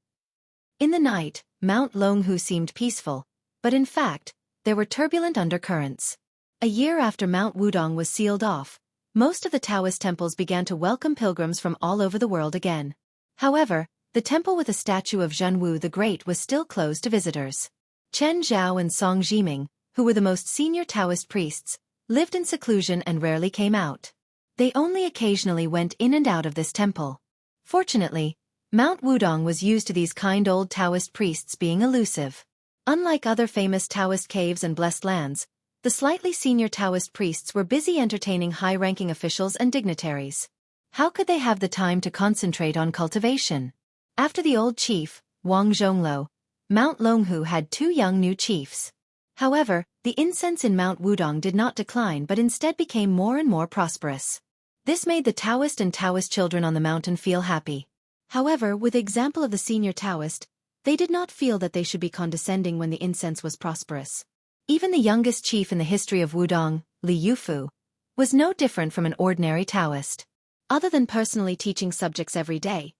In the night, Mount Longhu seemed peaceful, but in fact, there were turbulent undercurrents. A year after Mount Wudong was sealed off, most of the Taoist temples began to welcome pilgrims from all over the world again. However, the temple with a statue of Zhenwu the Great was still closed to visitors. Chen Zhao and Song Jiming, who were the most senior Taoist priests, lived in seclusion and rarely came out. They only occasionally went in and out of this temple. Fortunately, Mount Wudong was used to these kind old Taoist priests being elusive. Unlike other famous Taoist caves and blessed lands, the slightly senior Taoist priests were busy entertaining high-ranking officials and dignitaries. How could they have the time to concentrate on cultivation? After the old chief, Wang Zhongluo, Mount Longhu had two young new chiefs. However, the incense in Mount Wudong did not decline but instead became more and more prosperous. This made the Taoist and Taoist children on the mountain feel happy. However, with the example of the senior Taoist, they did not feel that they should be condescending when the incense was prosperous. Even the youngest chief in the history of Wudong, Li Yufu, was no different from an ordinary Taoist. Other than personally teaching subjects every day,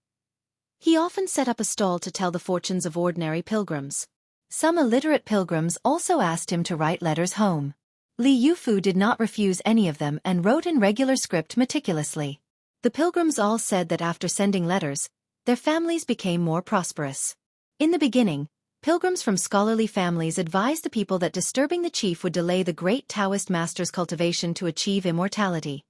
he often set up a stall to tell the fortunes of ordinary pilgrims. Some illiterate pilgrims also asked him to write letters home. Li Yufu did not refuse any of them and wrote in regular script meticulously. The pilgrims all said that after sending letters, their families became more prosperous. In the beginning, pilgrims from scholarly families advised the people that disturbing the chief would delay the great Taoist master's cultivation to achieve immortality.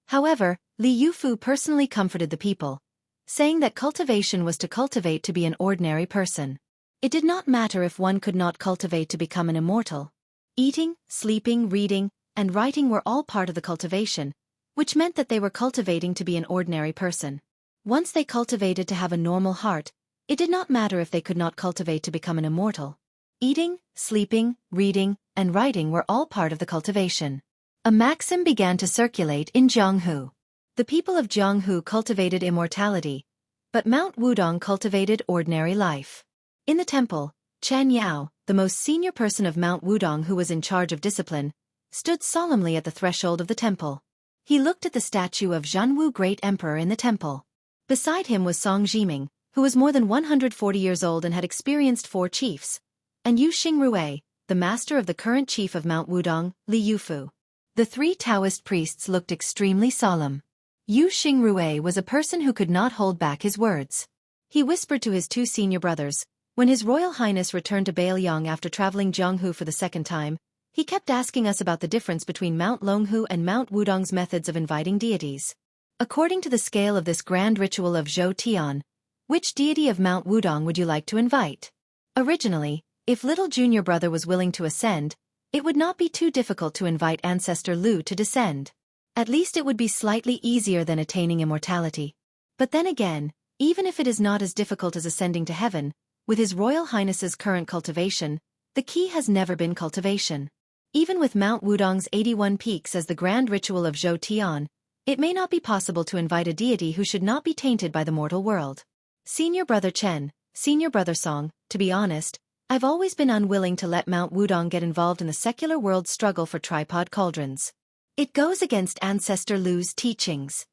However, Li Yufu personally comforted the people, saying that cultivation was to cultivate to be an ordinary person. It did not matter if one could not cultivate to become an immortal. Eating, sleeping, reading, and writing were all part of the cultivation, which meant that they were cultivating to be an ordinary person. Once they cultivated to have a normal heart, it did not matter if they could not cultivate to become an immortal. Eating, sleeping, reading, and writing were all part of the cultivation. A maxim began to circulate in Jianghu. The people of Jianghu cultivated immortality, but Mount Wudong cultivated ordinary life. In the temple, Chen Yao, the most senior person of Mount Wudong who was in charge of discipline, stood solemnly at the threshold of the temple. He looked at the statue of Zhenwu Great Emperor in the temple. Beside him was Song Jiming, who was more than 140 years old and had experienced 4 chiefs, and Yu Xingrui, the master of the current chief of Mount Wudong, Li Yufu. The 3 Taoist priests looked extremely solemn. Yu Xingrui was a person who could not hold back his words. He whispered to his 2 senior brothers, when His Royal Highness returned to Bailiang after traveling Jianghu for the second time, he kept asking us about the difference between Mount Longhu and Mount Wudong's methods of inviting deities. According to the scale of this grand ritual of Zhou Tian, which deity of Mount Wudong would you like to invite? Originally, if little junior brother was willing to ascend, it would not be too difficult to invite ancestor Lu to descend. At least it would be slightly easier than attaining immortality. But then again, even if it is not as difficult as ascending to heaven, with His Royal Highness's current cultivation, the key has never been cultivation. Even with Mount Wudong's 81 peaks as the grand ritual of Zhou Tian, it may not be possible to invite a deity who should not be tainted by the mortal world. Senior brother Chen, senior brother Song, to be honest, I've always been unwilling to let Mount Wudong get involved in the secular world's struggle for tripod cauldrons. It goes against Ancestor Lu's teachings.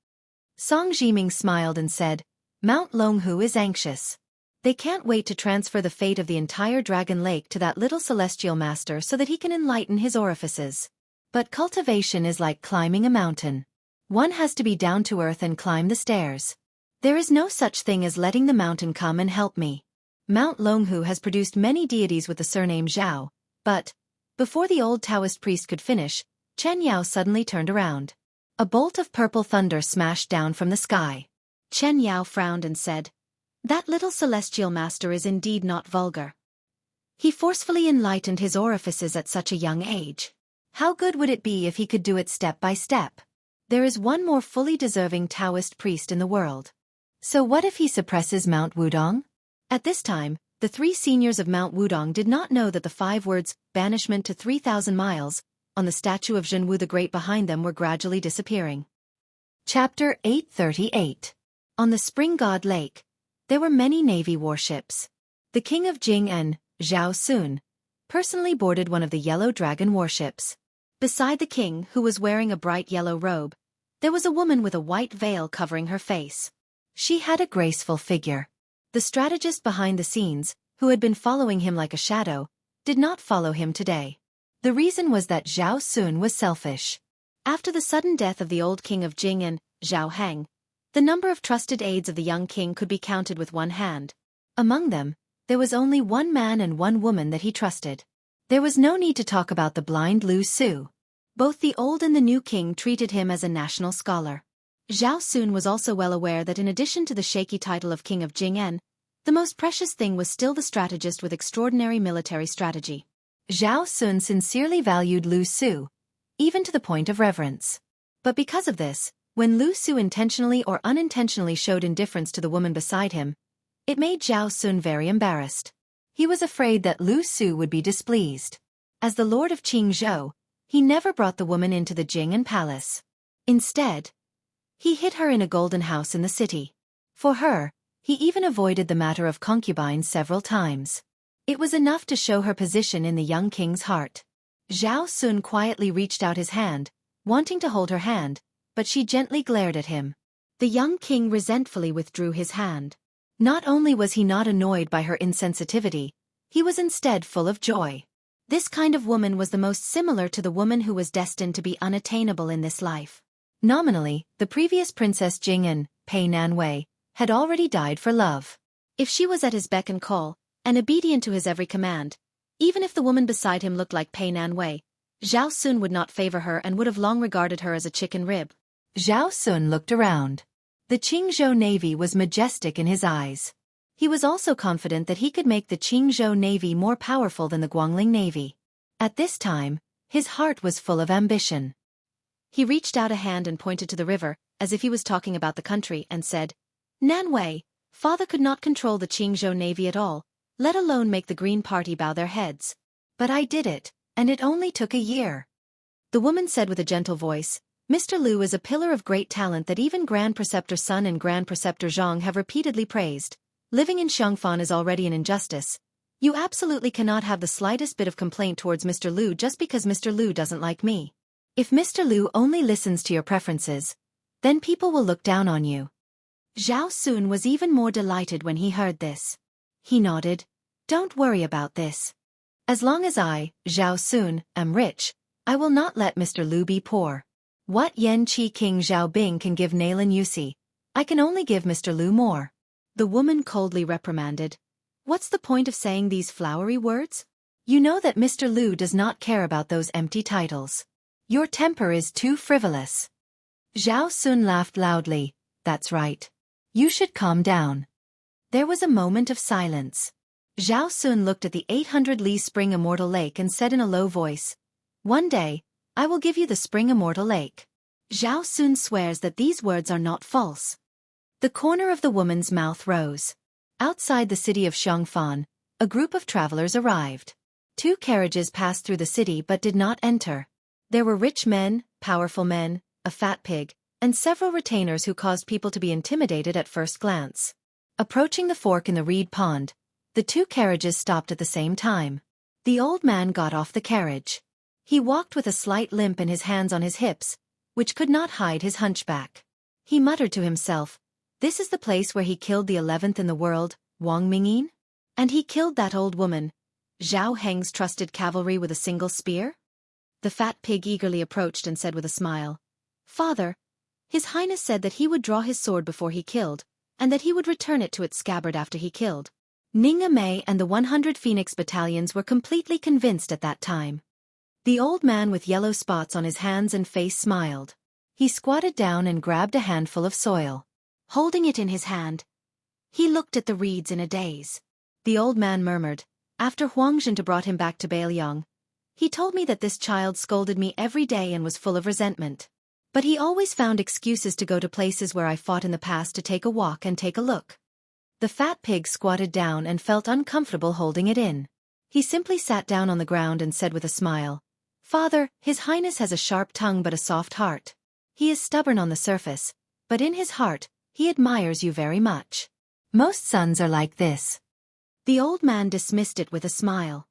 Song Jiming smiled and said, Mount Longhu is anxious. They can't wait to transfer the fate of the entire Dragon Lake to that little celestial master so that he can enlighten his orifices. But cultivation is like climbing a mountain. One has to be down to earth and climb the stairs. There is no such thing as letting the mountain come and help me. Mount Longhu has produced many deities with the surname Zhao, but, before the old Taoist priest could finish, Chen Yao suddenly turned around. A bolt of purple thunder smashed down from the sky. Chen Yao frowned and said, "That little celestial master is indeed not vulgar. He forcefully enlightened his orifices at such a young age. How good would it be if he could do it step by step? There is one more fully deserving Taoist priest in the world. So what if he suppresses Mount Wudong?" At this time, the 3 seniors of Mount Wudong did not know that the 5 words, banishment to 3,000 miles, on the statue of Zhenwu the Great behind them were gradually disappearing. Chapter 838. On the Spring God Lake, there were many navy warships. The king of Jing-en, Zhao Sun, personally boarded one of the Yellow Dragon warships. Beside the king, who was wearing a bright yellow robe, there was a woman with a white veil covering her face. She had a graceful figure. The strategist behind the scenes, who had been following him like a shadow, did not follow him today. The reason was that Zhao Sun was selfish. After the sudden death of the old king of Jing and Zhao Heng, the number of trusted aides of the young king could be counted with one hand. Among them, there was only one man and one woman that he trusted. There was no need to talk about the blind Lu Su. Both the old and the new king treated him as a national scholar. Zhao Sun was also well aware that in addition to the shaky title of king of Jing-en, the most precious thing was still the strategist with extraordinary military strategy. Zhao Sun sincerely valued Lu Su, even to the point of reverence. But because of this, when Lu Su intentionally or unintentionally showed indifference to the woman beside him, it made Zhao Sun very embarrassed. He was afraid that Lu Su would be displeased. As the lord of Qingzhou, he never brought the woman into the Jing'an palace. Instead, he hid her in a golden house in the city. For her, he even avoided the matter of concubines several times. It was enough to show her position in the young king's heart. Zhao Sun quietly reached out his hand, wanting to hold her hand, but she gently glared at him. The young king resentfully withdrew his hand. Not only was he not annoyed by her insensitivity, he was instead full of joy. This kind of woman was the most similar to the woman who was destined to be unattainable in this life. Nominally, the previous Princess Jing'an, Pei Nanwei, had already died for love. If she was at his beck and call, and obedient to his every command, even if the woman beside him looked like Pei Nanwei, Zhao Sun would not favor her and would have long regarded her as a chicken rib. Zhao Sun looked around. The Qingzhou Navy was majestic in his eyes. He was also confident that he could make the Qingzhou Navy more powerful than the Guangling Navy. At this time, his heart was full of ambition. He reached out a hand and pointed to the river, as if he was talking about the country, and said, "Nanwei, father could not control the Qingzhou Navy at all, let alone make the Green Party bow their heads. But I did it, and it only took a year." The woman said with a gentle voice, "Mr. Lu is a pillar of great talent that even Grand Preceptor Sun and Grand Preceptor Zhang have repeatedly praised. Living in Xiangfan is already an injustice. You absolutely cannot have the slightest bit of complaint towards Mr. Lu just because Mr. Lu doesn't like me. If Mr. Lu only listens to your preferences, then people will look down on you." Zhao Sun was even more delighted when he heard this. He nodded. "Don't worry about this. As long as I, Zhao Sun, am rich, I will not let Mr. Lu be poor. What Yan Qi King Zhao Bing can give Nalan Yusi, I can only give Mr. Lu more." The woman coldly reprimanded. "What's the point of saying these flowery words? You know that Mr. Lu does not care about those empty titles. Your temper is too frivolous." Zhao Sun laughed loudly. "That's right. You should calm down." There was a moment of silence. Zhao Sun looked at the 800-li Spring Immortal Lake and said in a low voice, "One day, I will give you the Spring Immortal Lake." Zhao Sun swears that these words are not false. The corner of the woman's mouth rose. Outside the city of Xiangfan, a group of travelers arrived. 2 carriages passed through the city but did not enter. There were rich men, powerful men, a fat pig, and several retainers who caused people to be intimidated at first glance. Approaching the fork in the reed pond, the 2 carriages stopped at the same time. The old man got off the carriage. He walked with a slight limp and his hands on his hips, which could not hide his hunchback. He muttered to himself, "This is the place where he killed the 11th in the world, Wang Mingyin? And he killed that old woman, Zhao Heng's trusted cavalry with a single spear?" The fat pig eagerly approached and said with a smile, "Father, His Highness said that he would draw his sword before he killed, and that he would return it to its scabbard after he killed." Ninga Mei and the 100 Phoenix battalions were completely convinced at that time. The old man with yellow spots on his hands and face smiled. He squatted down and grabbed a handful of soil. Holding it in his hand, he looked at the reeds in a daze. The old man murmured, "After Huangjinta brought him back to Bailiang, he told me that this child scolded me every day and was full of resentment. But he always found excuses to go to places where I fought in the past to take a walk and take a look." The fat pig squatted down and felt uncomfortable holding it in. He simply sat down on the ground and said with a smile, "Father, His Highness has a sharp tongue but a soft heart. He is stubborn on the surface, but in his heart, he admires you very much. Most sons are like this." The old man dismissed it with a smile.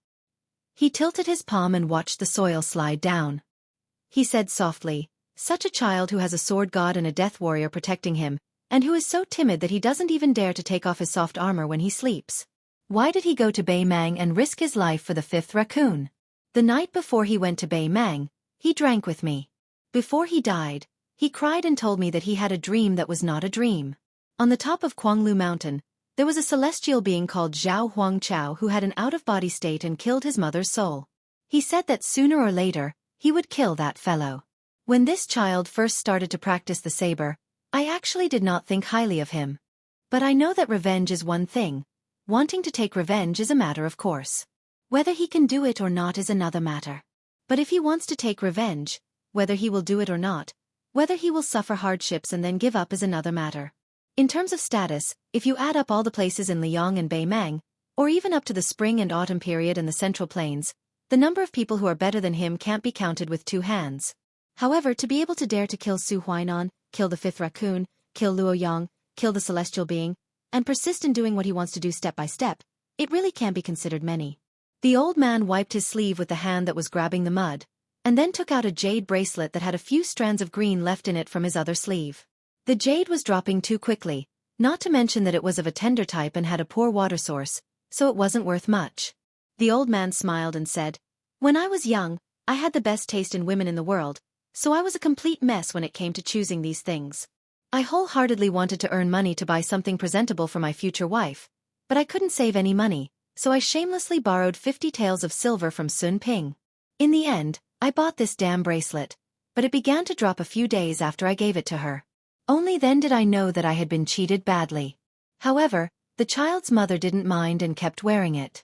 He tilted his palm and watched the soil slide down. He said softly, "Such a child who has a sword god and a death warrior protecting him, and who is so timid that he doesn't even dare to take off his soft armor when he sleeps. Why did he go to Bei Mang and risk his life for the 5th raccoon? The night before he went to Bei Mang, he drank with me. Before he died, he cried and told me that he had a dream that was not a dream. On the top of Kuanglu Mountain, there was a celestial being called Zhao Huangchao who had an out-of-body state and killed his mother's soul. He said that sooner or later, he would kill that fellow. When this child first started to practice the saber, I actually did not think highly of him. But I know that revenge is one thing. Wanting to take revenge is a matter of course. Whether he can do it or not is another matter. But if he wants to take revenge, whether he will do it or not, whether he will suffer hardships and then give up is another matter. In terms of status, if you add up all the places in Liang and Bei Mang, or even up to the spring and autumn period in the Central Plains, the number of people who are better than him can't be counted with 2 hands. However, to be able to dare to kill Su Huainan, kill the 5th raccoon, kill Luo Yang, kill the celestial being, and persist in doing what he wants to do step by step, it really can be considered many. The old man wiped his sleeve with the hand that was grabbing the mud, and then took out a jade bracelet that had a few strands of green left in it from his other sleeve. The jade was dropping too quickly, not to mention that it was of a tender type and had a poor water source, so it wasn't worth much. The old man smiled and said, "When I was young, I had the best taste in women in the world, so I was a complete mess when it came to choosing these things. I wholeheartedly wanted to earn money to buy something presentable for my future wife, but I couldn't save any money, so I shamelessly borrowed 50 taels of silver from Sun Ping. In the end, I bought this damn bracelet, but it began to drop a few days after I gave it to her. Only then did I know that I had been cheated badly. However, the child's mother didn't mind and kept wearing it."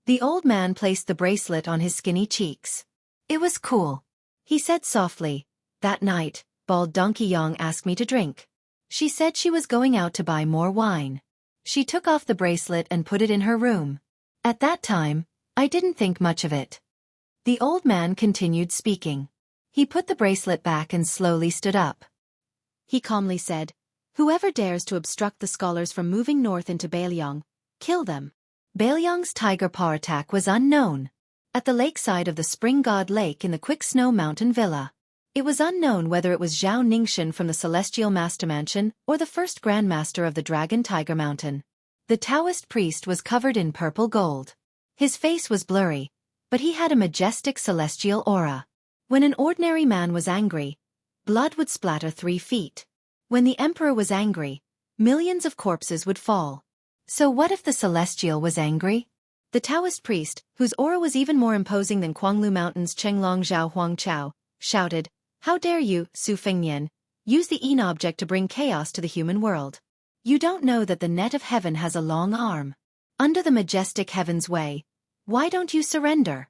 The old man placed the bracelet on his skinny cheeks. "It was cool," he said softly. "That night, bald Donkey Yang asked me to drink. She said she was going out to buy more wine. She took off the bracelet and put it in her room. At that time, I didn't think much of it." The old man continued speaking. He put the bracelet back and slowly stood up. He calmly said, "Whoever dares to obstruct the scholars from moving north into Bailiang, kill them." Bailiang's tiger paw attack was unknown. At the lakeside of the Spring God Lake in the Quick Snow Mountain Villa, it was unknown whether it was Zhao Ningxin from the Celestial Master Mansion or the first Grandmaster of the Dragon Tiger Mountain. The Taoist priest was covered in purple gold. His face was blurry, but he had a majestic celestial aura. When an ordinary man was angry, blood would splatter 3 feet. When the emperor was angry, millions of corpses would fall. So what if the celestial was angry? The Taoist priest, whose aura was even more imposing than Kuanglu Mountain's Chenglong Zhao Huangchao, shouted, "How dare you, Su Fengnian, use the Yin object to bring chaos to the human world? You don't know that the net of heaven has a long arm. Under the majestic heaven's way, why don't you surrender?"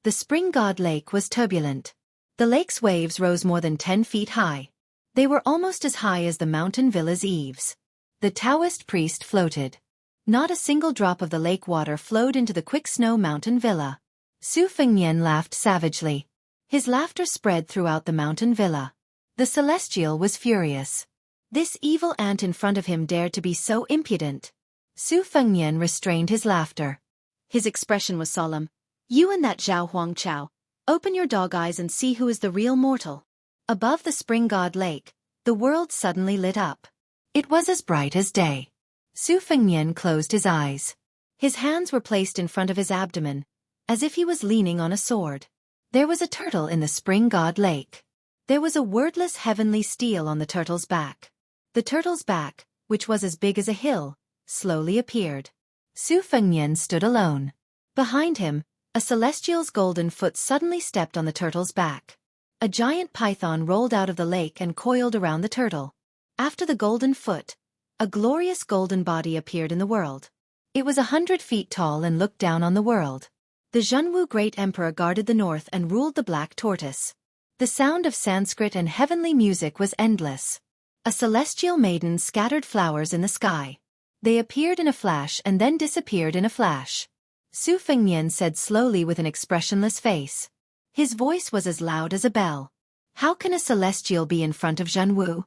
The Spring God Lake was turbulent. The lake's waves rose more than 10 feet high. They were almost as high as the mountain villa's eaves. The Taoist priest floated. Not a single drop of the lake water flowed into the Quick Snow Mountain Villa. Su Fengnian laughed savagely. His laughter spread throughout the mountain villa. The celestial was furious. This evil ant in front of him dared to be so impudent. Su Fengnian restrained his laughter. His expression was solemn. "You and that Zhao Huangchao, open your dog eyes and see who is the real mortal." Above the Spring God Lake, the world suddenly lit up. It was as bright as day. Su Fengnian closed his eyes. His hands were placed in front of his abdomen, as if he was leaning on a sword. There was a turtle in the spring god lake. There was a wordless heavenly steel on the turtle's back. The turtle's back, which was as big as a hill, slowly appeared. Su Fengnian stood alone. Behind him, a celestial's golden foot suddenly stepped on the turtle's back. A giant python rolled out of the lake and coiled around the turtle. After the golden foot, a glorious golden body appeared in the world. It was 100 feet tall and looked down on the world. The Zhenwu Great Emperor guarded the north and ruled the Black Tortoise. The sound of Sanskrit and heavenly music was endless. A celestial maiden scattered flowers in the sky. They appeared in a flash and then disappeared in a flash. Su Fengnian said slowly with an expressionless face. His voice was as loud as a bell. How can a celestial be in front of Zhenwu?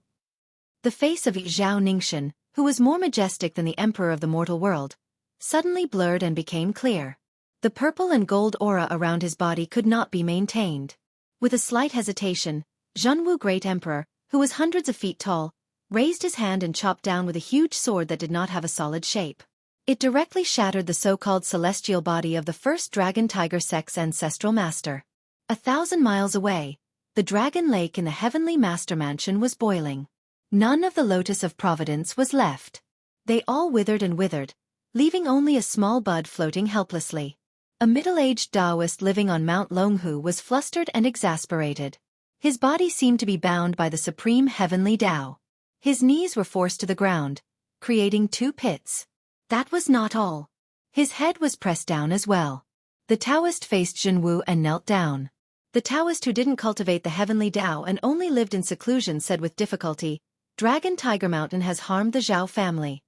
The face of Zhao Ningxian, who was more majestic than the emperor of the mortal world, suddenly blurred and became clear. The purple and gold aura around his body could not be maintained. With a slight hesitation, Zhenwu Great Emperor, who was hundreds of feet tall, raised his hand and chopped down with a huge sword that did not have a solid shape. It directly shattered the so-called celestial body of the first dragon tiger sex ancestral master. 1,000 miles away, the dragon lake in the heavenly master mansion was boiling. None of the lotus of providence was left. They all withered and withered, leaving only a small bud floating helplessly. A middle-aged Taoist living on Mount Longhu was flustered and exasperated. His body seemed to be bound by the supreme heavenly Tao. His knees were forced to the ground, creating 2 pits. That was not all. His head was pressed down as well. The Taoist faced Zhenwu and knelt down. The Taoist who didn't cultivate the heavenly Tao and only lived in seclusion said with difficulty, "Dragon Tiger Mountain has harmed the Zhao family.